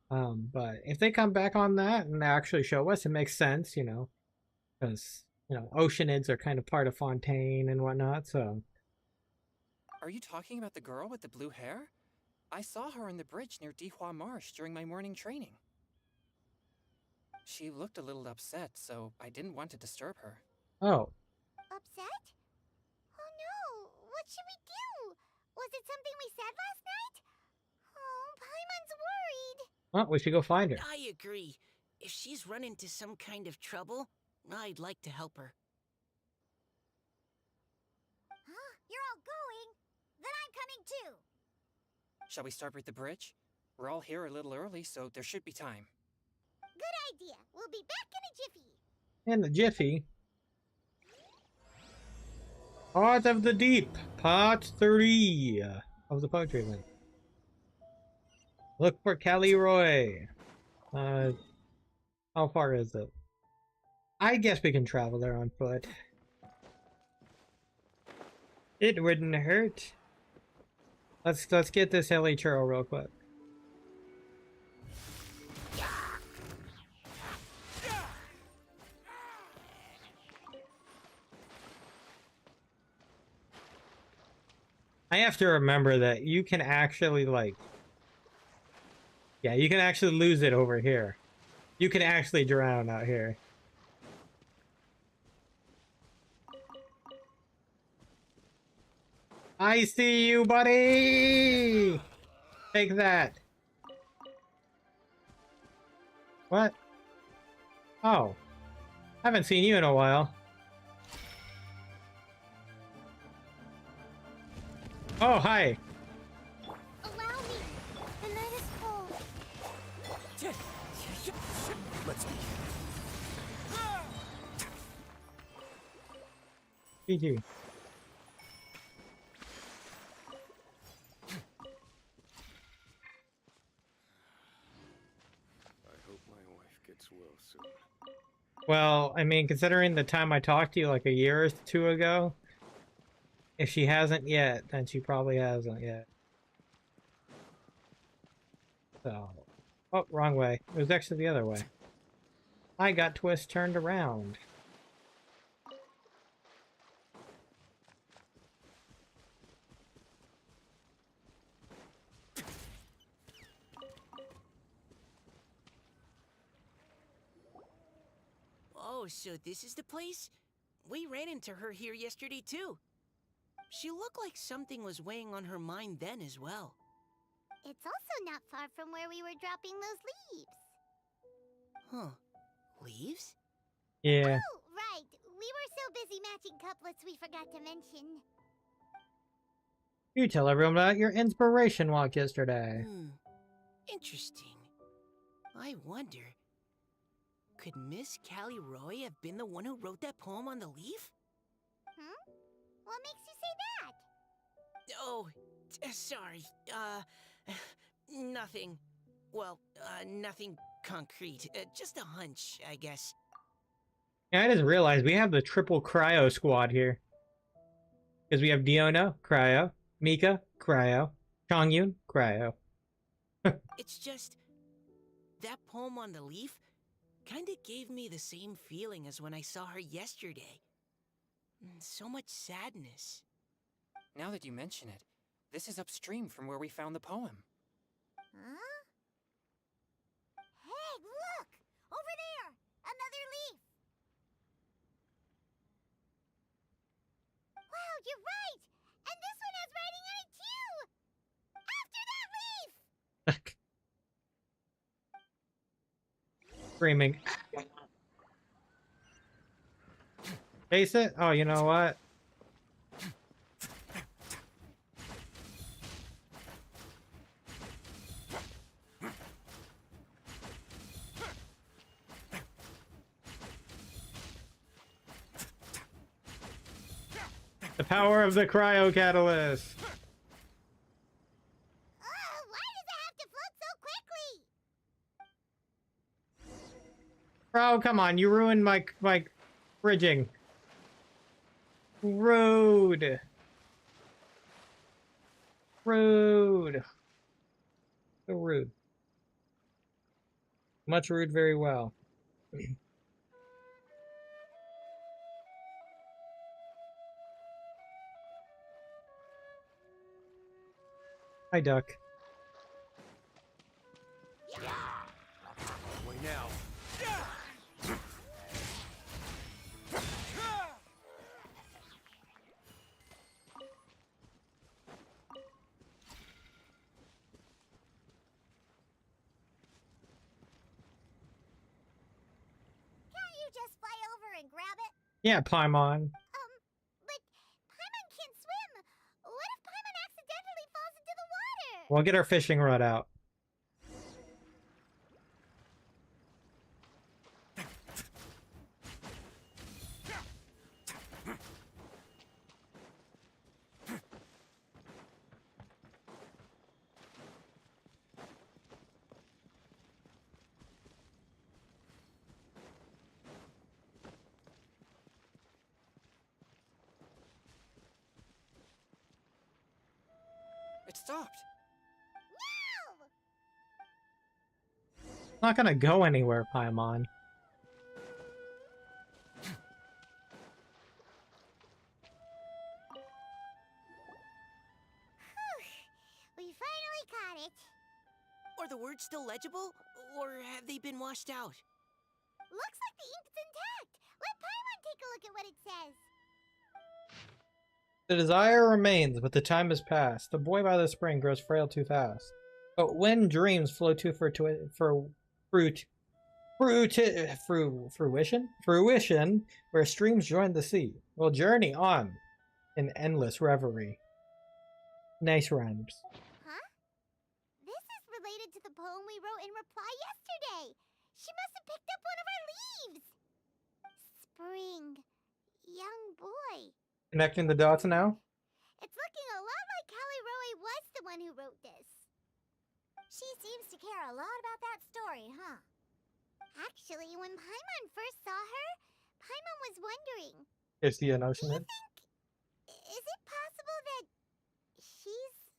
But if they come back on that and actually show us, it makes sense, you know, because, you know, Oceanids are kind of part of Fontaine and whatnot, so. Are you talking about the girl with the blue hair? I saw her on the bridge near Dihua Marsh during my morning training. She looked a little upset, so I didn't want to disturb her. Oh. Upset? Oh no, what should we do? Was it something we said last night? Oh, Paimon's worried. Well, we should go find her. I agree. If she's run into some kind of trouble, I'd like to help her. Huh? You're all going? Then I'm coming too. Shall we start with the bridge? We're all here a little early, so there should be time. Good idea. We'll be back in a jiffy. In the jiffy. Heart of the Deep, Part 3 of the Poetry Event. Look for Kelly Roy. How far is it? I guess we can travel there on foot. It wouldn't hurt. Let's get this hilly churro real quick. I have to remember that you can actually, like... Yeah, you can actually lose it over here. You can actually drown out here. I see you, buddy! Take that. What? Oh. Haven't seen you in a while. Oh, hi. Allow me. The night is cold. Let's GG. I hope my wife gets well soon. Well, I mean, considering the time I talked to you like a year or two ago, if she hasn't yet, then she probably hasn't yet. So, oh, wrong way. It was actually the other way. I got twist turned around. Oh, so this is the place? We ran into her here yesterday, too. She looked like something was weighing on her mind then as well. It's also not far from where we were dropping those leaves. Huh. Leaves? Yeah. Oh, right. We were so busy matching couplets we forgot to mention. You tell everyone about your inspiration walk yesterday. Interesting. I wonder, could Miss Callie Roy have been the one who wrote that poem on the leaf? Hmm? What makes you say that? Oh, sorry. Nothing. Well, nothing concrete. Just a hunch, I guess. Yeah, I just realized we have the triple cryo squad here. Because we have Diona, cryo, Mika, cryo, Chongyun, cryo. It's just, that poem on the leaf kinda gave me the same feeling as when I saw her yesterday. So much sadness. Now that you mention it, this is upstream from where we found the poem. Huh? Hey, look! Over there! Another leaf! Wow, you're right! And this one has writing on it too! After that leaf! Screaming. Chase it? Oh, you know what? The power of the cryo catalyst. Why does it have to float so quickly? Bro, come on, you ruined my bridging. Rude. Rude. So rude. Much rude very well. Hi, Duck. Way now. Can't you just fly over and grab it? Yeah, Paimon. But Paimon can't swim. What if Paimon accidentally falls into the water? We'll get our fishing rod out. It stopped. It's not gonna go anywhere, Paimon. We finally caught it. Are the words still legible? Or have they been washed out? Looks like the ink's intact. Let Paimon take a look at what it says. The desire remains, but the time has passed. The boy by the spring grows frail too fast. But when dreams flow too fruition, where streams join the sea, we'll journey on in endless reverie. Nice rhymes. Huh? This is related to the poem we wrote in reply yesterday. She must have picked up one of our leaves. Spring. Young boy. Connecting the dots now? It's looking a lot like Callie Roe was the one who wrote this. She seems to care a lot about that story, huh? Actually, when Paimon first saw her, Paimon was wondering, Is the notion it? is it possible that she's,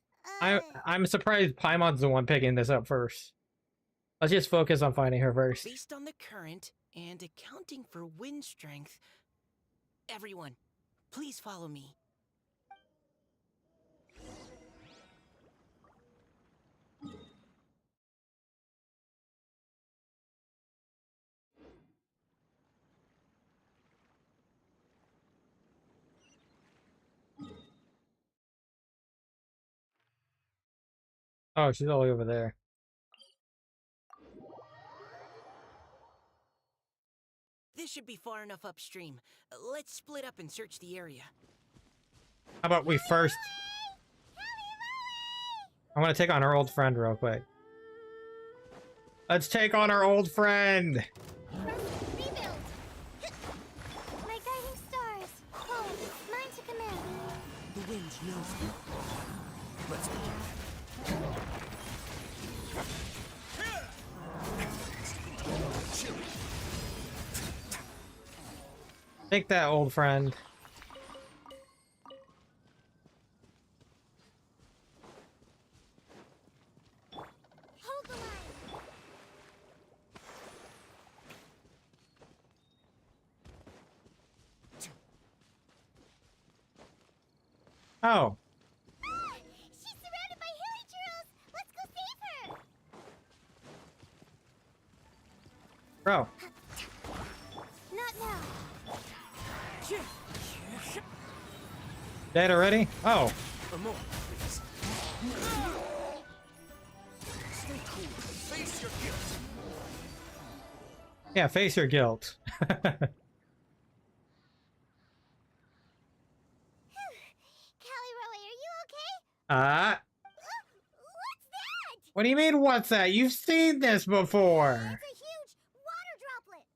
I'm surprised Paimon's the one picking this up first. Let's just focus on finding her first. Based on the current and accounting for wind strength, everyone, please follow me. Oh, she's all over there. This should be far enough upstream. Let's split up and search the area. How about we first... I want to take on our old friend real quick. Let's take on our old friend! rebuild? My guiding stars. Home, mine to command. The wind knows me. Let's go. Take that, old friend. Hold the line. Oh. She's surrounded by hilly churls. Let's go save her. Bro. Not now. Dead already? Oh. More, please. Stay cool. Face your guilt. Yeah, face your guilt. Caliroe, are you okay? What's that? What do you mean, what's that? You've seen this before. It's a huge water droplet.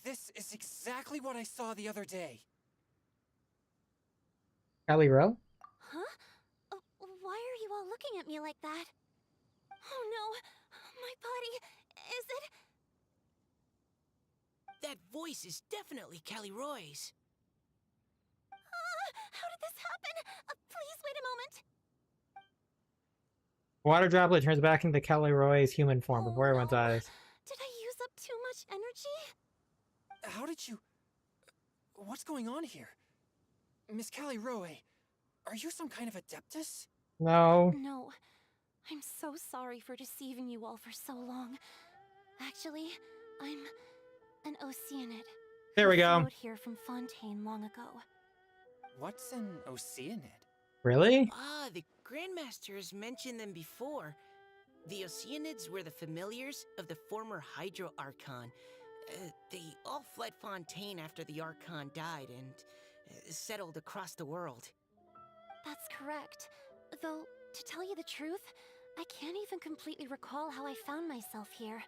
This is exactly what I saw the other day. Caliroe? Huh? Why are you all looking at me like that? Oh no! My body... is it... That voice is definitely Caliroy's. How did this happen? Please wait a moment. Water droplet turns back into Caliroy's human form before everyone dies. Did I use up too much energy? How did you... What's going on here? Miss Caliroe, are you some kind of adeptus? No. No. I'm so sorry for deceiving you all for so long. Actually, I'm an Oceanid. There we go. Who flowed here from Fontaine long ago. What's an Oceanid? Really? Ah, the Grandmaster has mentioned them before. The Oceanids were the familiars of the former Hydro Archon. They all fled Fontaine after the Archon died and settled across the world. That's correct. Though, to tell you the truth, I can't even completely recall how I found myself here.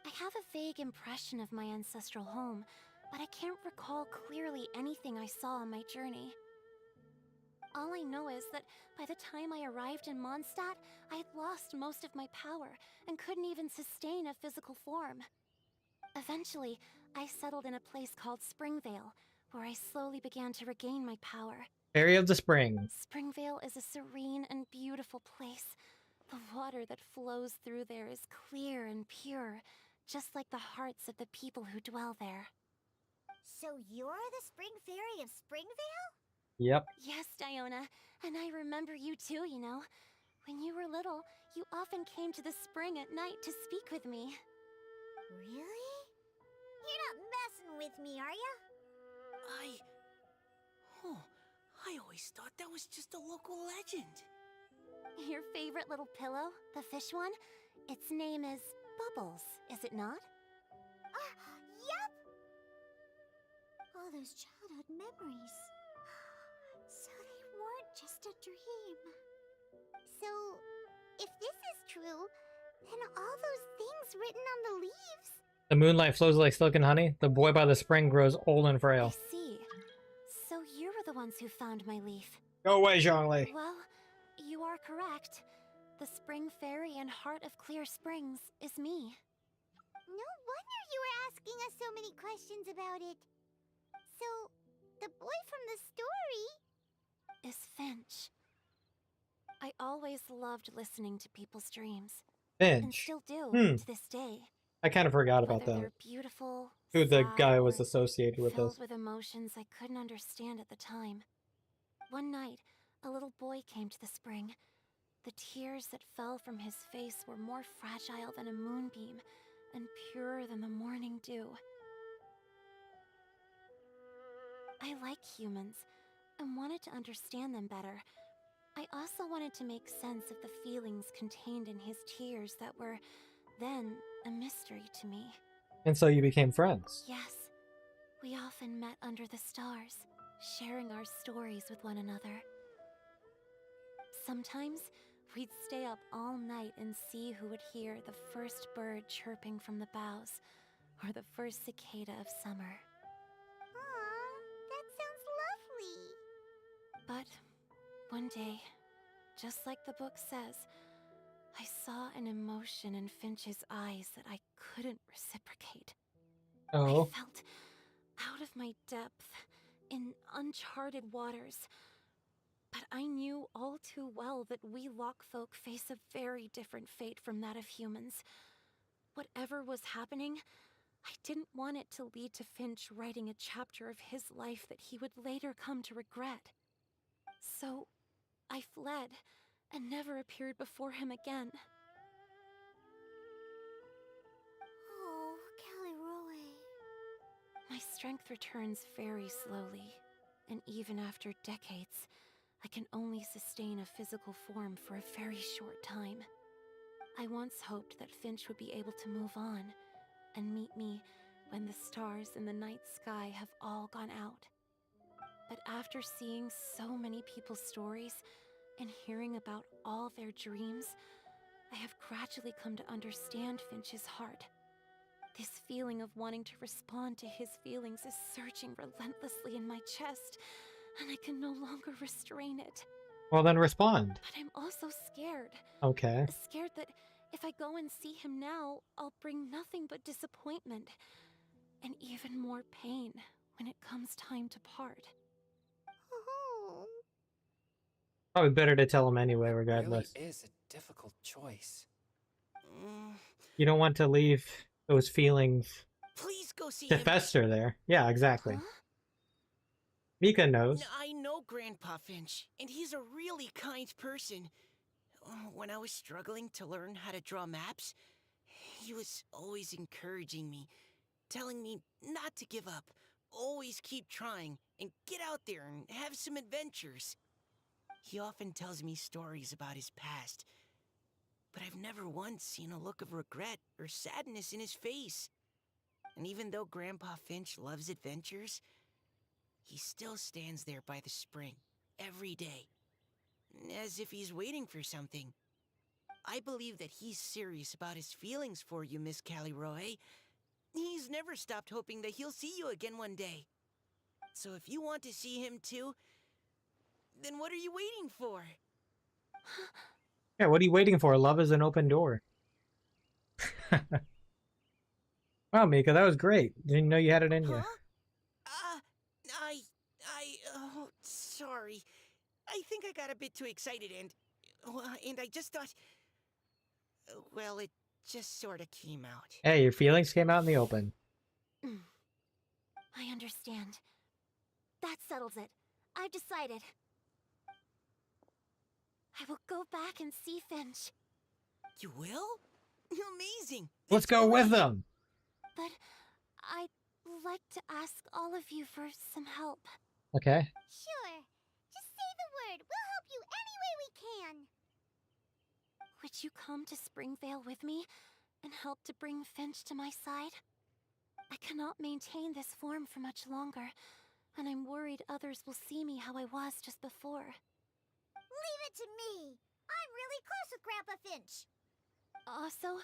I have a vague impression of my ancestral home, but I can't recall clearly anything I saw on my journey. All I know is that by the time I arrived in Mondstadt, I had lost most of my power and couldn't even sustain a physical form. Eventually, I settled in a place called Springvale, where I slowly began to regain my power. Area of the Spring. Springvale is a serene and beautiful place. The water that flows through there is clear and pure, just like the hearts of the people who dwell there. So you're the Spring Fairy of Springvale? Yep. Yes, Diona, and I remember you too, you know. When you were little, you often came to the spring at night to speak with me. Really? You're not messing with me, are ya? I always thought that was just a local legend. Your favorite little pillow, the fish one? Its name is Bubbles, is it not? Yup! All those childhood memories. So they weren't just a dream. So, if this is true, then all those things written on the leaves... The moonlight flows like silk and honey. The boy by the spring grows old and frail. I see. So you were the ones who found my leaf. Go away, Zhongli. Well, you are correct. The Spring Fairy and Heart of Clear Springs is me. No wonder you were asking us so many questions about it. So, the boy from the story... is Finch. I always loved listening to people's dreams. Finch. And still do, to this day. I kind of forgot about Whether that. they're beautiful, Who the sad, guy or was associated with filled this. with emotions I couldn't understand at the time. One night, a little boy came to the spring. The tears that fell from his face were more fragile than a moonbeam and purer than the morning dew. I like humans and wanted to understand them better. I also wanted to make sense of the feelings contained in his tears that were then a mystery to me. And so you became friends. Yes, we often met under the stars, sharing our stories with one another. Sometimes we'd stay up all night and see who would hear the first bird chirping from the boughs, or the first cicada of summer. Aw, that sounds lovely. But one day, just like the book says, I saw an emotion in Finch's eyes that I couldn't reciprocate. Oh. I felt out of my depth, in uncharted waters. But I knew all too well that we Lockfolk face a very different fate from that of humans. Whatever was happening, I didn't want it to lead to Finch writing a chapter of his life that he would later come to regret. So, I fled, and never appeared before him again. strength returns very slowly, and even after decades, I can only sustain a physical form for a very short time. I once hoped that Finch would be able to move on and meet me when the stars in the night sky have all gone out. But after seeing so many people's stories and hearing about all their dreams, I have gradually come to understand Finch's heart. This feeling of wanting to respond to his feelings is surging relentlessly in my chest, and I can no longer restrain it. Well, then respond. But I'm also scared. Okay. Scared that if I go and see him now, I'll bring nothing but disappointment and even more pain when it comes time to part. Probably better to tell him anyway, regardless. Really is a difficult choice. You don't want to leave those feelings Please go see to him. fester there. Yeah, exactly. Mika knows. I know Grandpa Finch, and he's a really kind person. When I was struggling to learn how to draw maps, he was always encouraging me, telling me not to give up, always keep trying, and get out there and have some adventures. He often tells me stories about his past, but I've never once seen a look of regret or sadness in his face. And even though Grandpa Finch loves adventures, he still stands there by the spring, every day, as if he's waiting for something. I believe that he's serious about his feelings for you, Miss Callie Roe. He's never stopped hoping that he'll see you again one day. So if you want to see him too, then what are you waiting for? Yeah, what are you waiting for? Love is an open door. Wow, Mika, that was great. Didn't know you had it in you. Oh, sorry. I think I got a bit too excited and I just thought, well, it just sort of came out. Hey, your feelings came out in the open. I understand. That settles it. I've decided. I will go back and see Finch. You will? Amazing. Let's go with them. But I'd like to ask all of you for some help. Okay. Sure. Just say the word. We'll help you any way we can. Would you come to Springvale with me and help to bring Finch to my side? I cannot maintain this form for much longer, and I'm worried others will see me how I was just before. Leave it to me. I'm really close with Grandpa Finch. Also,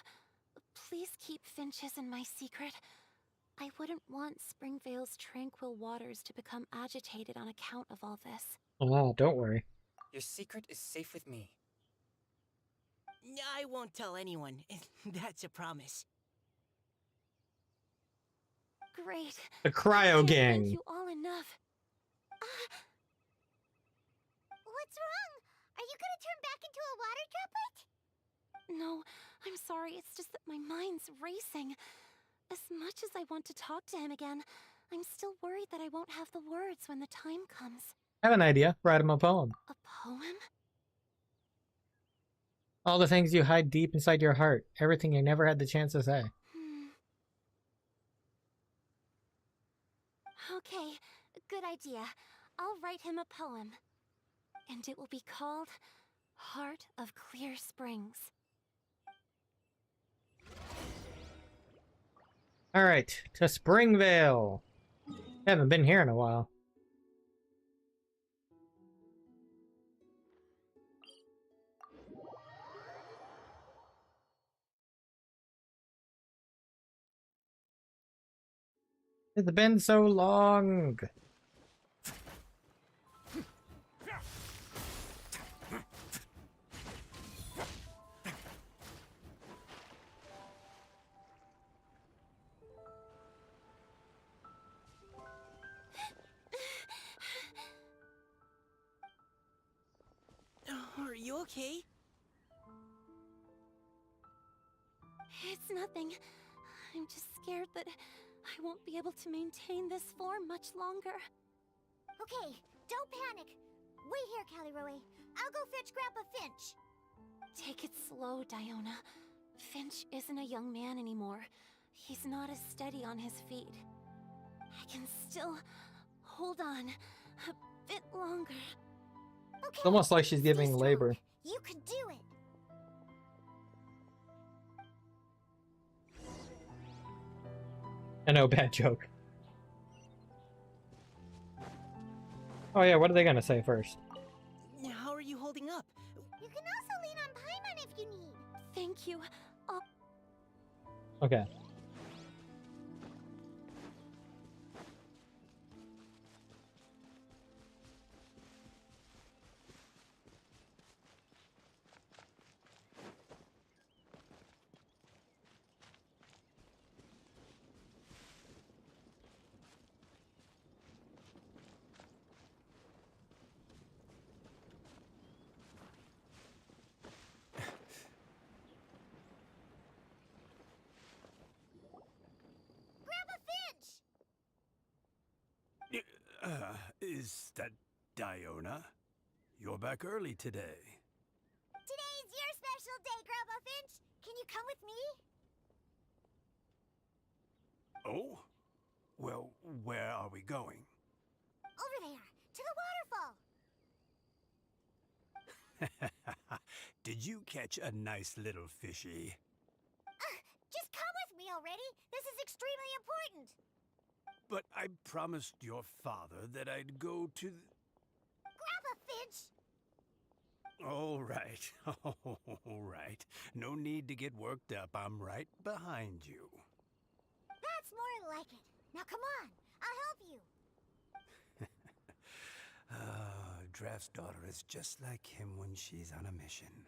please keep Finch's in my secret. I wouldn't want Springvale's tranquil waters to become agitated on account of all this. Oh, don't worry. Your secret is safe with me. I won't tell anyone. That's a promise. Great. The Cryo Gang. Thank you all enough. What's wrong? Are you gonna turn back into a water droplet? No, I'm sorry. It's just that my mind's racing. As much as I want to talk to him again, I'm still worried that I won't have the words when the time comes. I have an idea. Write him a poem. A poem? All the things you hide deep inside your heart. Everything you never had the chance to say. Okay, good idea. I'll write him a poem. And it will be called Heart of Clear Springs. Alright, to Springvale. Haven't been here in a while. It's been so long. Are you okay? It's nothing. I'm just scared that I won't be able to maintain this form much longer. Okay, don't panic. Wait here, Callie Roe. I'll go fetch Grandpa Finch. Take it slow, Diona. Finch isn't a young man anymore. He's not as steady on his feet. I can still hold on a bit longer. It's almost like she's giving labor. You could do it. I know, bad joke. Oh yeah, what are they gonna say first? How are you holding up? You can also lean on Paimon if you need. Thank you. Okay. Is that Diona? You're back early today. Today's your special day, Grandpa Finch. Can you come with me? Oh? Well, where are we going? Over there, to the waterfall. Did you catch a nice little fishy? Just come with me already. This is extremely important. But I promised your father that I'd go to Grandpa Finch! All right. All right. No need to get worked up. I'm right behind you. That's more like it. Now come on. I'll help you. Draft's daughter is just like him when she's on a mission.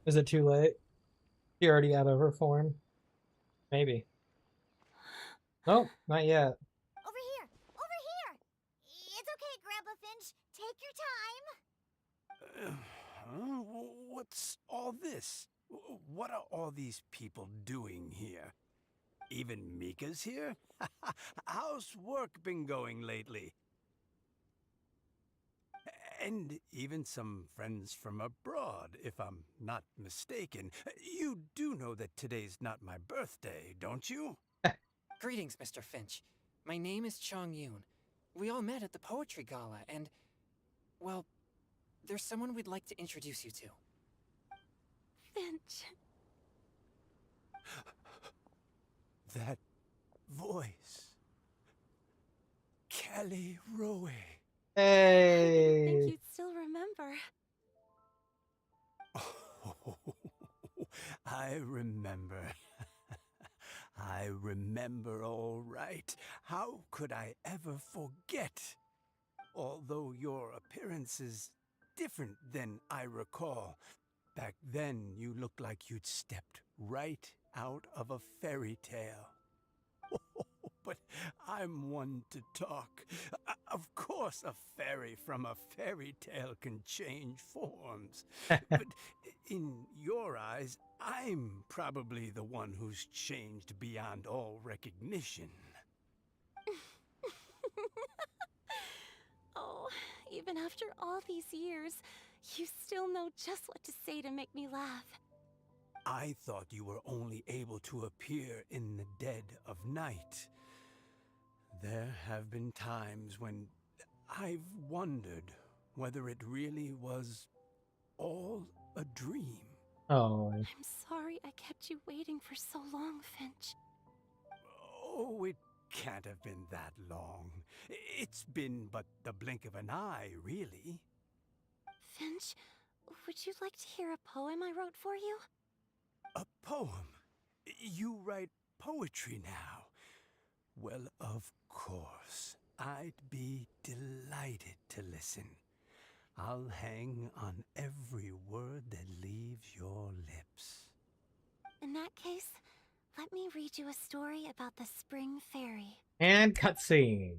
Is it too late? She already out of her form? Maybe. Nope, not yet. Over here! Over here! It's okay, Grandpa Finch. Take your time. What's all this? What are all these people doing here? Even Mika's here? How's work been going lately? And even some friends from abroad, if I'm not mistaken. You do know that today's not my birthday, don't you? Greetings, Mr. Finch. My name is Chong Yoon. We all met at the poetry gala, and, well, there's someone we'd like to introduce you to. Finch. That voice. Kelly Rowe. Hey! I think you'd still remember. Oh, I remember. I remember all right. How could I ever forget? Although your appearance is different than I recall. Back then, you looked like you'd stepped right out of a fairy tale. But I'm one to talk. Of course, a fairy from a fairy tale can change forms. But in your eyes, I'm probably the one who's changed beyond all recognition. Oh, even after all these years, you still know just what to say to make me laugh. I thought you were only able to appear in the dead of night. There have been times when I've wondered whether it really was all a dream. Oh. I'm sorry I kept you waiting for so long, Finch. Oh, it can't have been that long. It's been but the blink of an eye, really. Finch, would you like to hear a poem I wrote for you? A poem? You write poetry now? Well, of course. I'd be delighted to listen. I'll hang on every word that leaves your lips. In that case, let me read you a story about the Spring Fairy. And cutscene.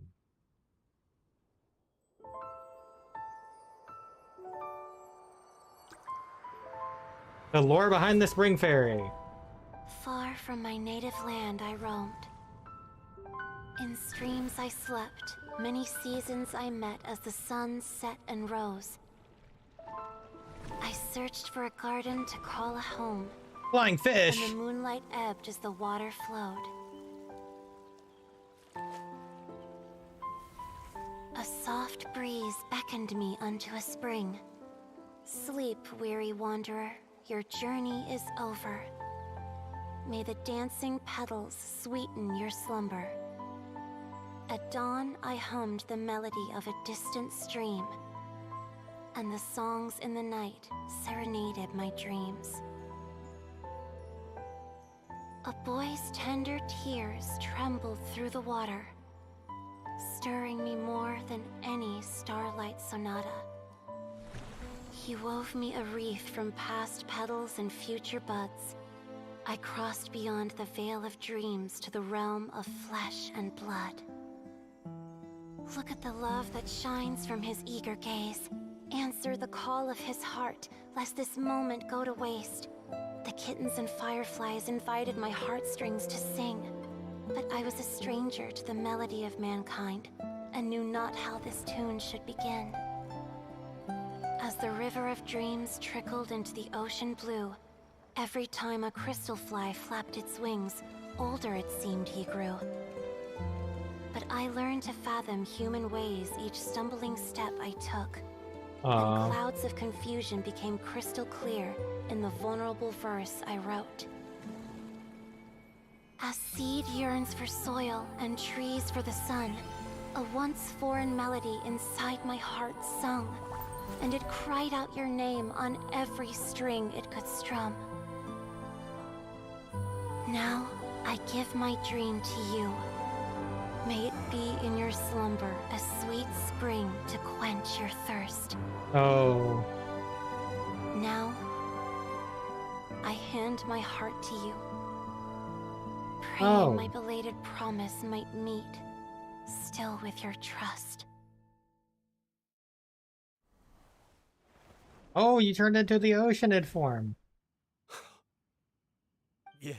The lore behind the Spring Fairy. Far from my native land I roamed. In streams I slept, many seasons I met as the sun set and rose. I I searched for a garden to call a home. Flying fish. And the moonlight ebbed as the water flowed. A soft breeze beckoned me unto a spring. Sleep, weary wanderer, your journey is over. May the dancing petals sweeten your slumber. At dawn, I hummed the melody of a distant stream, and the songs in the night serenaded my dreams. A boy's tender tears trembled through the water, stirring me more than any starlight sonata. He wove me a wreath from past petals and future buds. I crossed beyond the veil of dreams to the realm of flesh and blood. Look at the love that shines from his eager gaze. Answer the call of his heart, lest this moment go to waste. The kittens and fireflies invited my heartstrings to sing, but I was a stranger to the melody of mankind, and knew not how this tune should begin. As the river of dreams trickled into the ocean blue, every time a crystal fly flapped its wings, older it seemed he grew. But I learned to fathom human ways each stumbling step I took. And clouds of confusion became crystal clear in the vulnerable verse I wrote. As seed yearns for soil and trees for the sun, a once foreign melody inside my heart sung, and it cried out your name on every string it could strum. Now I give my dream to you. May it be in your slumber a sweet spring to quench your thirst. Oh. Now, I hand my heart to you, praying my belated promise might meet, still with your trust. Oh, you turned into the Oceanid form. Yes.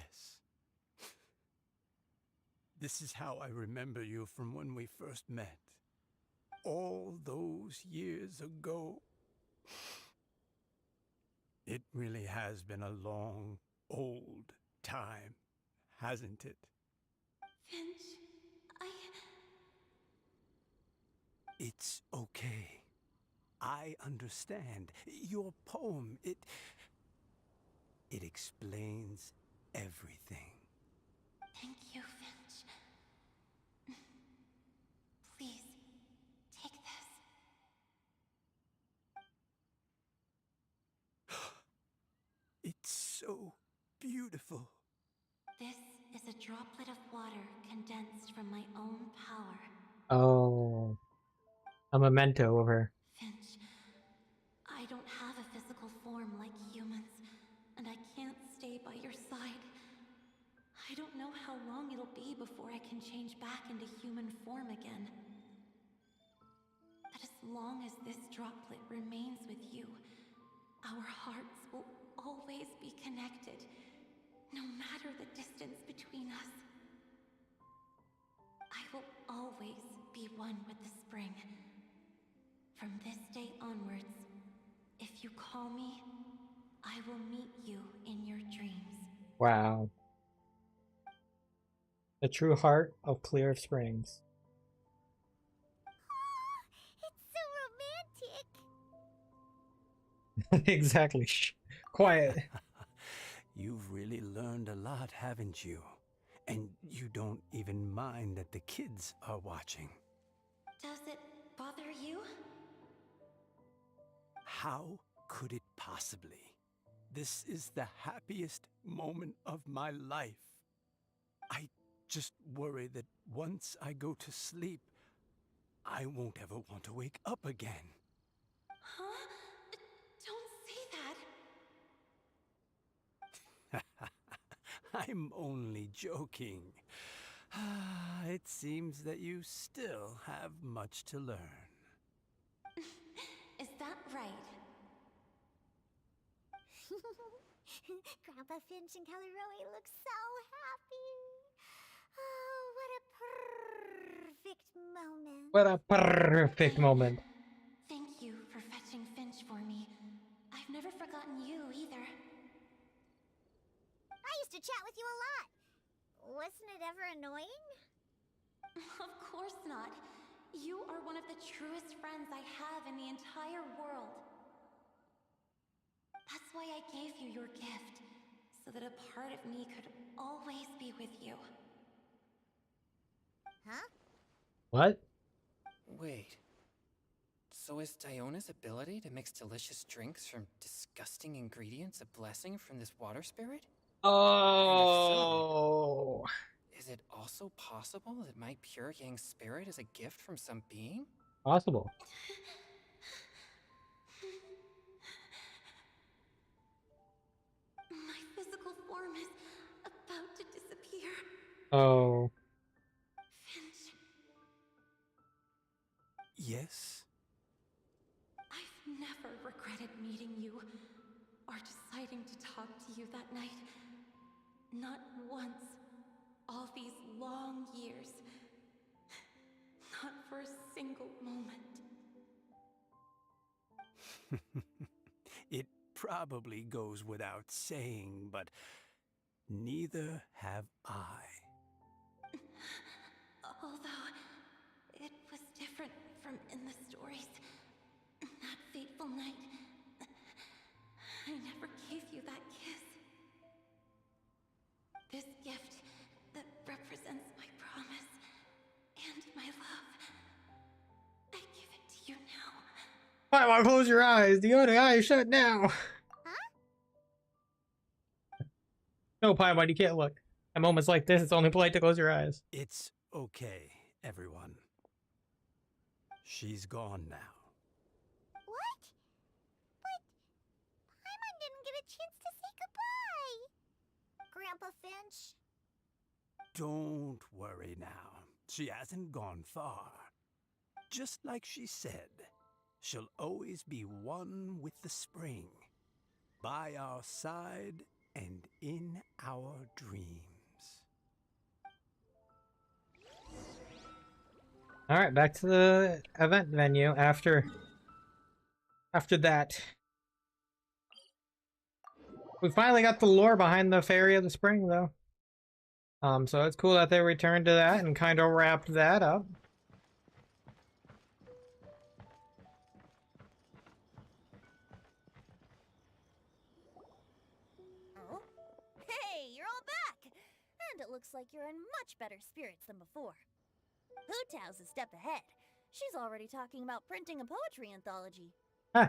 This is how I remember you from when we first met. All those years ago. It really has been a long, old time, hasn't it? Finch, It's okay. I understand. Your poem, it explains everything. Thank you, Finch. Please, take this. It's so beautiful. This is a droplet of water condensed from my own power. Oh. A memento of her. Finch, I don't have a physical form like humans, and I can't stay by your side. I don't know how long it'll be before I can change back into human form again. But as long as this droplet remains with you, our hearts will always be connected, no matter the distance between us. I will always be one with the spring. From this day onwards, if you call me, I will meet you in your dreams. Wow. The true heart of Clear Springs. It's so romantic. Exactly. Shh. Quiet. You've really learned a lot, haven't you? And you don't even mind that the kids are watching. Does it bother you? How could it possibly? This is the happiest moment of my life. I just worry that once I go to sleep, I won't ever want to wake up again. Huh? Don't say that. I'm only joking. It seems that you still have much to learn. Is that right? Grandpa Finch and Kelly look so happy. Oh, what a perfect moment. What a perfect moment. Thank you for fetching Finch for me. I've never forgotten course not. You are one of the truest friends I have in the entire world. That's why I gave you your gift, so that a part of me could always be with you. Huh? What? Wait. So is Diona's ability to mix delicious drinks from disgusting ingredients a blessing from this water spirit? Oh. Is it also possible that my pure yang spirit is a gift from some being? Possible. My physical form is about to disappear. Oh. Finch, Yes? I've never regretted meeting you or deciding to talk to you that night. Not once. All these long years. Not for a single moment. It probably goes without saying, but neither have I. Although it was different from in the stories. That fateful night, I never gave you that kiss. This gift that represents my promise and my love. I give it to you now. Paimon, close your eyes. The other eye is shut now. No, Paimon, you can't look. At moments like this, it's only polite to close your eyes. It's okay, everyone. She's gone now. What? But Paimon didn't get a chance to say goodbye. Grandpa Finch? Don't worry now. She hasn't gone far. Just like she said, she'll always be one with the spring, by our side and in our dreams. All right, back to the event venue after that. We finally got the lore behind the Fairy of the Spring, though. So it's cool that they returned to that and kind of wrapped that up. Oh? Hey, you're all back! And it looks like you're in much better spirits than before. Hootow's a step ahead. She's already talking about printing a poetry anthology. Huh.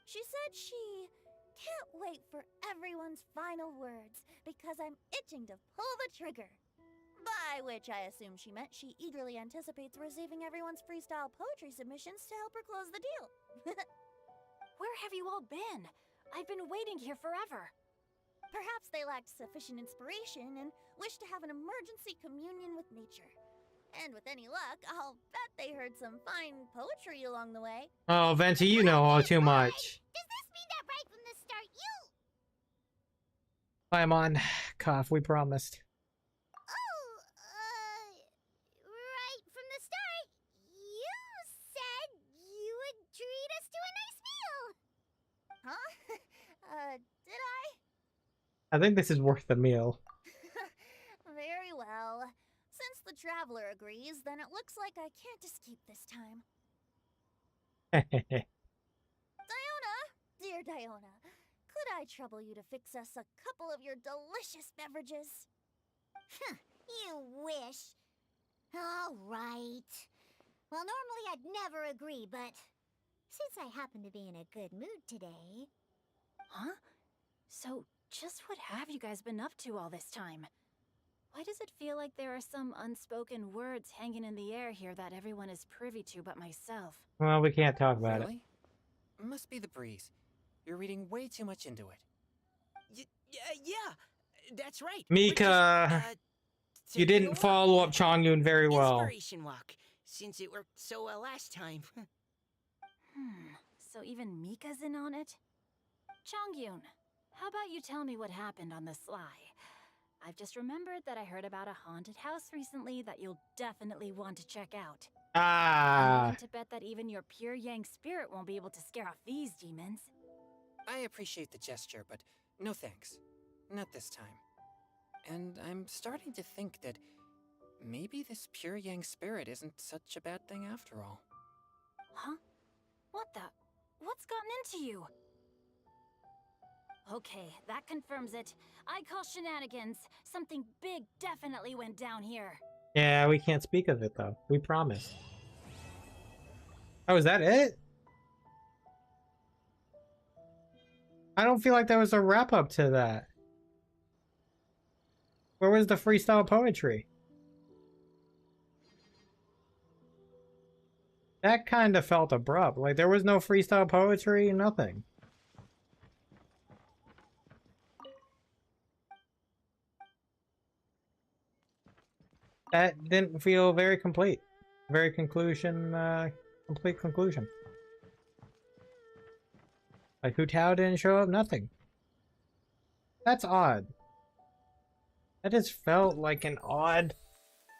She said she can't wait for everyone's final words because I'm itching to pull the trigger. By which I assume she meant she eagerly anticipates receiving everyone's freestyle poetry submissions to help her close the deal. Where have you all been? I've been waiting here forever. Perhaps they lacked sufficient inspiration and wished to have an emergency communion with nature. And with any luck, I'll bet they heard some fine poetry along the way. Oh, Venti, you know all too much. Does this mean that right from the start Paimon, cough, we promised. right from the start, you said you would treat us to a nice meal. Huh? Did I? I think this is worth the meal. Very well. Since the traveler agrees, then it looks like I can't escape this time. Diona, dear Diona, could I trouble you to fix us a couple of your delicious beverages? You wish. All right. Well, normally I'd never agree, but since I happen to be in a good mood today... Huh? So, just what have you guys been up to all this time? Why does it feel like there are some unspoken words hanging in the air here that everyone is privy to but myself? Well, we can't talk about it. Really? Must be the breeze. You're reading way too much into it. Yeah, that's right. Mika, you didn't follow up Chongyun very well. Inspiration walk, since it worked so well last time. So even Mika's in on it? Chongyun, how about you tell me what happened on the sly? I've just remembered that I heard about a haunted house recently that you'll definitely want to check out. I'm willing to bet that even your pure yang spirit won't be able to scare off these demons. I appreciate the gesture, but no thanks. Not this time. And I'm starting to think that maybe this pure yang spirit isn't such a bad thing after all. Huh? What the? What's gotten into you? Okay, that confirms it. I call shenanigans. Something big definitely went down here. Yeah, we can't speak of it though. We promised. Oh, is that it? I don't feel like there was a wrap up to that. Where was the freestyle poetry? That kind of felt abrupt. Like there was no freestyle poetry, nothing. That didn't feel very complete. Very complete conclusion. Like Hu Tao didn't show up, nothing. That's odd. That just felt like an odd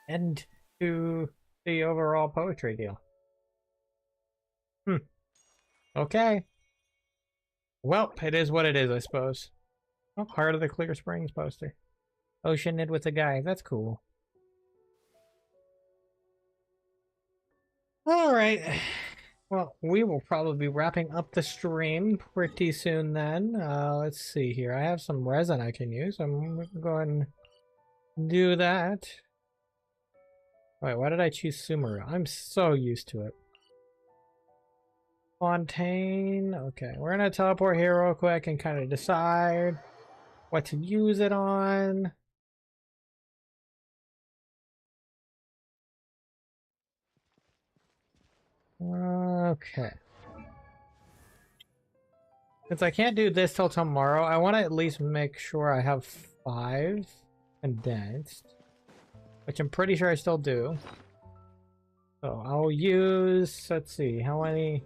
end to the overall poetry deal. Okay. Well, it is what it is, I suppose. Oh, Heart of the Clear Springs poster. Oceanid with a guy. That's cool. Alright. Well, we will probably be wrapping up the stream pretty soon then. Let's see here. I have some resin I can use. I'm going to go ahead and do that. Wait, why did I choose Sumeru? I'm so used to it. Fontaine. Okay, we're going to teleport here real quick and kind of decide what to use it on. Okay. Since I can't do this till tomorrow, I want to at least make sure I have 5 condensed, which I'm pretty sure I still do. So I'll use, let's see, how many?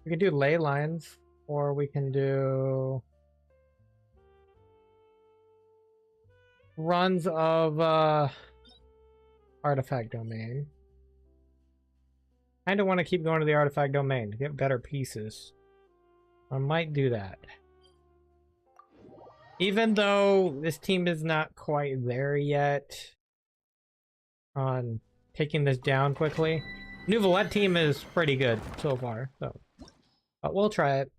We can do ley lines, or we can do runs of artifact domain. Kind of want to keep going to the artifact domain to get better pieces. I might do that. Even though this team is not quite there yet on taking this down quickly. New Valette team is pretty good so far, so but we'll try it.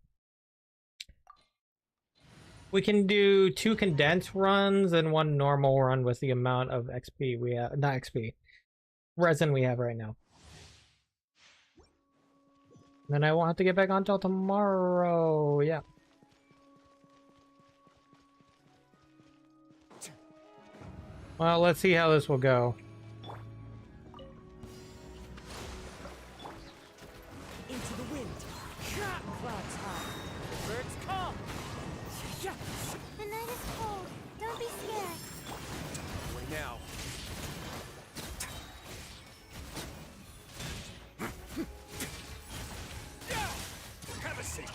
We can do 2 condensed runs and 1 normal run with the amount of XP we have, not XP, resin we have right now. Then I won't have to get back on till tomorrow, yeah. Well, let's see how this will go. Into the wind. Clouds high. The birds call. The night is cold. Don't be scared. Wait now. Have a seat.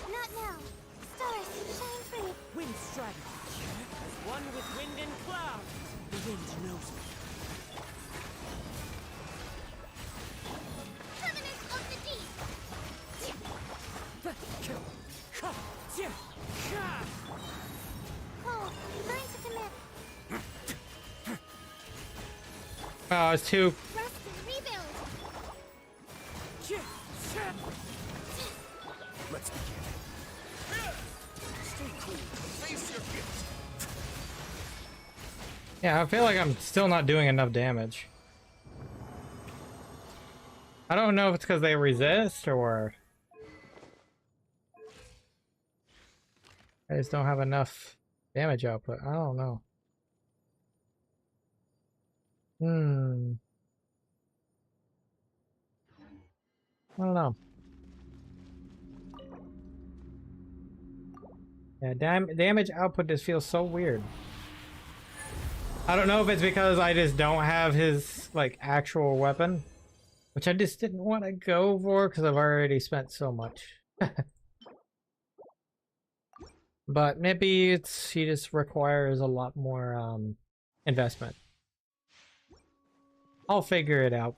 Not now. Stars, shine free. Wind strike. As one with wind and cloud. The wind knows me. Summoners of the deep. Cold. Learn to commit. Oh, it's too. Rest and rebuild. Let's begin. Stay cool. Face your fears. Yeah, I feel like I'm still not doing enough damage. I don't know if it's because they resist or I just don't have enough damage output. I don't know. I don't know. Yeah, damage output just feels so weird. I don't know if it's because I just don't have his like actual weapon, which I just didn't want to go for because I've already spent so much. But maybe he just requires a lot more investment. I'll figure it out.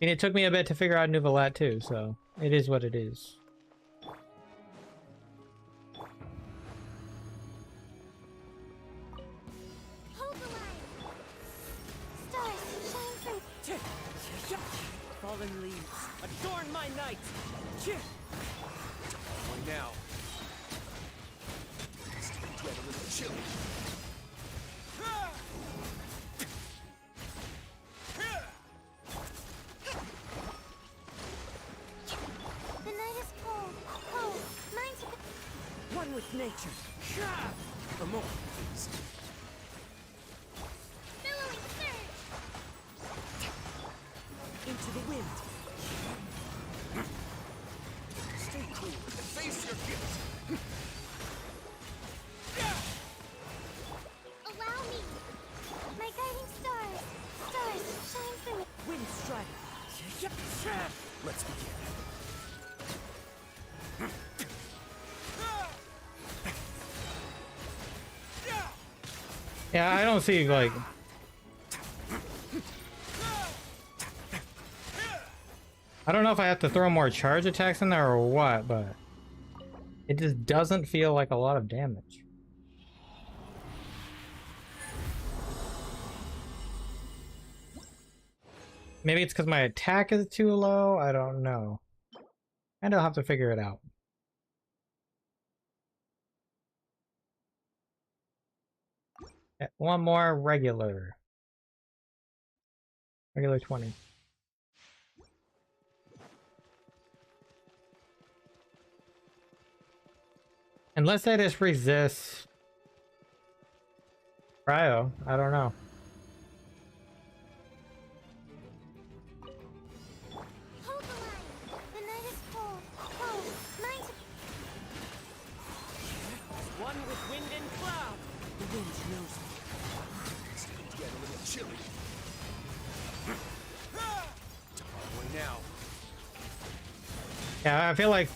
And it took me a bit to figure out Nouvellette too, so it is what it is. Hold the line. Stars, shine through. Fallen leaves, adorn my night! Only now. Get a little chilly. The night is cold. Cold. Mine's a One with nature. For more, please. billowing surge. Into the wind. Stay cool and face your guilt. Allow me. My guiding stars. Stars, shine through. Wind strider. Let's begin. Yeah, I don't see like I don't know if I have to throw more charge attacks in there or what, but it just doesn't feel like a lot of damage. Maybe it's because my attack is too low. I don't know. And I'll have to figure it out. Okay, one more regular. Regular 20. Unless I just resist Cryo, I don't know. Hold the line. The night is cold. Cold. Mine's One with wind and cloud. The wind knows me. Get a little chilly. Only now. Yeah, I feel like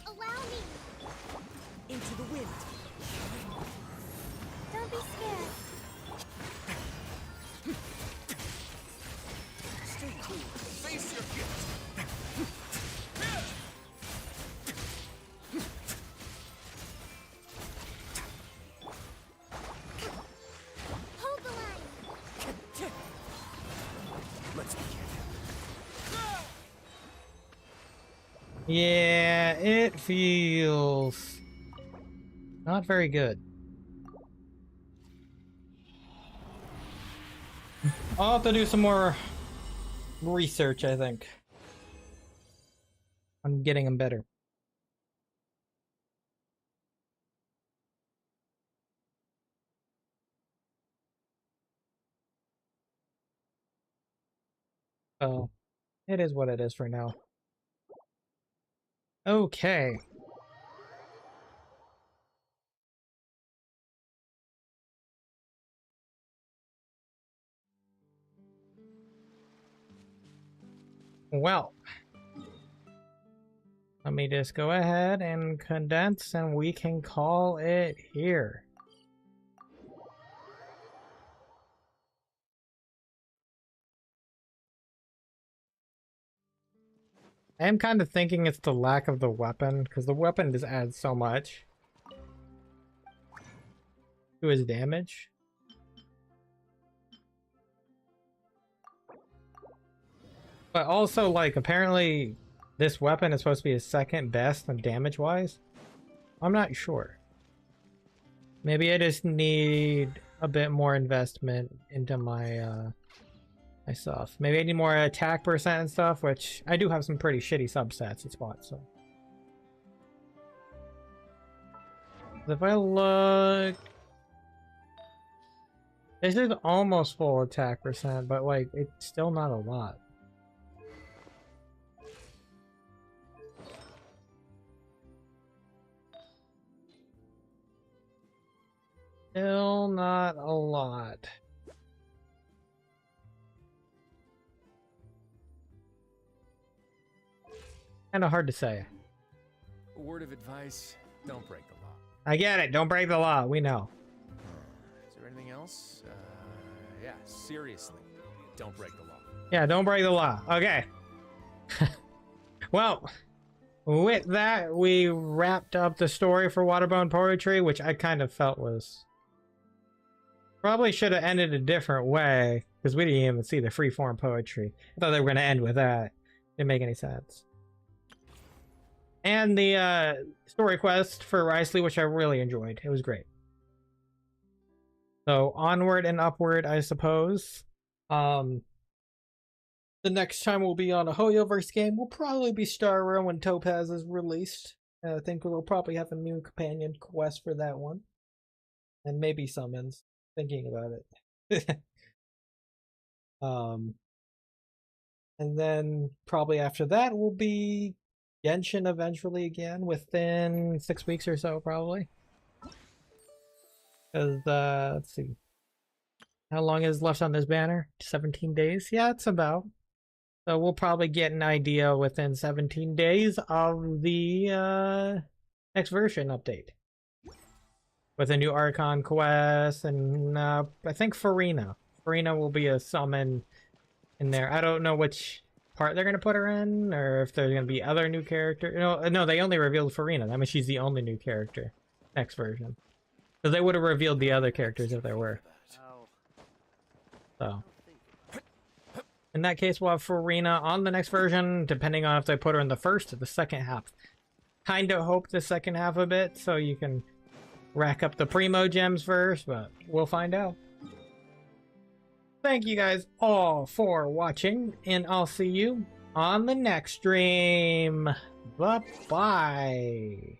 allow me. Into the wind. Don't be scared. Stay cool and face your guilt. Hold the line. Let's begin. yeah, it feels not very good. I'll have to do some more research, I think, on getting them better. So, it is what it is for now. Okay. Well, let me just go ahead and condense and we can call it here. I am kind of thinking it's the lack of the weapon, because the weapon just adds so much to his damage. But also, like, apparently this weapon is supposed to be his second best on damage-wise. I'm not sure. Maybe I just need a bit more investment into my stuff. Maybe I need more attack percent and stuff, which I do have some pretty shitty substats and spots, so. If I look... This is almost full attack percent, but like, it's still not a lot. Still not a lot. Kind of hard to say. A word of advice, don't break the law. I get it. Don't break the law. We know. Is there anything else? Yeah, seriously, don't break the law. Yeah, don't break the law. Okay. Well, with that, we wrapped up the story for Waterborne Poetry, which I kind of felt was... Probably should have ended a different way, because we didn't even see the freeform poetry. I thought they were going to end with that. Didn't make any sense. And the story quest for Wriothesley, which I really enjoyed. It was great. So, onward and upward, I suppose. The next time we'll be on a Hoyoverse game will probably be Star when Topaz is released. I think we'll probably have a new companion quest for that one. And maybe summons. Thinking about it. And then probably after that will be Genshin eventually again within 6 weeks or so, probably. Because, let's see. How long is left on this banner? 17 days? Yeah, it's about. So we'll probably get an idea within 17 days of the next version update. With a new Archon quest and I think Farina. Farina will be a summon in there. I don't know which part they're going to put her in or if there's going to be other new characters. No, they only revealed Farina. That means she's the only new character. Next version. Because they would have revealed the other characters if there were. So. In that case, we'll have Farina on the next version, depending on if they put her in the first or the second half. Kind of hope the second half a bit, so you can rack up the Primo gems first, but we'll find out. Thank you guys all for watching, and I'll see you on the next stream. Bye-bye.